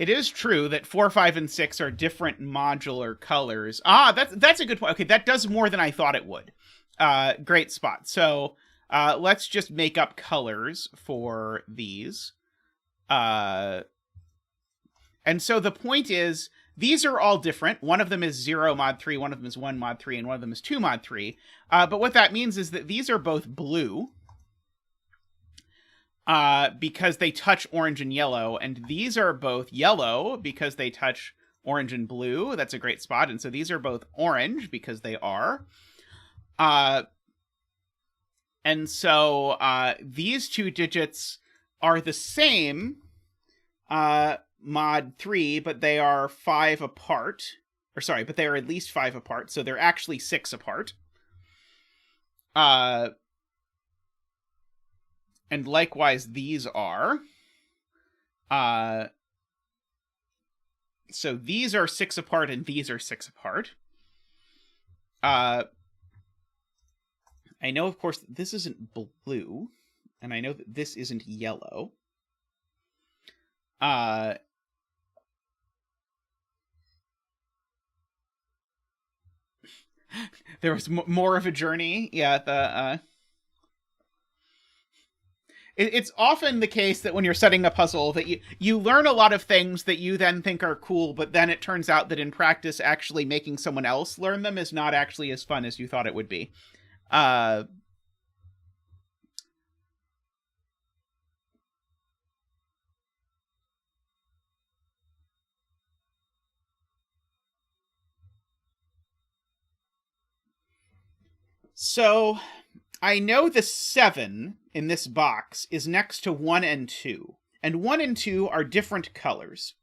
is true that 4, 5, and 6 are different modular colors. That's a good point. Okay, that does more than I thought it would. Great spot. So let's just make up colors for these. And so the point is, these are all different. One of them is 0 mod 3, one of them is 1 mod 3, and one of them is 2 mod 3. But what that means is that these are both blue. Because they touch orange and yellow, and these are both yellow because they touch orange and blue. That's a great spot. And so these are both orange because they are. And so these two digits are the same mod 3, but they are 5 apart. Or sorry, but they are at least 5 apart, so they're actually 6 apart. And likewise, these are. So these are 6 apart, and these are 6 apart. I know, of course, that this isn't blue, and I know that this isn't yellow. There was more of a journey. Yeah, It's often the case that when you're setting a puzzle that you learn a lot of things that you then think are cool, but then it turns out that in practice, actually making someone else learn them is not actually as fun as you thought it would be. So I know the 7 in this box is next to 1 and 2, and 1 and 2 are different colors.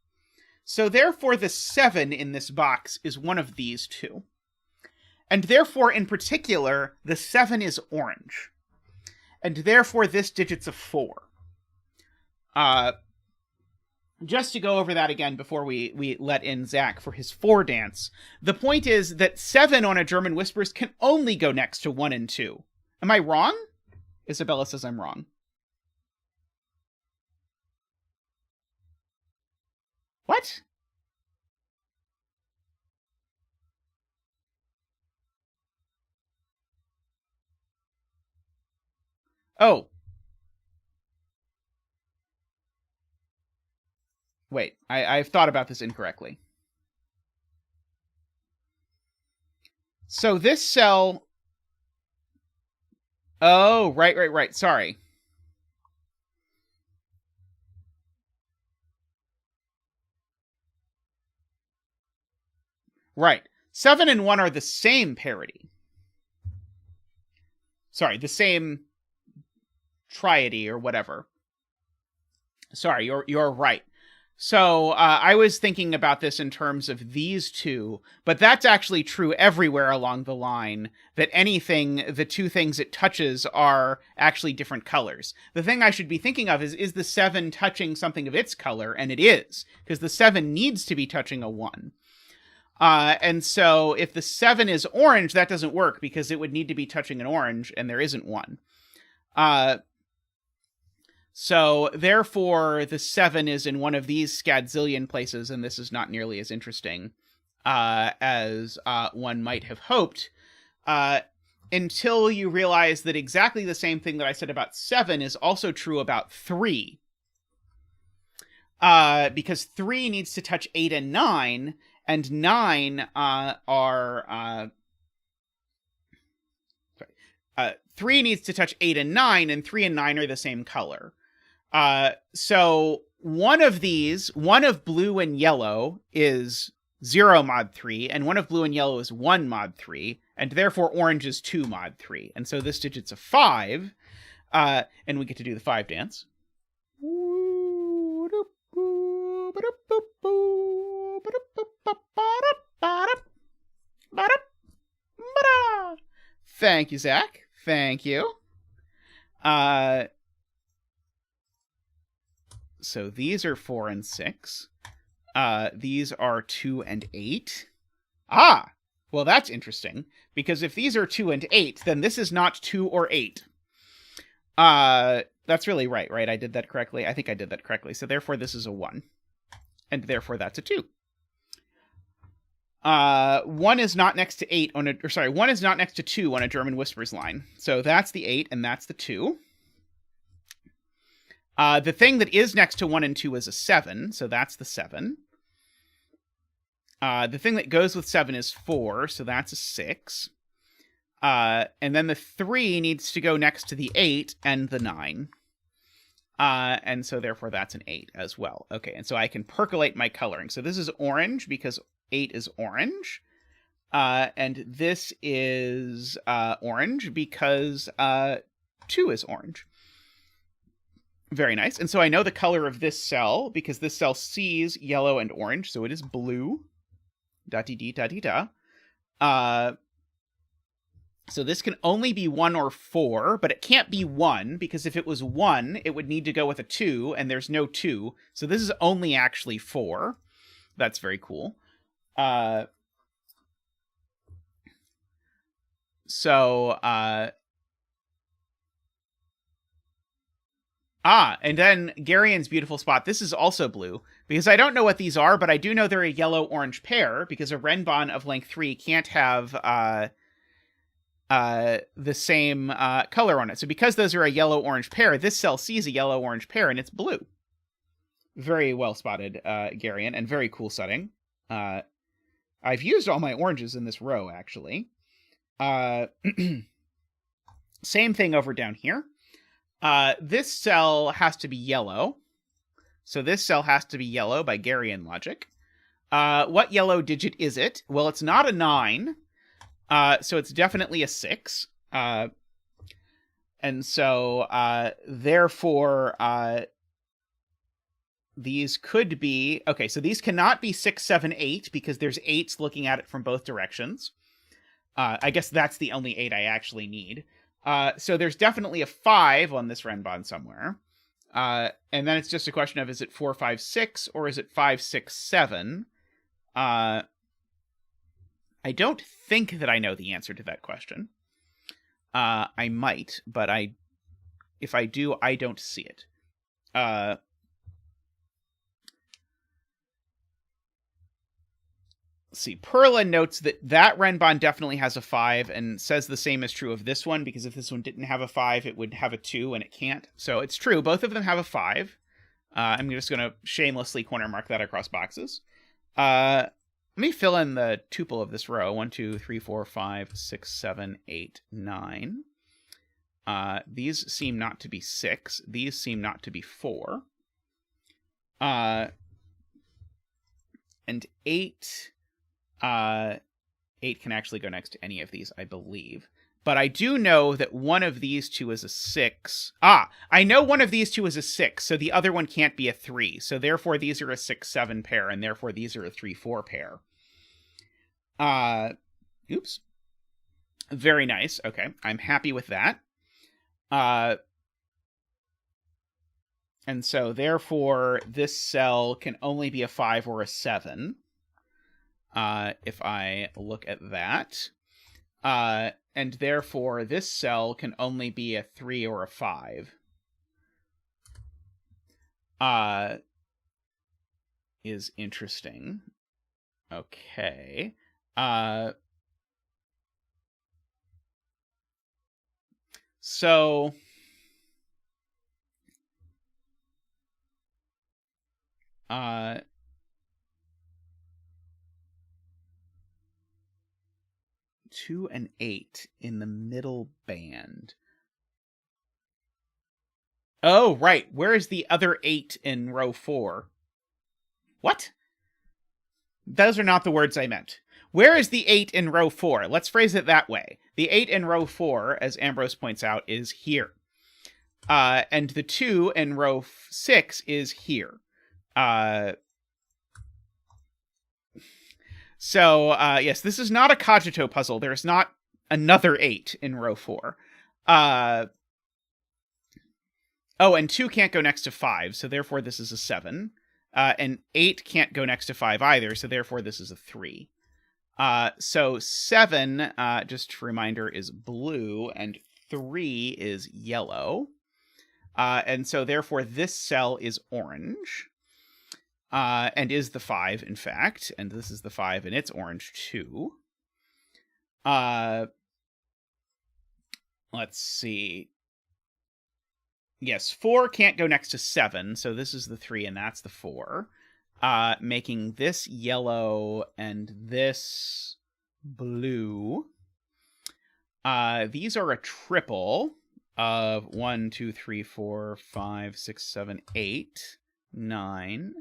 So therefore the 7 in this box is one of these two. And therefore, in particular, the 7 is orange. And therefore this digit's a 4. Just to go over that again before we let in Zach for his 4 dance, the point is that 7 on a German Whispers can only go next to 1 and 2. Am I wrong? Isabella says I'm wrong. What? Oh. Wait, I've thought about this incorrectly. So this cell... Oh, right. Sorry. Right. 7 and 1 are the same parity. Sorry, the same triady or whatever. Sorry, you're right. So I was thinking about this in terms of these two, but that's actually true everywhere along the line, that the two things it touches are actually different colors. The thing I should be thinking of is the 7 touching something of its color? And it is, because the 7 needs to be touching a 1. And so if the 7 is orange, that doesn't work, because it would need to be touching an orange, and there isn't one. So, therefore, the 7 is in one of these scadzillion places, and this is not nearly as interesting as one might have hoped, until you realize that exactly the same thing that I said about 7 is also true about 3. Because 3 needs to touch 8 and 9, and 9 are... 3 needs to touch 8 and 9, and 3 and 9 are the same color. So one of these, one of blue and yellow is 0 mod 3, and one of blue and yellow is 1 mod 3, and therefore orange is 2 mod 3. And so this digit's a 5, and we get to do the 5 dance. Thank you, Zach. Thank you. So these are 4 and 6. These are 2 and 8. Ah! Well, that's interesting, because if these are 2 and 8, then this is not 2 or 8. That's really right? I did that correctly? I think I did that correctly. So therefore this is a 1. And therefore that's a 2. 1 is not next to 8 on a... Or sorry, 1 is not next to 2 on a German Whispers line. So that's the 8, and that's the 2. The thing that is next to 1 and 2 is a 7, so that's the 7. The thing that goes with 7 is 4, so that's a 6. And then the 3 needs to go next to the 8 and the 9. And so therefore that's an 8 as well. Okay, and so I can percolate my coloring. So this is orange because 8 is orange. And this is orange because 2 is orange. Very nice. And so I know the color of this cell because this cell sees yellow and orange, so it is blue. Da-dee-dee-da-dee-da. So this can only be 1 or 4, but it can't be 1, because if it was 1, it would need to go with a 2, and there's no 2. So this is only actually 4. That's very cool. And then Garian's beautiful spot. This is also blue, because I don't know what these are, but I do know they're a yellow-orange pair, because a Renban't of length 3 can't have the same color on it. So because those are a yellow-orange pair, this cell sees a yellow-orange pair, and it's blue. Very well spotted, Garian, and very cool setting. I've used all my oranges in this row, actually. Same thing over down here. This cell has to be yellow. So this cell has to be yellow by Garian logic. What yellow digit is it? Well, it's not a 9. So it's definitely a 6. And so, therefore, these could be... Okay, so these cannot be 6, 7, 8, because there's 8s looking at it from both directions. I guess that's the only 8 I actually need. So there's definitely a 5 on this Renban't somewhere. And then it's just a question of, is it 4, 5, 6, or is it 5, 6, 7? I don't think that I know the answer to that question. I might, but if I do, I don't see it. Let's see. Perla notes that Renban't definitely has a 5 and says the same is true of this one, because if this one didn't have a 5, it would have a 2, and it can't. So it's true. Both of them have a 5. I'm just going to shamelessly corner mark that across boxes. Let me fill in the tuple of this row. 1, 2, 3, 4, 5, 6, 7, 8, 9. These seem not to be 6. These seem not to be 4. And 8... 8 can actually go next to any of these, I believe. But I do know that one of these two is a 6. I know one of these two is a 6, so the other one can't be a 3. So therefore these are a 6, 7 pair, and therefore these are a 3, 4 pair. Oops. Very nice. Okay, I'm happy with that. And so therefore this cell can only be a 5 or a 7. If I look at that. And therefore, this cell can only be a 3 or a 5. Is interesting. Okay. So... 2 and 8 in the middle band. Oh, right. Where is the other 8 in row 4? What? Those are not the words I meant. Where is the 8 in row 4? Let's phrase it that way. The 8 in row 4, as Ambrose points out, is here. And the 2 in row 6 is here. So, yes, this is not a cogito puzzle. There is not another 8 in row 4. Oh, and 2 can't go next to 5, so therefore this is a 7. And 8 can't go next to 5 either, so therefore this is a 3. So 7, just a reminder, is blue, and 3 is yellow. And so therefore this cell is orange. And is the 5, in fact. And this is the 5, and it's orange too. Let's see. Yes, 4 can't go next to 7, so this is the 3, and that's the 4. Making this yellow and this blue. These are a triple of 1, 2, 3, 4, 5, 6, 7, 8, 9.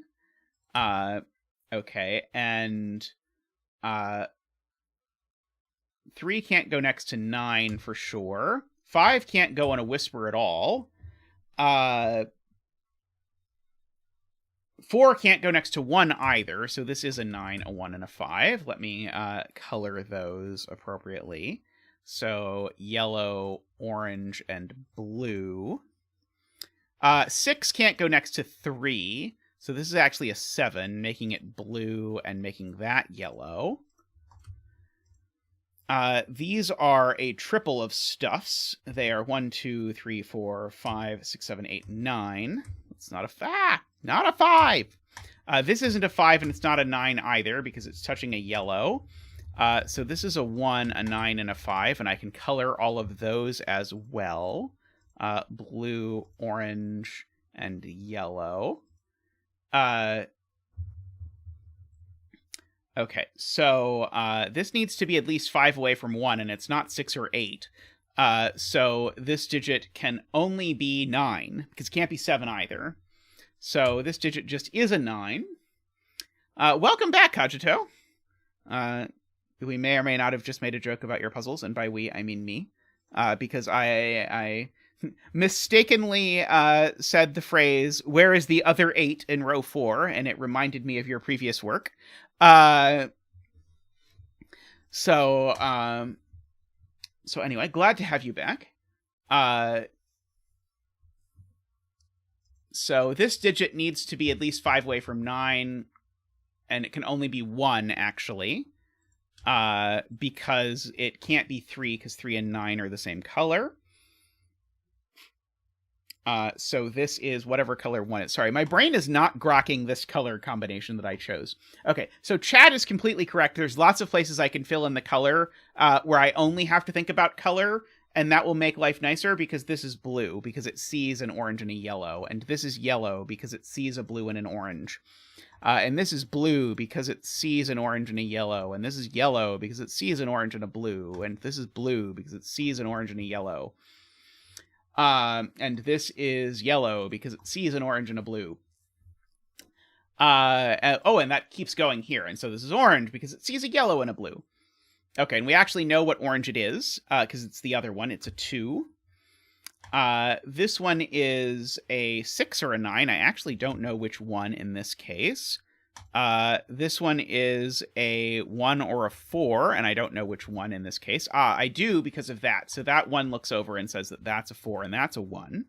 Okay, and 3 can't go next to 9 for sure. 5 can't go on a whisper at all. 4 can't go next to 1 either, so this is a 9, a 1, and a 5. Let me color those appropriately. So yellow, orange, and blue. 6 can't go next to 3, so this is actually a 7, making it blue and making that yellow. These are a triple of stuffs. They are 1, 2, 3, 4, 5, 6, 7, 8, 9. It's not a fact. Not a 5. This isn't a 5, and it's not a 9 either, because it's touching a yellow. So this is a 1, a 9, and a 5, and I can color all of those as well. Blue, orange, and yellow. Okay, so this needs to be at least 5 away from 1, and it's not 6 or 8. So this digit can only be 9, because it can't be 7 either. So this digit just is a 9. Welcome back, Cogito. We may or may not have just made a joke about your puzzles, and by we, I mean me. Because I mistakenly said the phrase, "Where is the other 8 in row 4?" And it reminded me of your previous work. So anyway, glad to have you back. So this digit needs to be at least 5 away from 9, and it can only be 1, actually. Because it can't be 3, because 3 and 9 are the same color. So this is whatever color 1 is. Sorry, my brain is not grokking this color combination that I chose. Okay, so Chad is completely correct. There's lots of places I can fill in the color where I only have to think about color, and that will make life nicer, because this is blue, because it sees an orange and a yellow, and this is yellow, because it sees a blue and an orange. And this is blue because it sees an orange and a yellow. And this is yellow because it sees an orange and a blue. And this is blue because it sees an orange and a yellow. And this is yellow because it sees an orange and a blue. And that keeps going here. And so this is orange because it sees a yellow and a blue. Okay, and we actually know what orange it is because it's the other one. It's a 2. This one is a 6 or a 9. I actually don't know which one in this case. This one is a 1 or a 4, and I don't know which one in this case. I do because of that. So that one looks over and says that that's a 4 and that's a 1.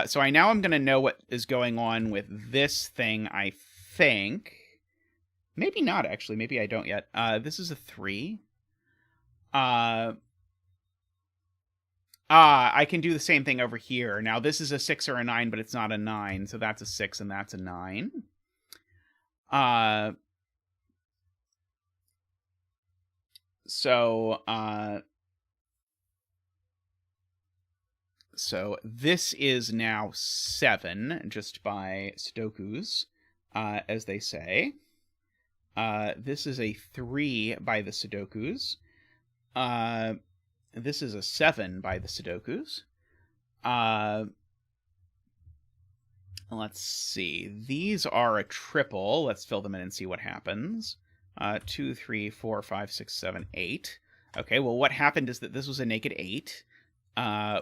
So I'm going to know what is going on with this thing, I think. Maybe not, actually. Maybe I don't yet. This is a 3. I can do the same thing over here. Now, this is a 6 or a 9, but it's not a 9, so that's a 6 and that's a 9. So this is now 7, just by sudokus, as they say. This is a 3 by the sudokus. This is a 7 by the sudokus. Let's see. These are a triple. Let's fill them in and see what happens. 2, 3, 4, 5, 6, 7, 8. Okay, well, what happened is that this was a naked 8,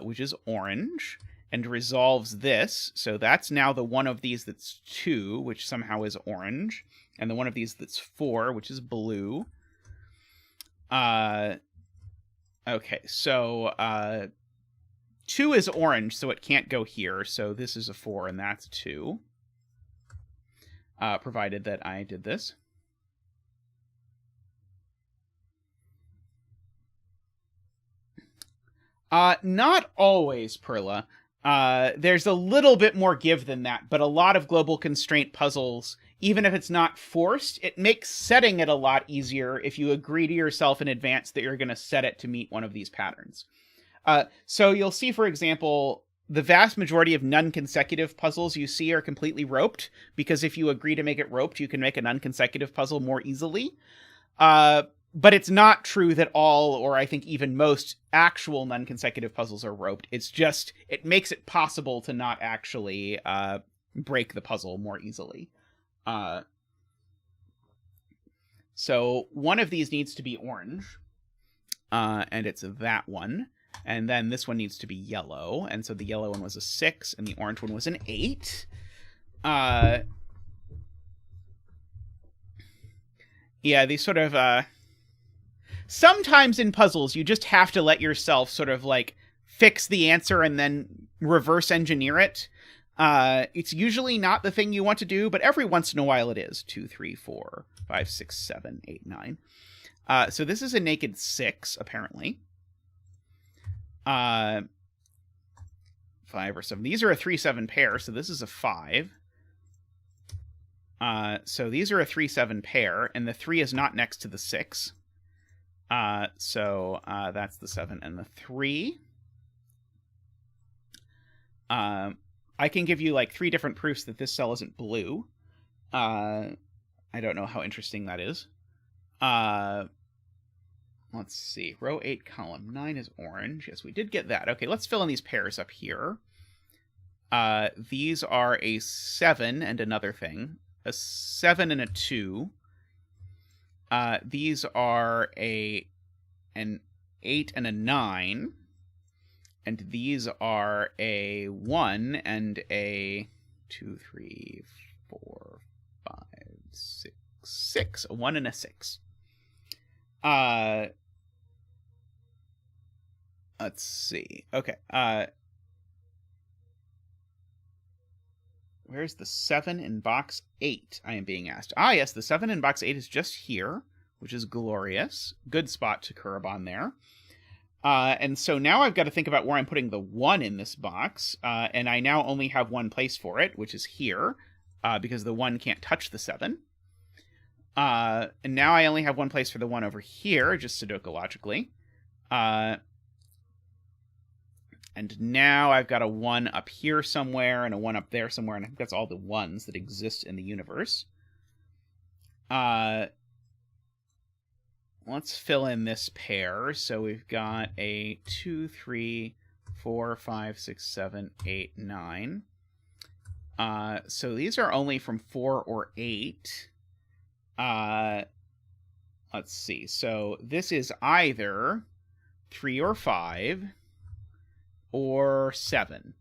which is orange, and resolves this. So that's now the one of these that's 2, which somehow is orange, and the one of these that's 4, which is blue. Okay, so 2 is orange, so it can't go here. So this is a 4, and that's 2. Provided that I did this. Not always, Perla. There's a little bit more give than that, but a lot of global constraint puzzles, even if it's not forced, it makes setting it a lot easier if you agree to yourself in advance that you're going to set it to meet one of these patterns. So you'll see, for example, the vast majority of non-consecutive puzzles you see are completely roped, because if you agree to make it roped, you can make a non-consecutive puzzle more easily. But it's not true that all, or I think even most, actual non-consecutive puzzles are roped. It's just, it makes it possible to not actually break the puzzle more easily. So one of these needs to be orange, and it's that one. And then this one needs to be yellow, and so the yellow one was a 6, and the orange one was an 8. Yeah, these sort of... sometimes in puzzles, you just have to let yourself sort of, like, fix the answer and then reverse engineer it. It's usually not the thing you want to do, but every once in a while it is. 2, 3, 4, 5, 6, 7, 8, 9. So this is a naked 6, apparently. 5 or 7. These are a 3-7 pair, so this is a 5. So these are a 3-7 pair, and the 3 is not next to the 6. So that's the 7 and the 3. I can give you like 3 different proofs that this cell isn't blue. I don't know how interesting that is. Let's see. Row 8, column 9 is orange. Yes, we did get that. Okay, let's fill in these pairs up here. These are a 7 and another thing. A 7 and a 2. These are an 8 and a 9. And these are a 1 and a 2, 3, 4, 5, 6, 6. A 1 and a 6. Let's see. Okay. Where's the 7 in box 8? I am being asked. Ah, yes, the 7 in box 8 is just here, which is glorious. Good spot to curb on there. And so now I've got to think about where I'm putting the 1 in this box, and I now only have one place for it, which is here, because the 1 can't touch the 7. And now I only have one place for the 1 over here, just sudoku-logically. And now I've got a 1 up here somewhere, and a 1 up there somewhere, and I think that's all the 1s that exist in the universe. Let's fill in this pair. So we've got a 2, 3, 4, 5, 6, 7, 8, 9. So these are only from 4 or 8. Let's see. So this is either 3 or 5 or 7.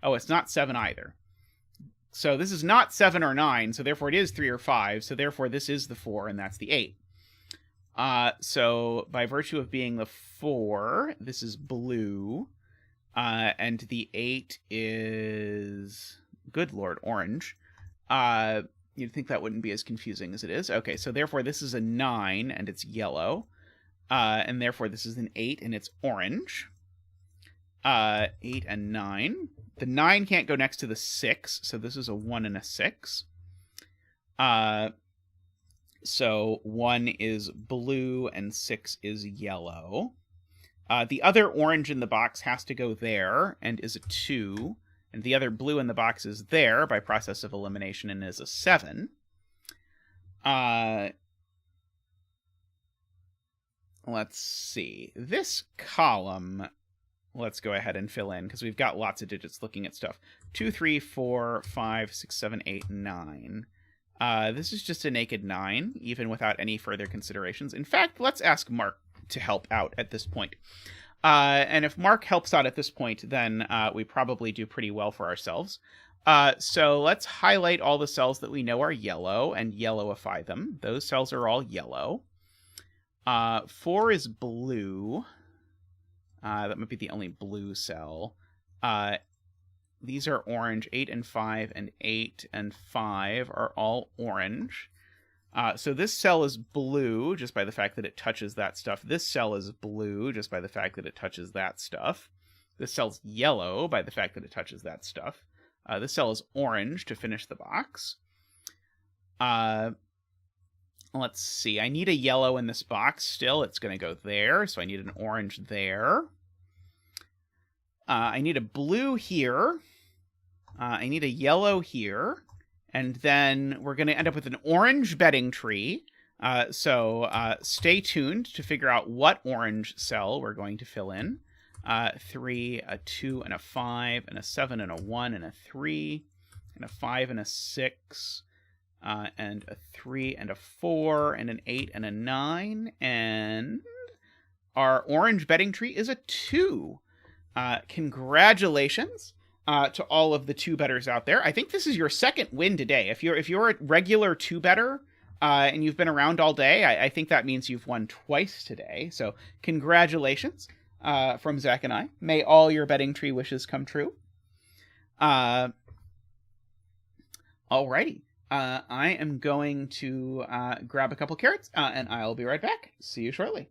Oh, it's not 7 either. So this is not 7 or 9, so therefore it is 3 or 5, so therefore this is the 4, and that's the 8. So by virtue of being the 4, this is blue, and the 8 is, good lord, orange. You'd think that wouldn't be as confusing as it is. Okay, so therefore this is a 9, and it's yellow, and therefore this is an 8, and it's orange. 8 and 9. The 9 can't go next to the 6, so this is a 1 and a 6. So 1 is blue and 6 is yellow. The other orange in the box has to go there and is a 2. And the other blue in the box is there by process of elimination and is a 7. Let's see. This column, let's go ahead and fill in, because we've got lots of digits looking at stuff. 2, 3, 4, 5, 6, 7, 8, 9. This is just a naked 9, even without any further considerations. In fact, let's ask Mark to help out at this point. And if Mark helps out at this point, then we probably do pretty well for ourselves. So let's highlight all the cells that we know are yellow and yellowify them. Those cells are all yellow. 4 is blue. That might be the only blue cell. These are orange. 8 and 5 and 8 and 5 are all orange. So this cell is blue just by the fact that it touches that stuff. This cell is blue just by the fact that it touches that stuff. This cell's yellow by the fact that it touches that stuff. This cell is orange to finish the box. Let's see. I need a yellow in this box still. It's going to go there, so I need an orange there. I need a blue here. I need a yellow here. And then we're going to end up with an orange bedding tree. So stay tuned to figure out what orange cell we're going to fill in. 3, a 2, and a 5, and a 7, and a 1, and a 3, and a 5, and a 6, and a 3, and a 4, and an 8, and a 9, and our orange bedding tree is a 2. Congratulations to all of the 2-betters out there. I think this is your second win today. If you're a regular 2-better, and you've been around all day, I think that means you've won twice today. So congratulations. From Zach and I. May all your bedding tree wishes come true. Alrighty. I am going to grab a couple carrots, and I'll be right back. See you shortly.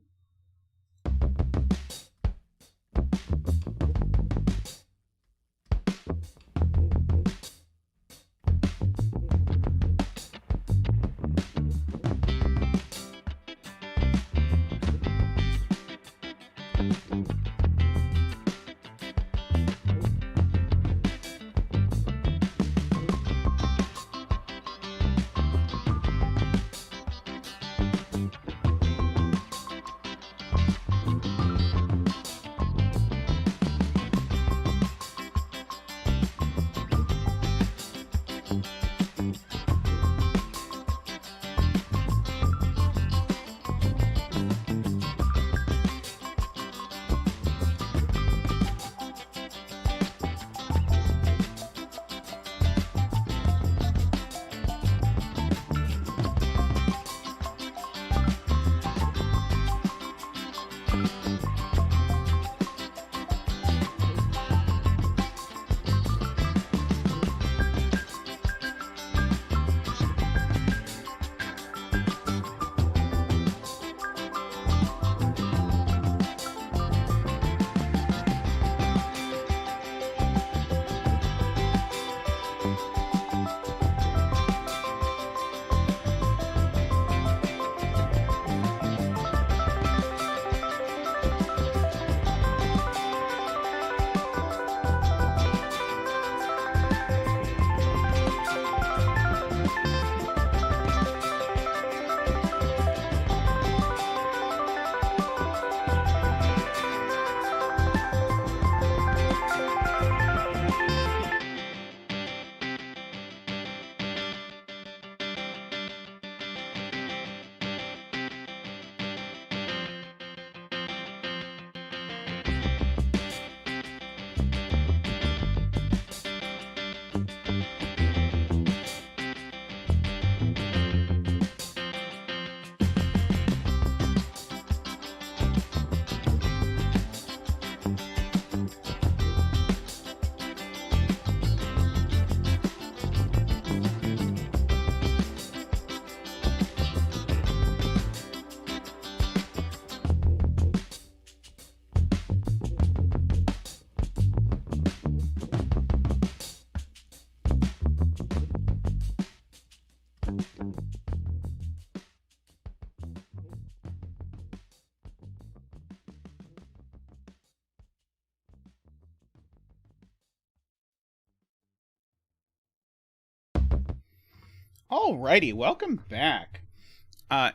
Alrighty, welcome back.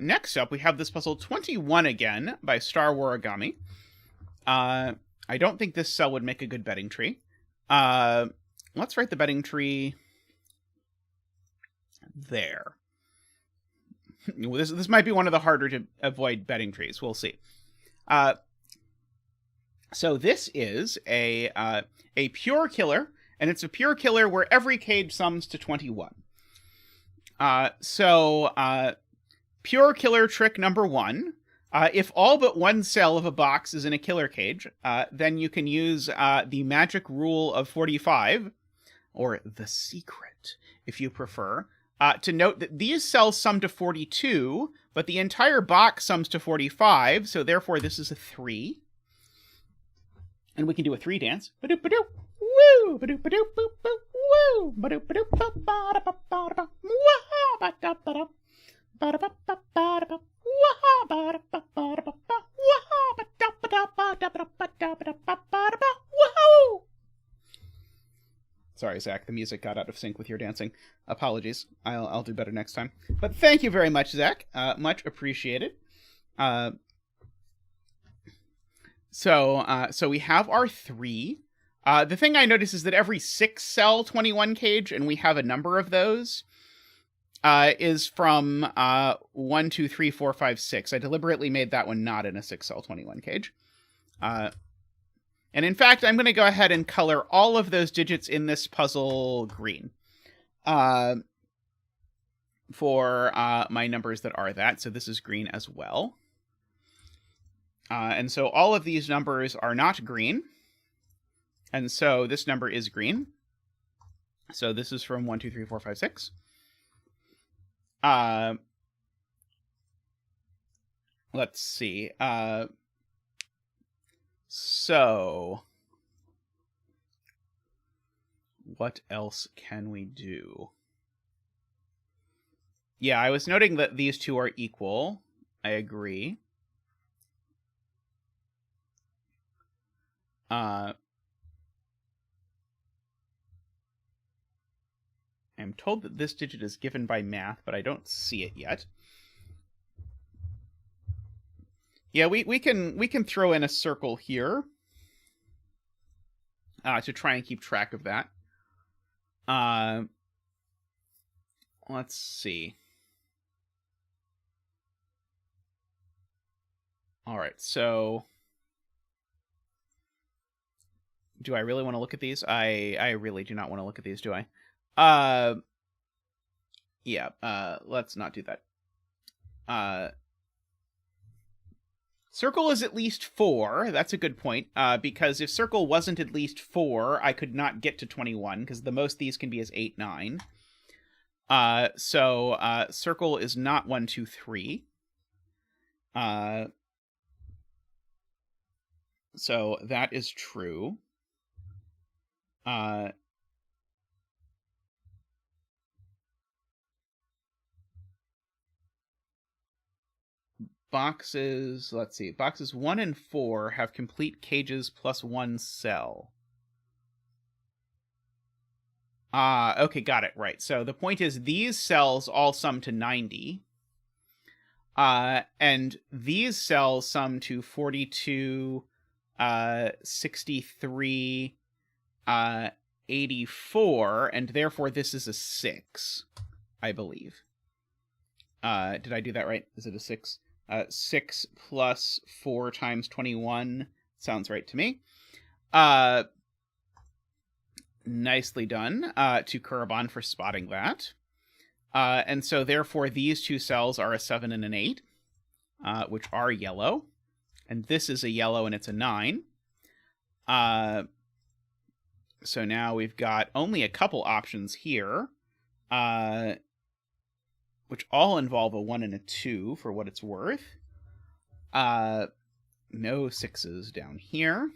Next up, we have this puzzle 21 again by starwarigami. I don't think this cell would make a good bedding tree. Let's write the bedding tree there. This might be one of the harder to avoid bedding trees. We'll see. So this is a pure killer, and it's a pure killer where every cage sums to 21. Pure killer trick number 1. If all but one cell of a box is in a killer cage, then you can use the magic rule of 45, or the secret, if you prefer, to note that these cells sum to 42, but the entire box sums to 45, so therefore this is a 3. And we can do a 3 dance. Ba-doop-ba-doop. Woo! Ba-doop-ba-doop. Boop, boop. Woo! Ba-doop-ba-doop. Ba-ba-da-ba-ba-da-ba. Wah! Ba-da-ba-da. Ba-da-ba-ba-ba-da-ba. Wah! Ba-da-ba-ba-da-ba. Wah! Ba-da-ba-da-ba-da-ba-da-ba-da-ba. Woohoo! Sorry, Zach, the music got out of sync with your dancing. Apologies. I'll do better next time. But thank you very much, Zach. Much appreciated. So we have our 3. The thing I notice is that every 6-cell 21 cage, and we have a number of those, is from 1, 2, 3, 4, 5, 6. I deliberately made that one not in a 6-cell 21 cage. And in fact, I'm going to go ahead and color all of those digits in this puzzle green for my numbers that are that. So this is green as well. And so all of these numbers are not green. And so this number is green. So this is from 1, 2, 3, 4, 5, 6. Let's see. So what else can we do? Yeah, I was noting that these two are equal. I agree. I'm told that this digit is given by math, but I don't see it yet. Yeah, we can throw in a circle here to try and keep track of that. Let's see. All right, so do I really want to look at these? I really do not want to look at these, do I? Yeah, let's not do that. Circle is at least 4. That's a good point, because if circle wasn't at least 4, I could not get to 21, because the most these can be is 8, 9. So circle is not 1, 2, 3. So that is true. Boxes, let's see. Boxes 1 and 4 have complete cages plus 1 cell. Okay, got it. Right. So the point is these cells all sum to 90. And these cells sum to 42, 63, 84, and therefore this is a 6, I believe. Did I do that right? Is it a 6? 6 plus 4 times 21 sounds right to me. Nicely done to Kurban for spotting that. And so therefore these two cells are a 7 and an 8, which are yellow. And this is a yellow and it's a 9. So now we've got only a couple options here, which all involve a 1 and a 2 for what it's worth. No 6s down here.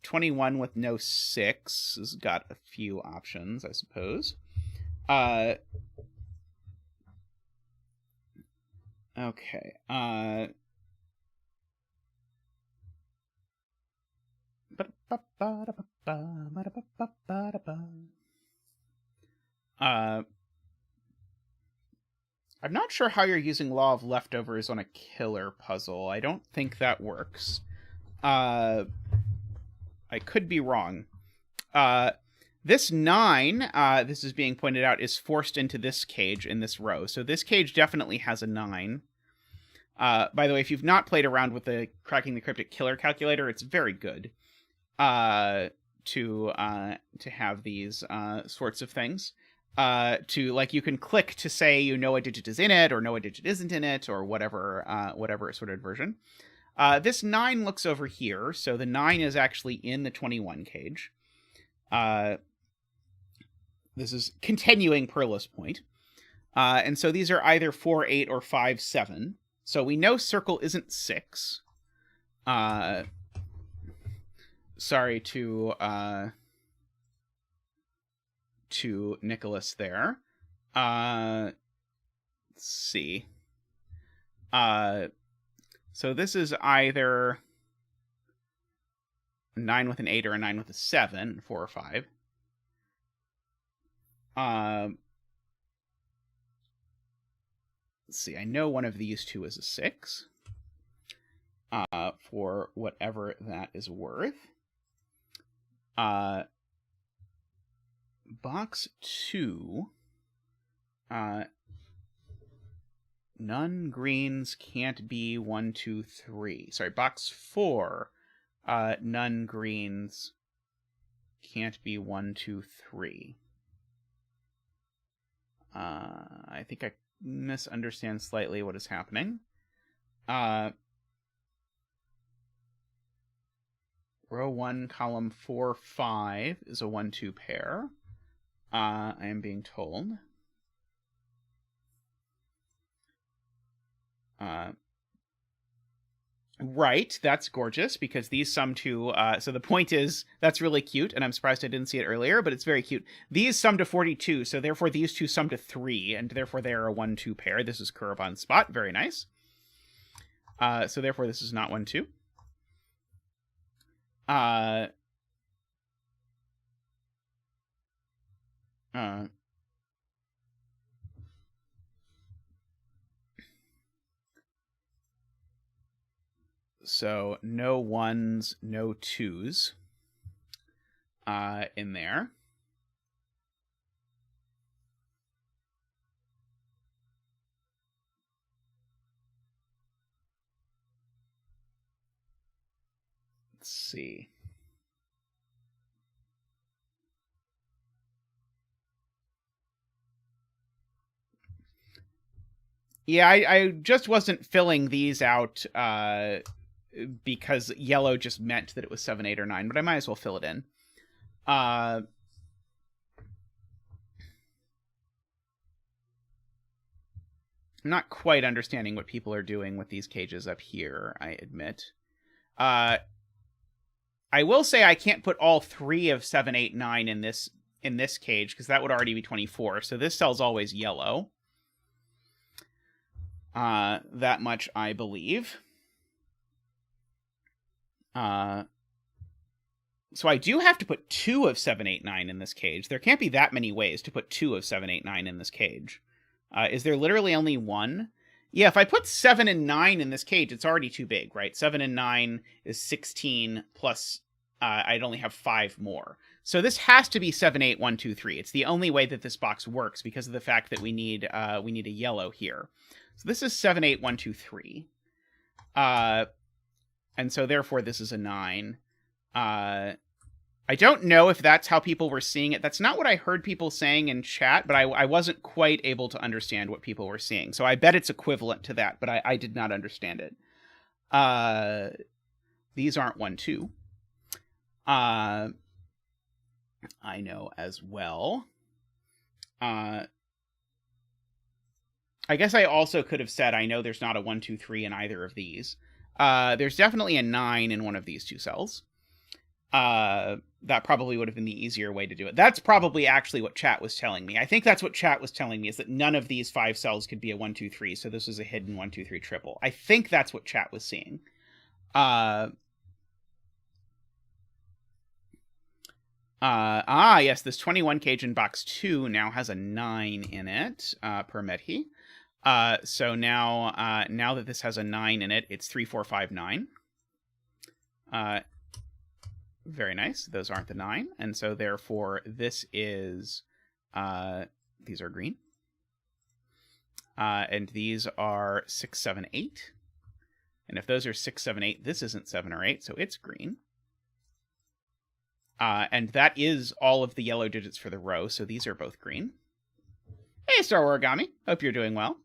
21 with no 6 has got a few options, I suppose. Okay. I'm not sure how you're using law of leftovers on a killer puzzle. I don't think that works. I could be wrong. This 9, this is being pointed out, is forced into this cage in this row. So this cage definitely has a 9. By the way, if you've not played around with the Cracking the Cryptic Killer calculator, it's very good to have these sorts of things. You can click to say you know a digit is in it, or know a digit isn't in it, or whatever assorted version. This 9 looks over here, so the 9 is actually in the 21 cage. This is continuing Perla's point. And so these are either 4, 8, or 5, 7. So we know circle isn't 6. Sorry to Nicholas there. Let's see. So this is either a 9 with an 8 or a 9 with a 7, 4 or 5. Let's see. I know one of these two is a 6. For whatever that is worth. Box 2. None greens can't be 1, 2, 3. Sorry, box 4. None greens can't be 1, 2, 3. I think I misunderstand slightly what is happening. Row 1, column 4, 5 is a 1, 2 pair. I am being told. Right, that's gorgeous, because these sum to... so the point is, that's really cute, and I'm surprised I didn't see it earlier, but it's very cute. These sum to 42, so therefore these two sum to 3, and therefore they are a 1, 2 pair. This is curve on spot. Very nice. So therefore this is not 1, 2. So no 1s, no 2s in there. Let's see. Yeah, I just wasn't filling these out because yellow just meant that it was 7, 8, or 9, but I might as well fill it in. I'm not quite understanding what people are doing with these cages up here, I admit. I will say I can't put all 3 of 7, 8, 9 in this cage, because that would already be 24, so this cell's always yellow. That much I believe. So I do have to put 2 of 7, 8, 9 in this cage. There can't be that many ways to put 2 of 7, 8, 9 in this cage. Is there literally only one? Yeah, if I put 7 and 9 in this cage, it's already too big, right? 7 and 9 is 16 plus I'd only have 5 more. So this has to be 7, 8, 1, 2, 3. It's the only way that this box works because of the fact that we need a yellow here. So this is 7, 8, 1, 2, 3. And so therefore this is a 9. I don't know if that's how people were seeing it. That's not what I heard people saying in chat, but I wasn't quite able to understand what people were seeing. So I bet it's equivalent to that, but I did not understand it. These aren't 1, 2. I know as well. I guess I also could have said I know there's not a 1, 2, 3 in either of these. There's definitely a 9 in one of these two cells. That probably would have been the easier way to do it. That's probably actually what chat was telling me. I think that's what chat was telling me, is that none of these 5 cells could be a 1, 2, 3, so this is a hidden 1, 2, 3 triple. I think that's what chat was seeing. Yes, this 21 cage in box 2 now has a 9 in it, per Medhi. So now that this has a 9 in it, it's 3, 4, 5, 9. Very nice. Those aren't the 9. And so therefore this is, these are green. And these are 6, 7, 8. And if those are 6, 7, 8, this isn't 7 or 8, so it's green. And that is all of the yellow digits for the row, so these are both green. Hey, starwarigami. Hope you're doing well.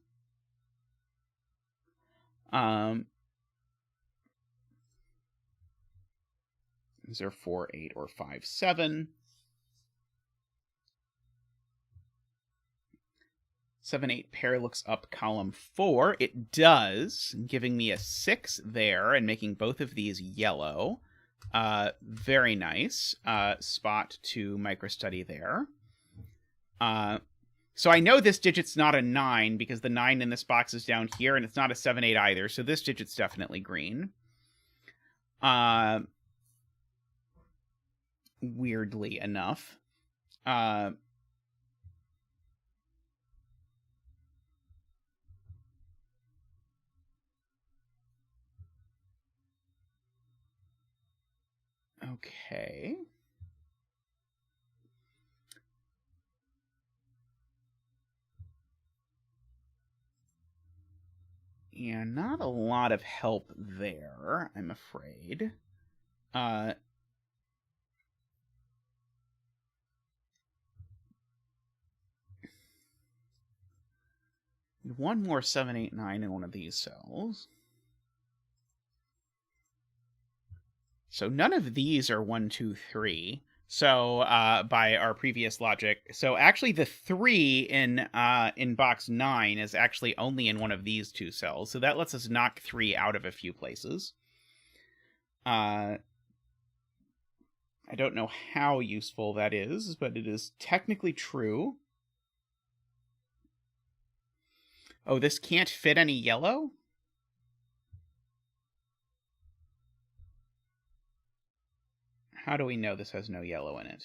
These are 4, 8, or 5, 7. 7, 8 pair looks up column 4. It does, giving me a 6 there and making both of these yellow. Very nice. Spot to microstudy there. So I know this digit's not a 9 because the 9 in this box is down here, and it's not a 7, 8 either, so this digit's definitely green. Weirdly enough. Okay. Yeah, not a lot of help there, I'm afraid. One more 7, 8, 9 in one of these cells. So none of these are 1, 2, 3. So by our previous logic, so actually the 3 in box 9 is actually only in one of these two cells. So that lets us knock 3 out of a few places. I don't know how useful that is, but it is technically true. Oh, this can't fit any yellow? How do we know this has no yellow in it?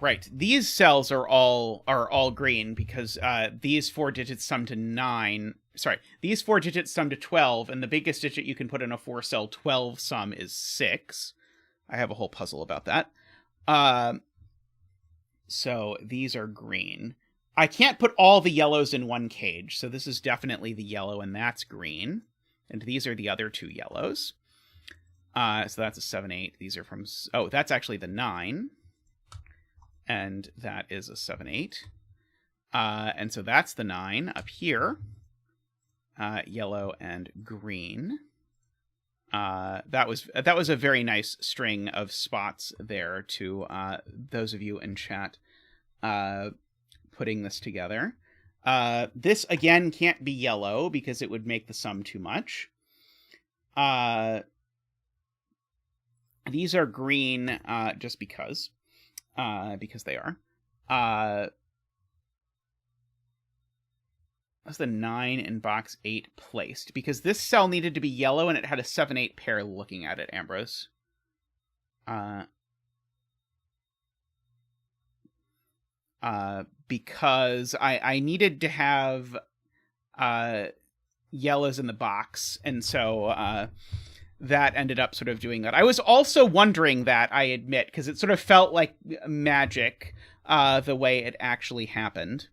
Right. These cells are all green because these 4 digits sum to 9. Sorry, these 4 digits sum to 12, and the biggest digit you can put in a 4-cell 12 sum is 6. I have a whole puzzle about that. So these are green. I can't put all the yellows in one cage, so this is definitely the yellow, and that's green. And these are the other 2 yellows. So that's a 7, 8. These are from... Oh, that's actually the 9. And that is a 7, 8. And so that's the 9 up here. Yellow and green. That was a very nice string of spots there to those of you in chat putting this together. This, again, can't be yellow because it would make the sum too much. These are green just because they are. That's the 9 in box 8 placed, because this cell needed to be yellow and it had a 7, 8 pair looking at it, Ambrose. Because I needed to have yellows in the box, and so that ended up sort of doing that. I was also wondering that, I admit, because it sort of felt like magic, the way it actually happened.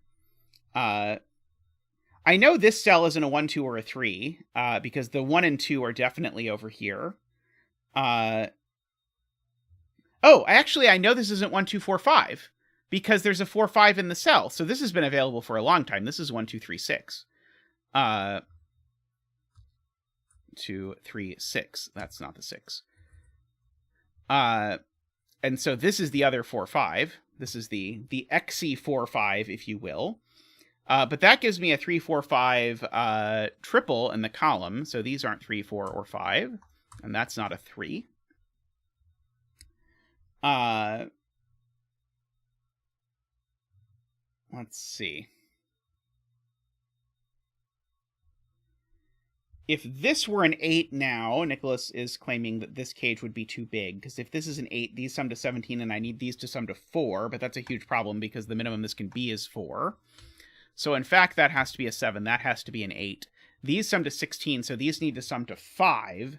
I know this cell isn't a 1, 2, or a 3, because the 1 and 2 are definitely over here. Oh, actually, I know this isn't 1, 2, 4, 5, because there's a 4, 5 in the cell. So this has been available for a long time. This is 1, 2, 3, 6. 2, 3, 6. That's not the 6. And so this is the other 4, 5. This is the XC 4, 5, if you will. But that gives me a 3, 4, 5 triple in the column. So these aren't 3, 4, or 5. And that's not a 3. Let's see. If this were an 8 now, Nicholas is claiming that this cage would be too big, because if this is an 8, these sum to 17, and I need these to sum to 4, but that's a huge problem because the minimum this can be is 4. So in fact, that has to be a 7. That has to be an 8. These sum to 16, so these need to sum to 5.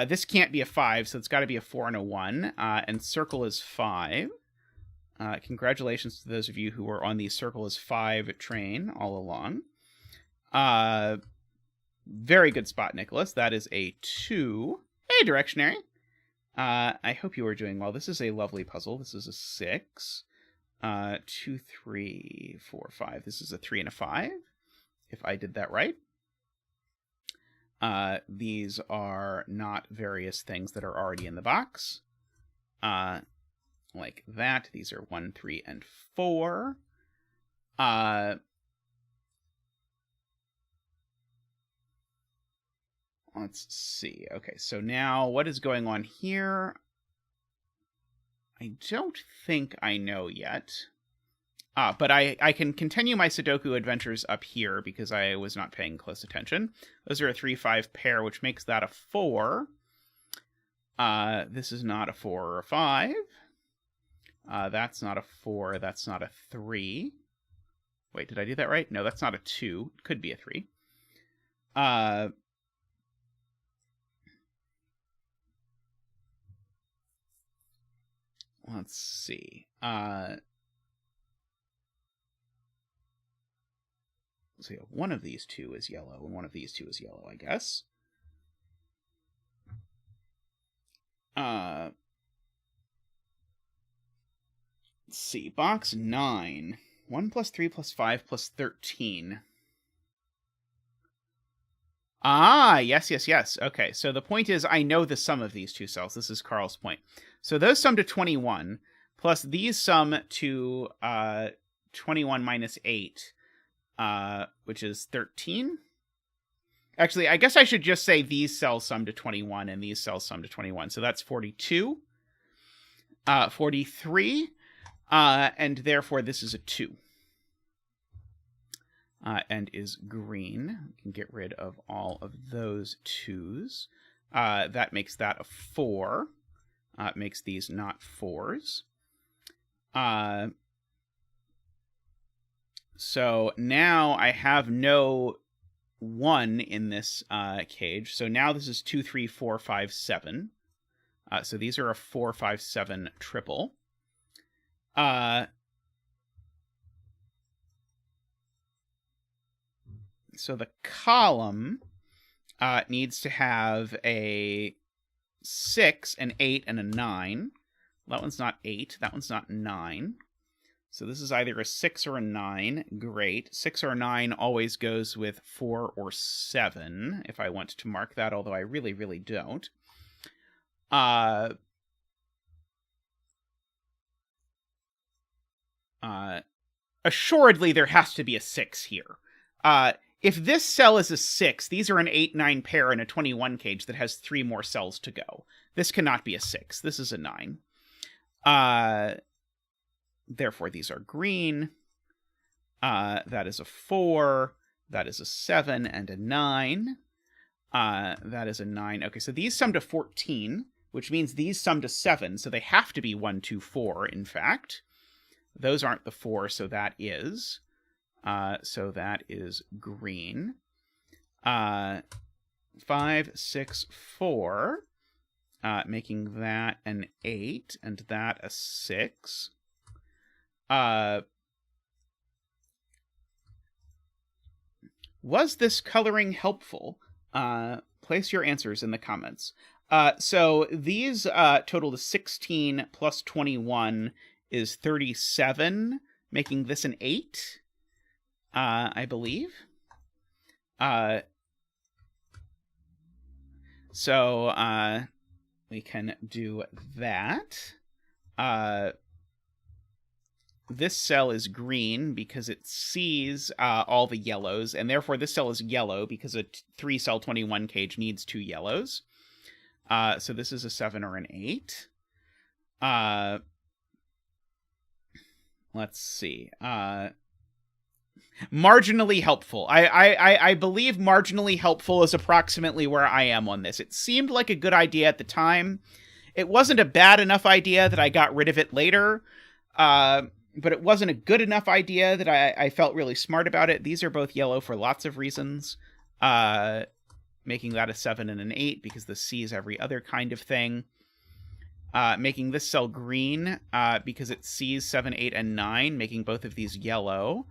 This can't be a 5, so it's got to be a 4 and a 1. And circle is 5. Congratulations to those of you who were on the circle is 5 train all along. Very good spot, Nicholas. That is a 2. Hey, Directionary. I hope you are doing well. This is a lovely puzzle. This is a 6. 2, 3, 4, 5. This is a 3 and a 5, if I did that right. These are not various things that are already in the box. Like that. These are 1, 3, and 4. Let's see. Okay, so now what is going on here? I don't think I know yet. But I can continue my Sudoku adventures up here because I was not paying close attention. Those are a 3-5 pair, which makes that a 4. This is not a 4 or a 5. That's not a 4. That's not a 3. Wait, did I do that right? No, that's not a 2. It could be a 3. Let's see. So one of these two is yellow, and one of these two is yellow, I guess. Let's see. Box 9. 1 plus 3 plus 5 plus 13. Yes. Okay, so the point is I know the sum of these two cells. This is Carl's point. So those sum to 21, plus these sum to 21 minus 8, which is 13. Actually, I guess I should just say these cells sum to 21 and these cells sum to 21. So that's 42, 43, and therefore this is a 2. And is green. We can get rid of all of those 2s. That makes that a 4. Makes these not 4s. So now I have no 1 in this cage. So now this is 2, 3, 4, 5, 7. So these are a 4, 5, 7 triple. So the column needs to have a 6, an 8, and a 9. That one's not 8. That one's not 9. So this is either a 6 or a 9. Great. 6 or 9 always goes with 4 or 7, if I want to mark that, although I really, really don't. Assuredly, there has to be a 6 here. If this cell is a 6, these are an 8-9 pair in a 21 cage that has 3 more cells to go. This cannot be a 6. This is a 9. Therefore, these are green. That is a 4. That is a 7 and a 9. That is a 9. Okay, so these sum to 14, which means these sum to 7, so they have to be 1, 2, 4, in fact. Those aren't the 4, so that is... So that is green. 5, 6, 4, making that an 8, and that a 6. Was this coloring helpful? Place your answers in the comments. So these total to 16 plus 21 is 37, making this an 8. I believe. So we can do that. This cell is green because it sees all the yellows, and therefore this cell is yellow because a 3-cell 21 cage needs 2 yellows. So this is a 7 or an 8. Let's see. Marginally helpful. I believe marginally helpful is approximately where I am on this. It seemed like a good idea at the time. It wasn't a bad enough idea that I got rid of it later, but it wasn't a good enough idea that I felt really smart about it. These are both yellow for lots of reasons, making that a 7 and an 8 because this sees every other kind of thing. Making this cell green because it sees 7, 8, and 9, making both of these yellow.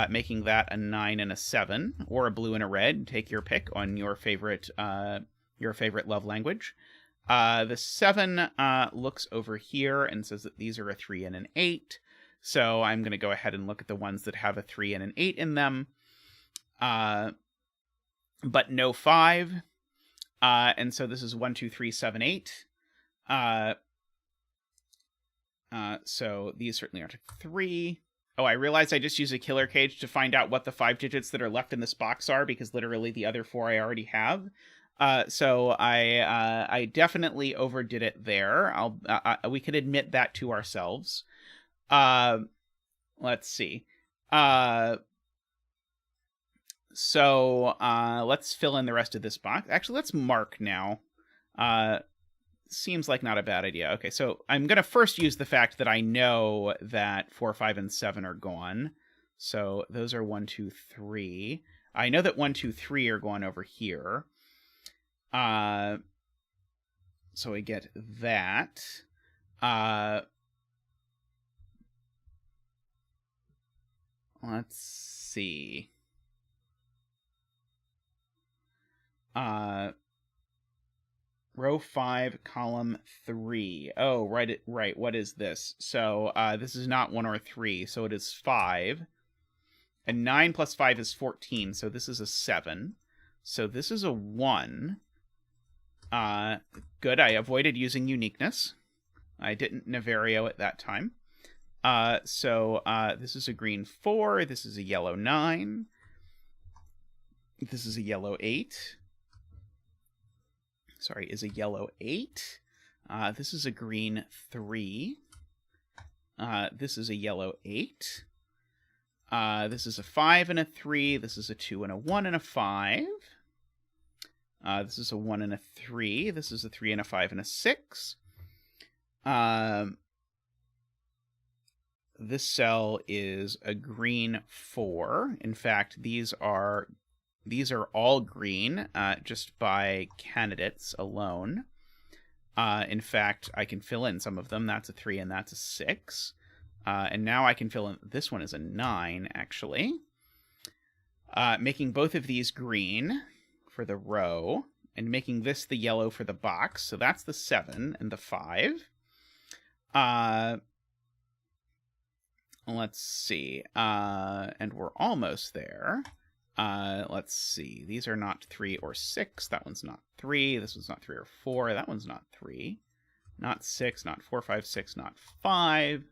making that a 9 and a 7, or a blue and a red. Take your pick on your favorite love language. The 7 looks over here and says that these are a 3 and an 8. So I'm going to go ahead and look at the ones that have a 3 and an 8 in them. But no 5. And so this is 1, 2, 3, 7, 8. So these certainly aren't a 3. Oh, I realized I just used a killer cage to find out what the 5 digits that are left in this box are, because literally the other 4 I already have. So I definitely overdid it there. We could admit that to ourselves. Let's see. So let's fill in the rest of this box. Actually, let's mark now. Seems like not a bad idea. Okay, so I'm going to first use the fact that I know that 4, 5, and 7 are gone. So those are 1, 2, 3. I know that 1, 2, 3 are going over here. So we get that. Let's see. Row 5, column 3. Oh, right. What is this? So this is not 1 or 3, so it is 5. And 9 plus 5 is 14, so this is a 7. So this is a 1. Good, I avoided using uniqueness. I didn't Navario at that time. So this is a green 4, this is a yellow 9. This is a yellow 8. Sorry, is a yellow 8. This is a green 3. This is a yellow 8. This is a 5 and a 3. This is a 2 and a 1 and a 5. This is a 1 and a 3. This is a 3 and a 5 and a 6. This cell is a green 4. In fact, these are all green, just by candidates alone. In fact, I can fill in some of them. That's a 3 and that's a 6. And now I can fill in... This one is a 9, actually. Making both of these green for the row, and making this the yellow for the box. So that's the 7 and the 5. Let's see. And we're almost there. Let's see. These are not 3 or 6. That one's not 3. This one's not 3 or 4. That one's not 3. Not 6, not 4, 5, 6, not 5.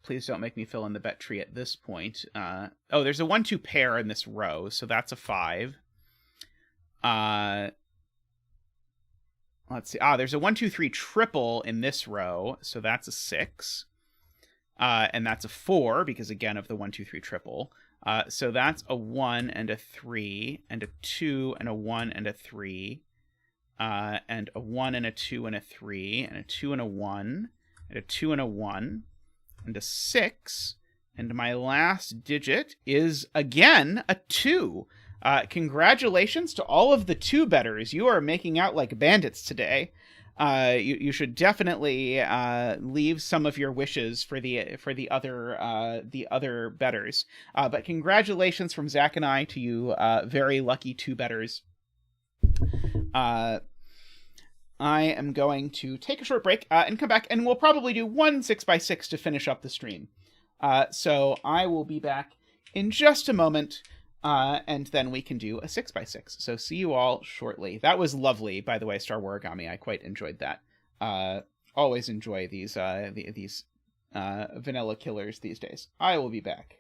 Please don't make me fill in the bet tree at this point. Oh, there's a 1-2 pair in this row, so that's a 5. Let's see. There's a 1-2-3 triple in this row, so that's a 6. And that's a 4, because, again, of the 1-2-3 triple. So that's a 1 and a 3, and a 2 and a 1 and a 3, and a 1 and a 2 and a 3, and a 2 and a 1, and a 2 and a 1, and a 6, and my last digit is, again, a 2. Congratulations to all of the 2-betters. You are making out like bandits today. You should definitely leave some of your wishes for the other betters. But congratulations from Zach and I to you, very lucky 2-betters. I am going to take a short break and come back, and we'll probably do one 6x6 to finish up the stream. So I will be back in just a moment. And then we can do a 6x6. So see you all shortly. That was lovely, by the way, starwarigami. I quite enjoyed that. Always enjoy these vanilla killers these days. I will be back.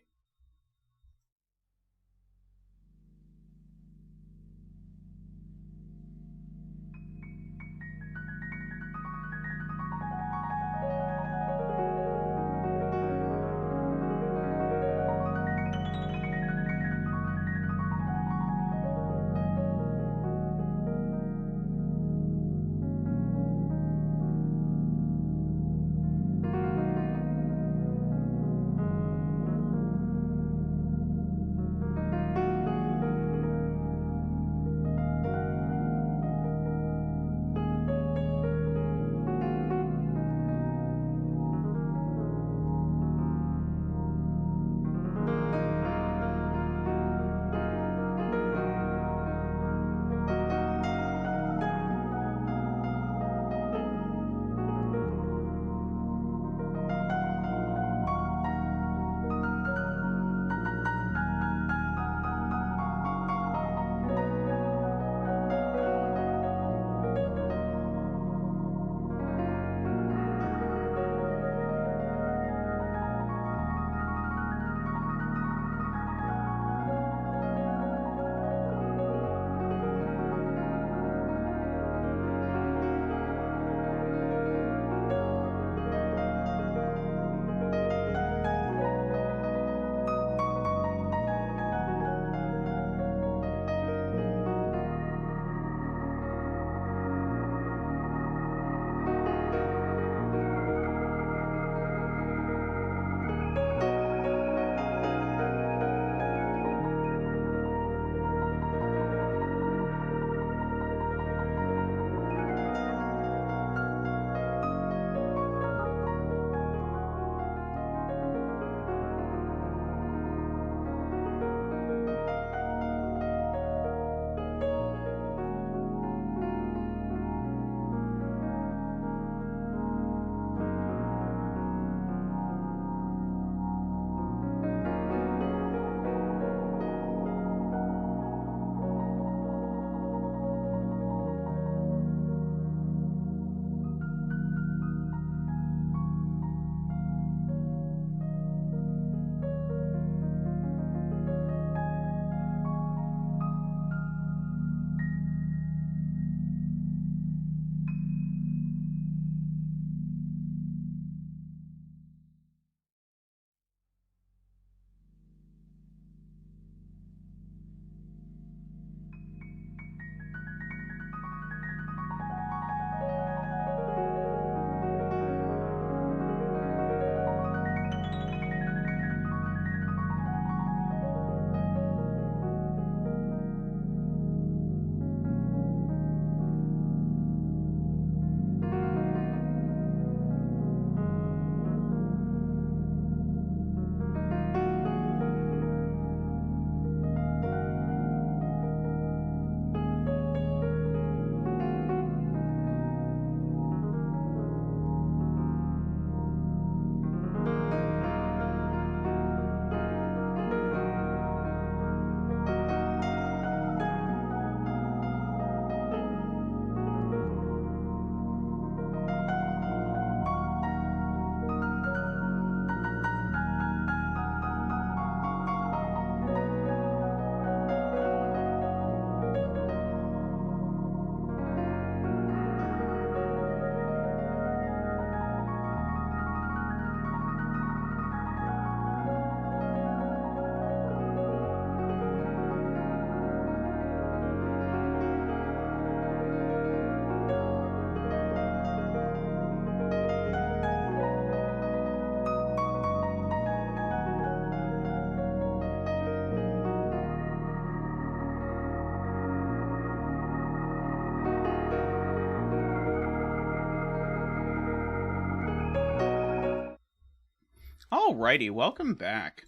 Alrighty, welcome back.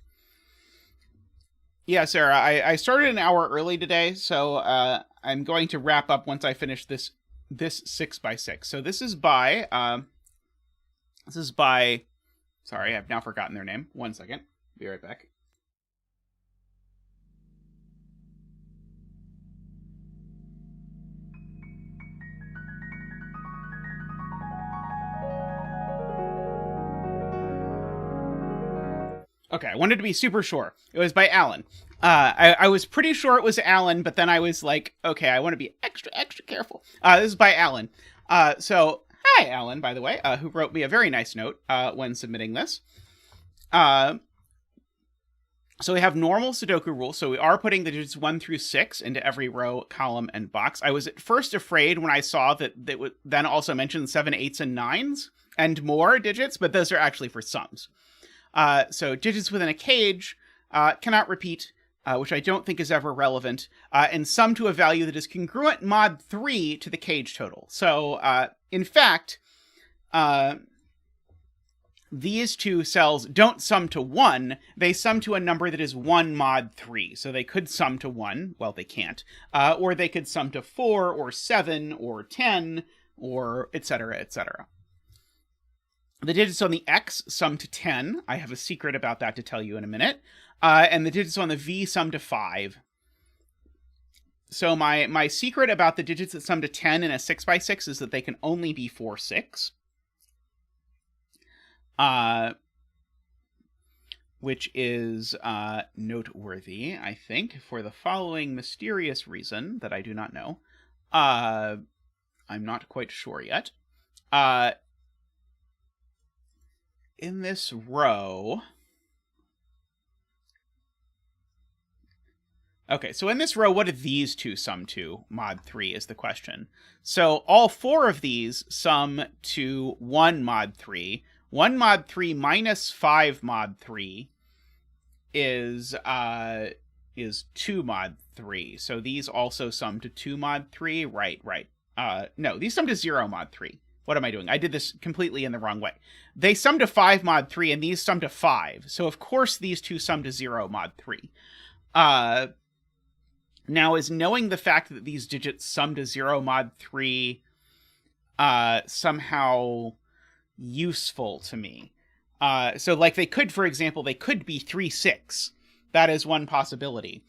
Yeah, Sarah, I started an hour early today, so I'm going to wrap up once I finish this 6x6. So this is by sorry, I've now forgotten their name. 1 second. Be right back. Okay, I wanted to be super sure. It was by Alan. I was pretty sure it was Alan, but then I was like, okay, I want to be extra careful. This is by Alan. So, hi, Alan, by the way, who wrote me a very nice note when submitting this. So we have normal Sudoku rule. So we are putting the digits 1 through 6 into every row, column, and box. I was at first afraid when I saw that they would then also mention 7, 8s, and 9s and more digits, but those are actually for sums. So digits within a cage cannot repeat, which I don't think is ever relevant, and sum to a value that is congruent mod 3 to the cage total. So, in fact, these two cells don't sum to 1, they sum to a number that is 1 mod 3. So they could sum to 1, well, they can't, or they could sum to 4, or 7, or 10, or etc., etc. The digits on the X sum to 10. I have a secret about that to tell you in a minute. And the digits on the V sum to 5. So my secret about the digits that sum to 10 in a 6x6 is that they can only be 4, 6. Which is noteworthy, I think, for the following mysterious reason that I do not know. I'm not quite sure yet. In this row... Okay, so in this row, what do these two sum to? Mod 3 is the question. So all 4 of these sum to 1 mod 3. 1 mod 3 minus 5 mod 3 is 2 mod 3. So these also sum to 2 mod 3. Right. No, these sum to 0 mod 3. What am I doing? I did this completely in the wrong way. They sum to 5 mod 3, and these sum to 5. So, of course, these two sum to 0 mod 3. Now, is knowing the fact that these digits sum to 0 mod 3 somehow useful to me? So, like, they could, for example, they could be 3, 6. That is one possibility.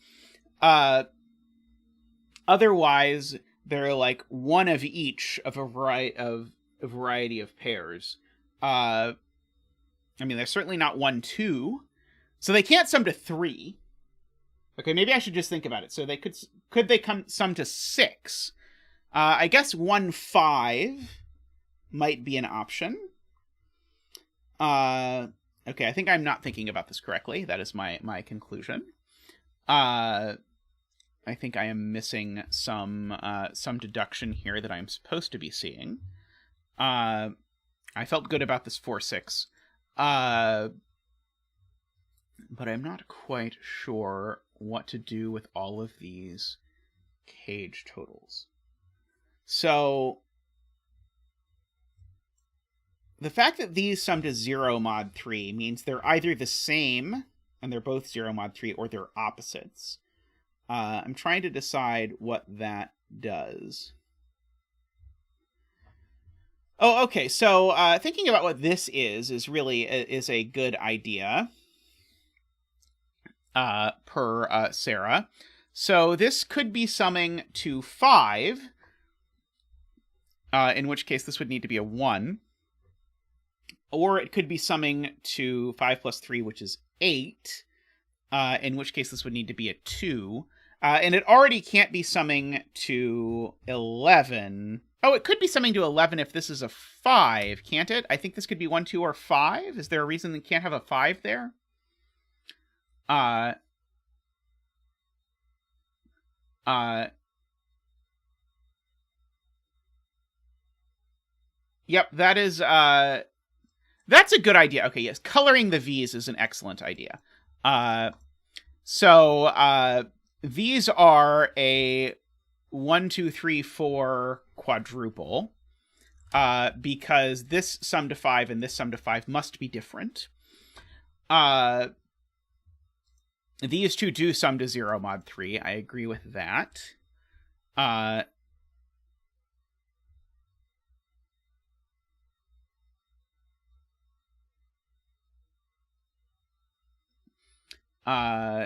Otherwise, they're like one of each of a variety of pairs. I mean, they're certainly not 1, 2. So they can't sum to 3. Okay, maybe I should just think about it. So they could they sum to 6? I guess 1, 5 might be an option. Okay, I think I'm not thinking about this correctly. That is my conclusion. I think I am missing some deduction here that I'm supposed to be seeing. I felt good about this 4, 6. But I'm not quite sure what to do with all of these cage totals. So, the fact that these sum to 0 mod 3 means they're either the same, and they're both 0 mod 3, or they're opposites. I'm trying to decide what that does. Oh, okay, so thinking about what this is really a good idea. Per Sarah. So this could be summing to 5, in which case this would need to be a 1. Or it could be summing to 5 plus 3, which is 8, in which case this would need to be a 2. And it already can't be summing to 11. Oh, it could be summing to 11 if this is a 5, can't it? I think this could be 1, 2, or 5. Is there a reason it can't have a 5 there? Yep, that is, that's a good idea. Okay, yes, coloring the V's is an excellent idea. So these are a 1, 2, 3, 4 quadruple, because this sum to 5 and this sum to 5 must be different. These two do sum to 0 mod 3. I agree with that.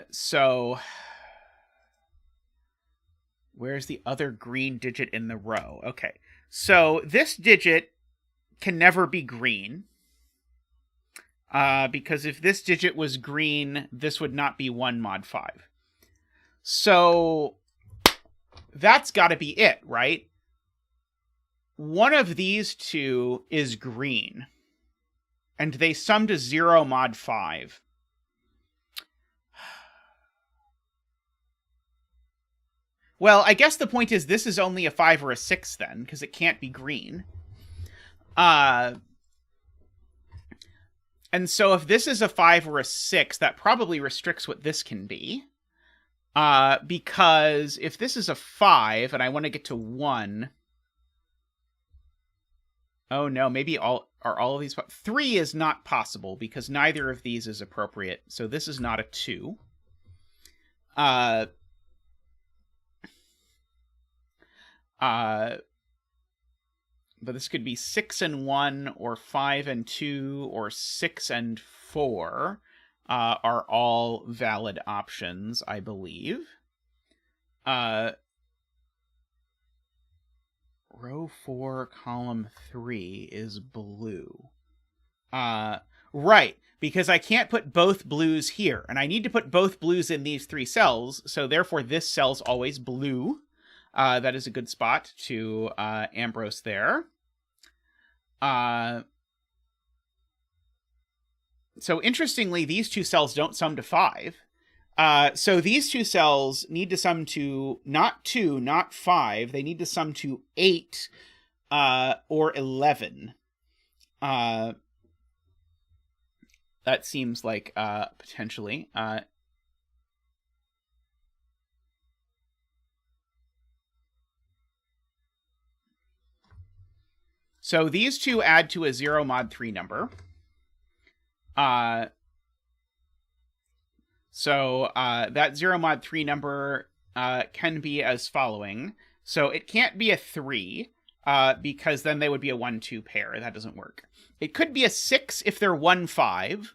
So where's the other green digit in the row? Okay. So this digit can never be green. Because if this digit was green, this would not be 1 mod 5. So that's got to be it, right? One of these two is green, and they sum to 0 mod 5. Well, I guess the point is this is only a 5 or a 6 then, because it can't be green. And so if this is a 5 or a 6, that probably restricts what this can be. Because if this is a 5 and I want to get to 1... Oh no, maybe all of these... 3 is not possible because neither of these is appropriate. So this is not a 2. But this could be 6 and 1, or 5 and 2, or 6 and 4 are all valid options, I believe. Row 4, column 3 is blue. Right, because I can't put both blues here, and I need to put both blues in these 3 cells, so therefore this cell's always blue. That is a good spot to Ambrose there. So interestingly, these 2 cells don't sum to 5. So these 2 cells need to sum to not 2, not 5. They need to sum to 8 or 11. That seems like potentially. So these 2 add to a 0 mod 3 number. So that 0 mod 3 number can be as following. So it can't be a 3, because then they would be a 1-2 pair. That doesn't work. It could be a 6 if they're 1-5.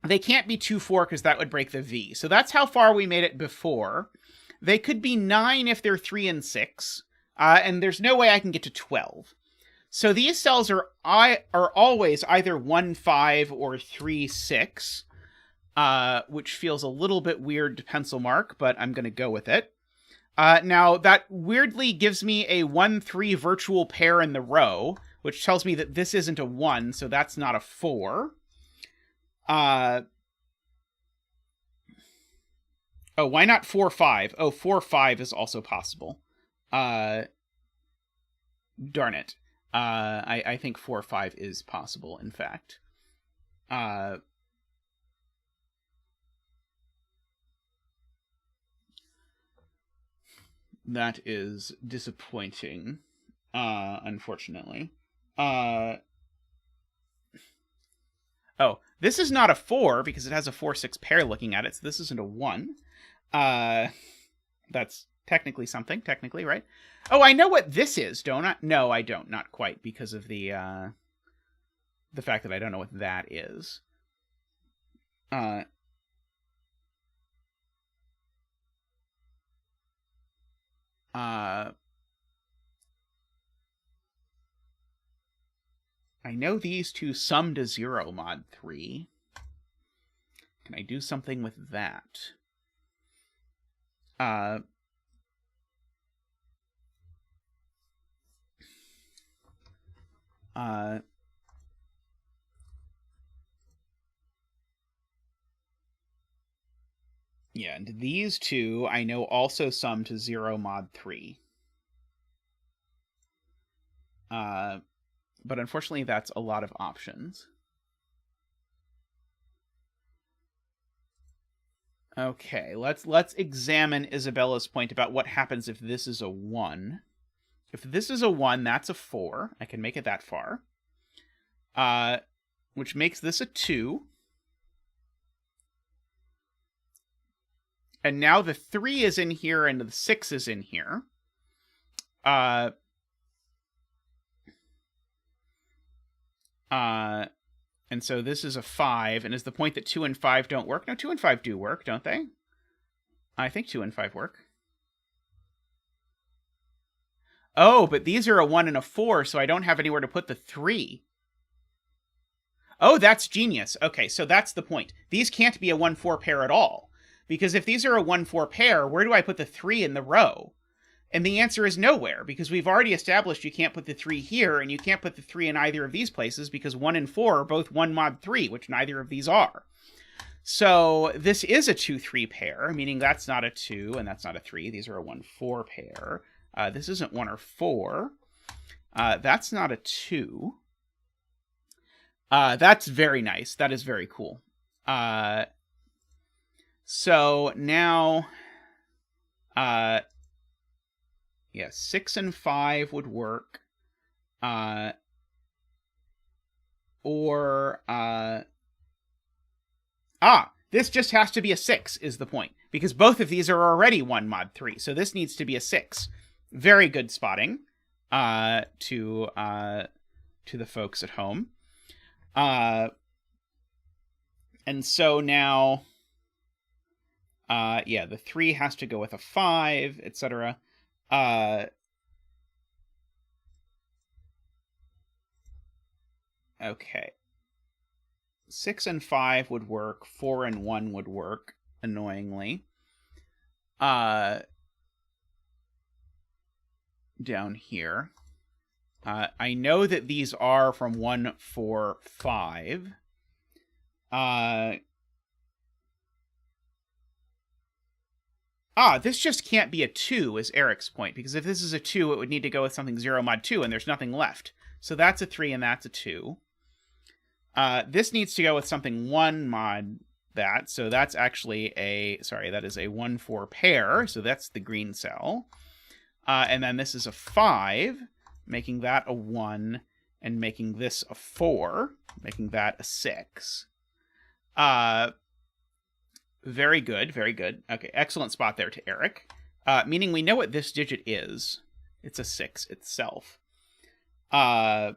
They can't be 2-4 because that would break the V. So that's how far we made it before. They could be 9 if they're 3 and 6. And there's no way I can get to 12. So these cells are always either 1-5 or 3-6, which feels a little bit weird to pencil mark, but I'm going to go with it. Now, that weirdly gives me a 1-3 virtual pair in the row, which tells me that this isn't a 1, so that's not a 4. Oh, why not 4-5? Oh, 4-5 is also possible. Darn it. I think 4-5 is possible, in fact. That is disappointing, unfortunately. Oh, this is not a 4 because it has a 4-6 pair looking at it, so this isn't a 1. That's technically something, right? Oh, I know what this is, don't I? No, I don't. Not quite, because of the fact that I don't know what that is. I know these 2 sum to 0 mod 3. Can I do something with that? Yeah, and these 2 I know also sum to 0 mod 3. But unfortunately that's a lot of options. Okay, let's examine Isabella's point about what happens if this is a 1. If this is a 1, that's a 4. I can make it that far. which makes this a 2. And now the 3 is in here and the 6 is in here. And so this is a 5. And is the point that 2 and 5 don't work? No, 2 and 5 do work, don't they? I think 2 and 5 work. Oh, but these are a 1 and a 4, so I don't have anywhere to put the 3. Oh, that's genius. Okay, so that's the point. These can't be a 1-4 pair at all. Because if these are a 1-4 pair, where do I put the 3 in the row? And the answer is nowhere, because we've already established you can't put the 3 here, and you can't put the 3 in either of these places, because 1 and 4 are both 1 mod 3, which neither of these are. So this is a 2-3 pair, meaning that's not a 2, and that's not a 3. These are a 1-4 pair. This isn't 1 or 4. That's not a 2. That's very nice. That is very cool. So now, yeah, 6 and 5 would work. This just has to be a 6 is the point, because both of these are already 1 mod 3. So this needs to be a 6. Very good spotting, to the folks at home. And so now, yeah, the 3 has to go with a 5, etc. Okay. 6 and 5 would work. 4 and 1 would work, annoyingly. Down here. I know that these are from 1, 4, 5. This just can't be a 2, is Eric's point, because if this is a 2, it would need to go with something 0 mod 2, and there's nothing left. So that's a 3, and that's a 2. This needs to go with something 1 mod that, so that's actually that is a 1-4 pair, so that's the green cell. And then this is a 5, making that a 1, and making this a 4, making that a 6. Very good, very good. Okay, excellent spot there to Eric. Meaning we know what this digit is. It's a 6 itself. And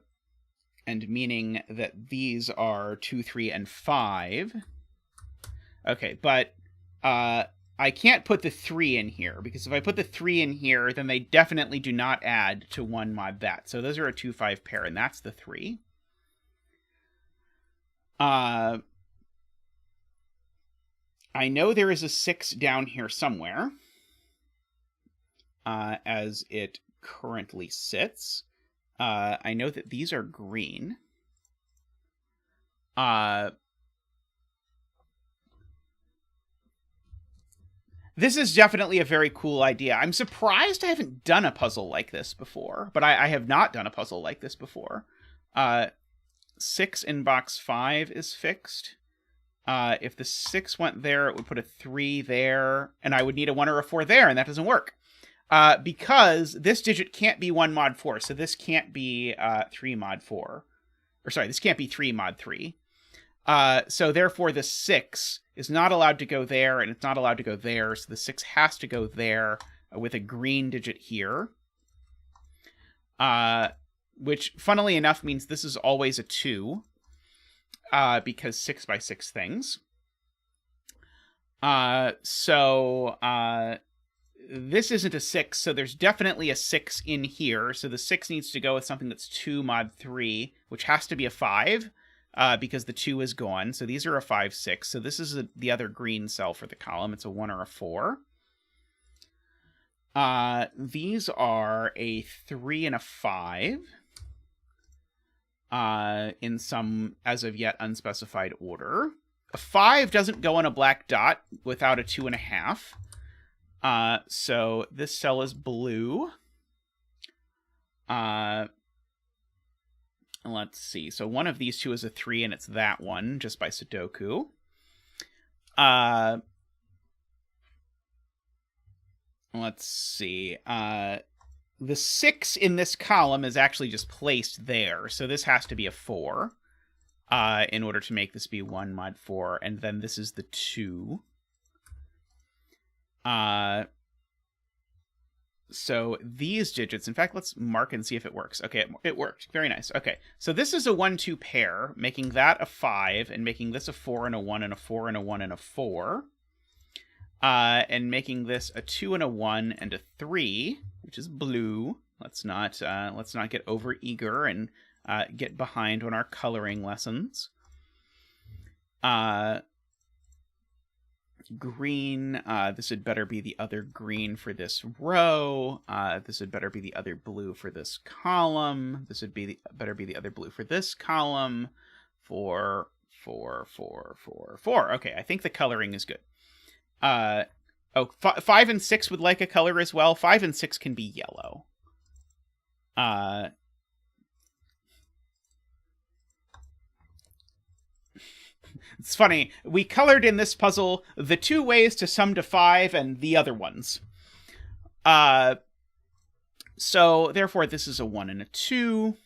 meaning that these are 2, 3, and 5. Okay, but I can't put the 3 in here, because if I put the 3 in here, then they definitely do not add to 1 mod that. So those are a 2-5 pair, and that's the 3. I know there is a 6 down here somewhere, as it currently sits. I know that these are green. This is definitely a very cool idea. I'm surprised I haven't done a puzzle like this before, but I have not done a puzzle like this before. 6 in box 5 is fixed. If the 6 went there, it would put a 3 there, and I would need a 1 or a 4 there, and that doesn't work. Because this digit can't be 1 mod 4, so this can't be 3 mod 4. Or sorry, this can't be 3 mod 3. So therefore the 6 is not allowed to go there, and it's not allowed to go there, so the 6 has to go there with a green digit here. Which, funnily enough, means this is always a 2. Because 6 by 6 things. This isn't a 6, so there's definitely a 6 in here. So the 6 needs to go with something that's 2 mod 3, which has to be a 5, because the 2 is gone. So these are a 5, 6. So this is the other green cell for the column. It's a 1 or a 4. These are a 3 and a 5. In some as of yet unspecified order. A 5 doesn't go on a black dot without a 2.5. So this cell is blue. Let's see. So one of these two is a 3, and it's that one, just by sudoku. Let's see. The 6 in this column is actually just placed there, so this has to be a 4. in order to make this be 1 mod 4, and then this is the 2. So these digits, in fact, let's mark and see if it works. Okay, it worked. Very nice. Okay, so this is a 1-2 pair, making that a 5, and making this a 4 and a 1 and a 4 and a 1 and a 4. And making this a 2 and a 1 and a 3, which is blue. Let's not get over eager and get behind on our coloring lessons. Green, this had better be the other green for this row. This had better be the other blue for this column. This would be better be the other blue for this column. 4, 4, 4, 4, 4. Okay, I think the coloring is good. 5 and 6 would like a color as well. 5 and 6 can be yellow. It's funny, we colored in this puzzle the 2 ways to sum to 5 and the other ones. So, therefore, this is a 1 and a 2.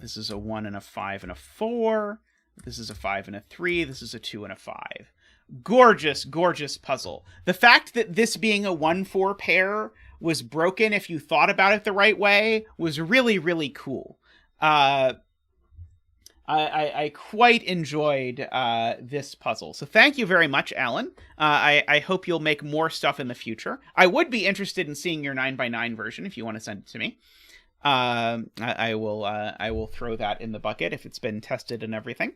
This is a 1 and a 5 and a 4. This is a 5 and a 3. This is a 2 and a 5. Gorgeous, gorgeous puzzle. The fact that this being a 1-4 pair was broken if you thought about it the right way was really, really cool. I quite enjoyed this puzzle. So thank you very much, Alan. I hope you'll make more stuff in the future. I would be interested in seeing your 9x9 version if you want to send it to me. I will throw that in the bucket if it's been tested and everything.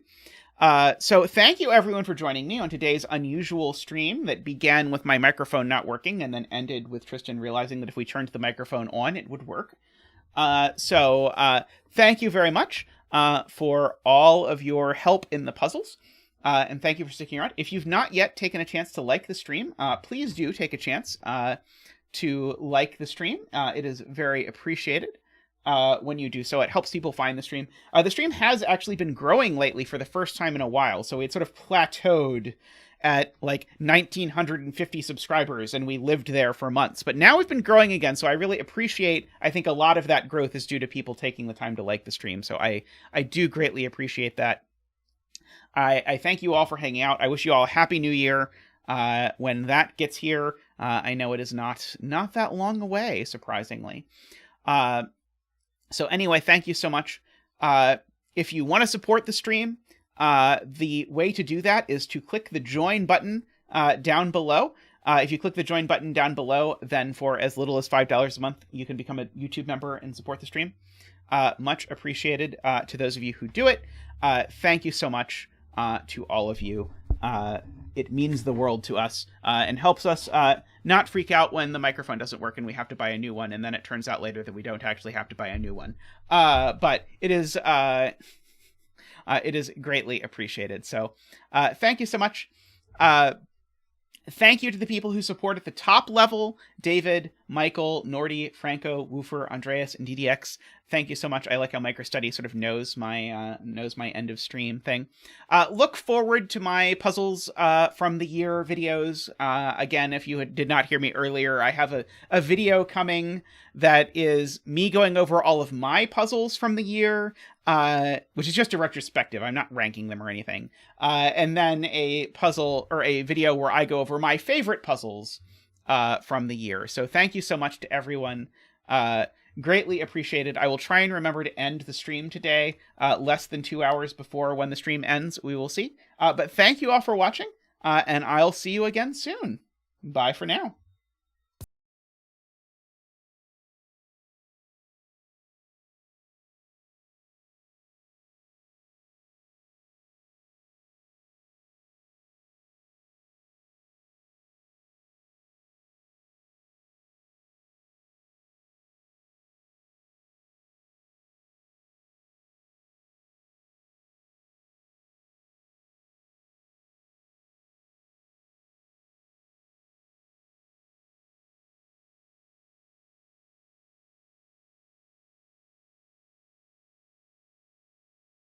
So thank you everyone for joining me on today's unusual stream that began with my microphone not working and then ended with Tristan realizing that if we turned the microphone on, it would work. So thank you very much for all of your help in the puzzles. And thank you for sticking around. If you've not yet taken a chance to like the stream, please do take a chance to like the stream. It is very appreciated. When you do so. It helps people find the stream. The stream has actually been growing lately for the first time in a while, so it sort of plateaued at like 1,950 subscribers, and we lived there for months. But now we've been growing again, so I really appreciate, I think a lot of that growth is due to people taking the time to like the stream, so I do greatly appreciate that. I thank you all for hanging out. I wish you all a Happy New Year when that gets here. I know it is not that long away, surprisingly. So anyway, thank you so much. If you want to support the stream, the way to do that is to click the join button down below. If you click the join button down below, then for as little as $5 a month, you can become a YouTube member and support the stream. Much appreciated to those of you who do it. Thank you so much to all of you. It means the world to us and helps us not freak out when the microphone doesn't work and we have to buy a new one, and then it turns out later that we don't actually have to buy a new one. But it is greatly appreciated. So thank you so much. Thank you to the people who support at the top level: David, Michael, Nordy, Franco, Woofer, Andreas, and DDX. Thank you so much. I like how MicroStudy sort of knows my end of stream thing. Look forward to my puzzles from the year videos. Again, if you did not hear me earlier, I have a video coming that is me going over all of my puzzles from the year, which is just a retrospective. I'm not ranking them or anything. And then a puzzle or a video where I go over my favorite puzzles from the year. So thank you so much to everyone. Greatly appreciated. I will try and remember to end the stream today, less than 2 hours before when the stream ends. We will see. But thank you all for watching, and I'll see you again soon. Bye for now.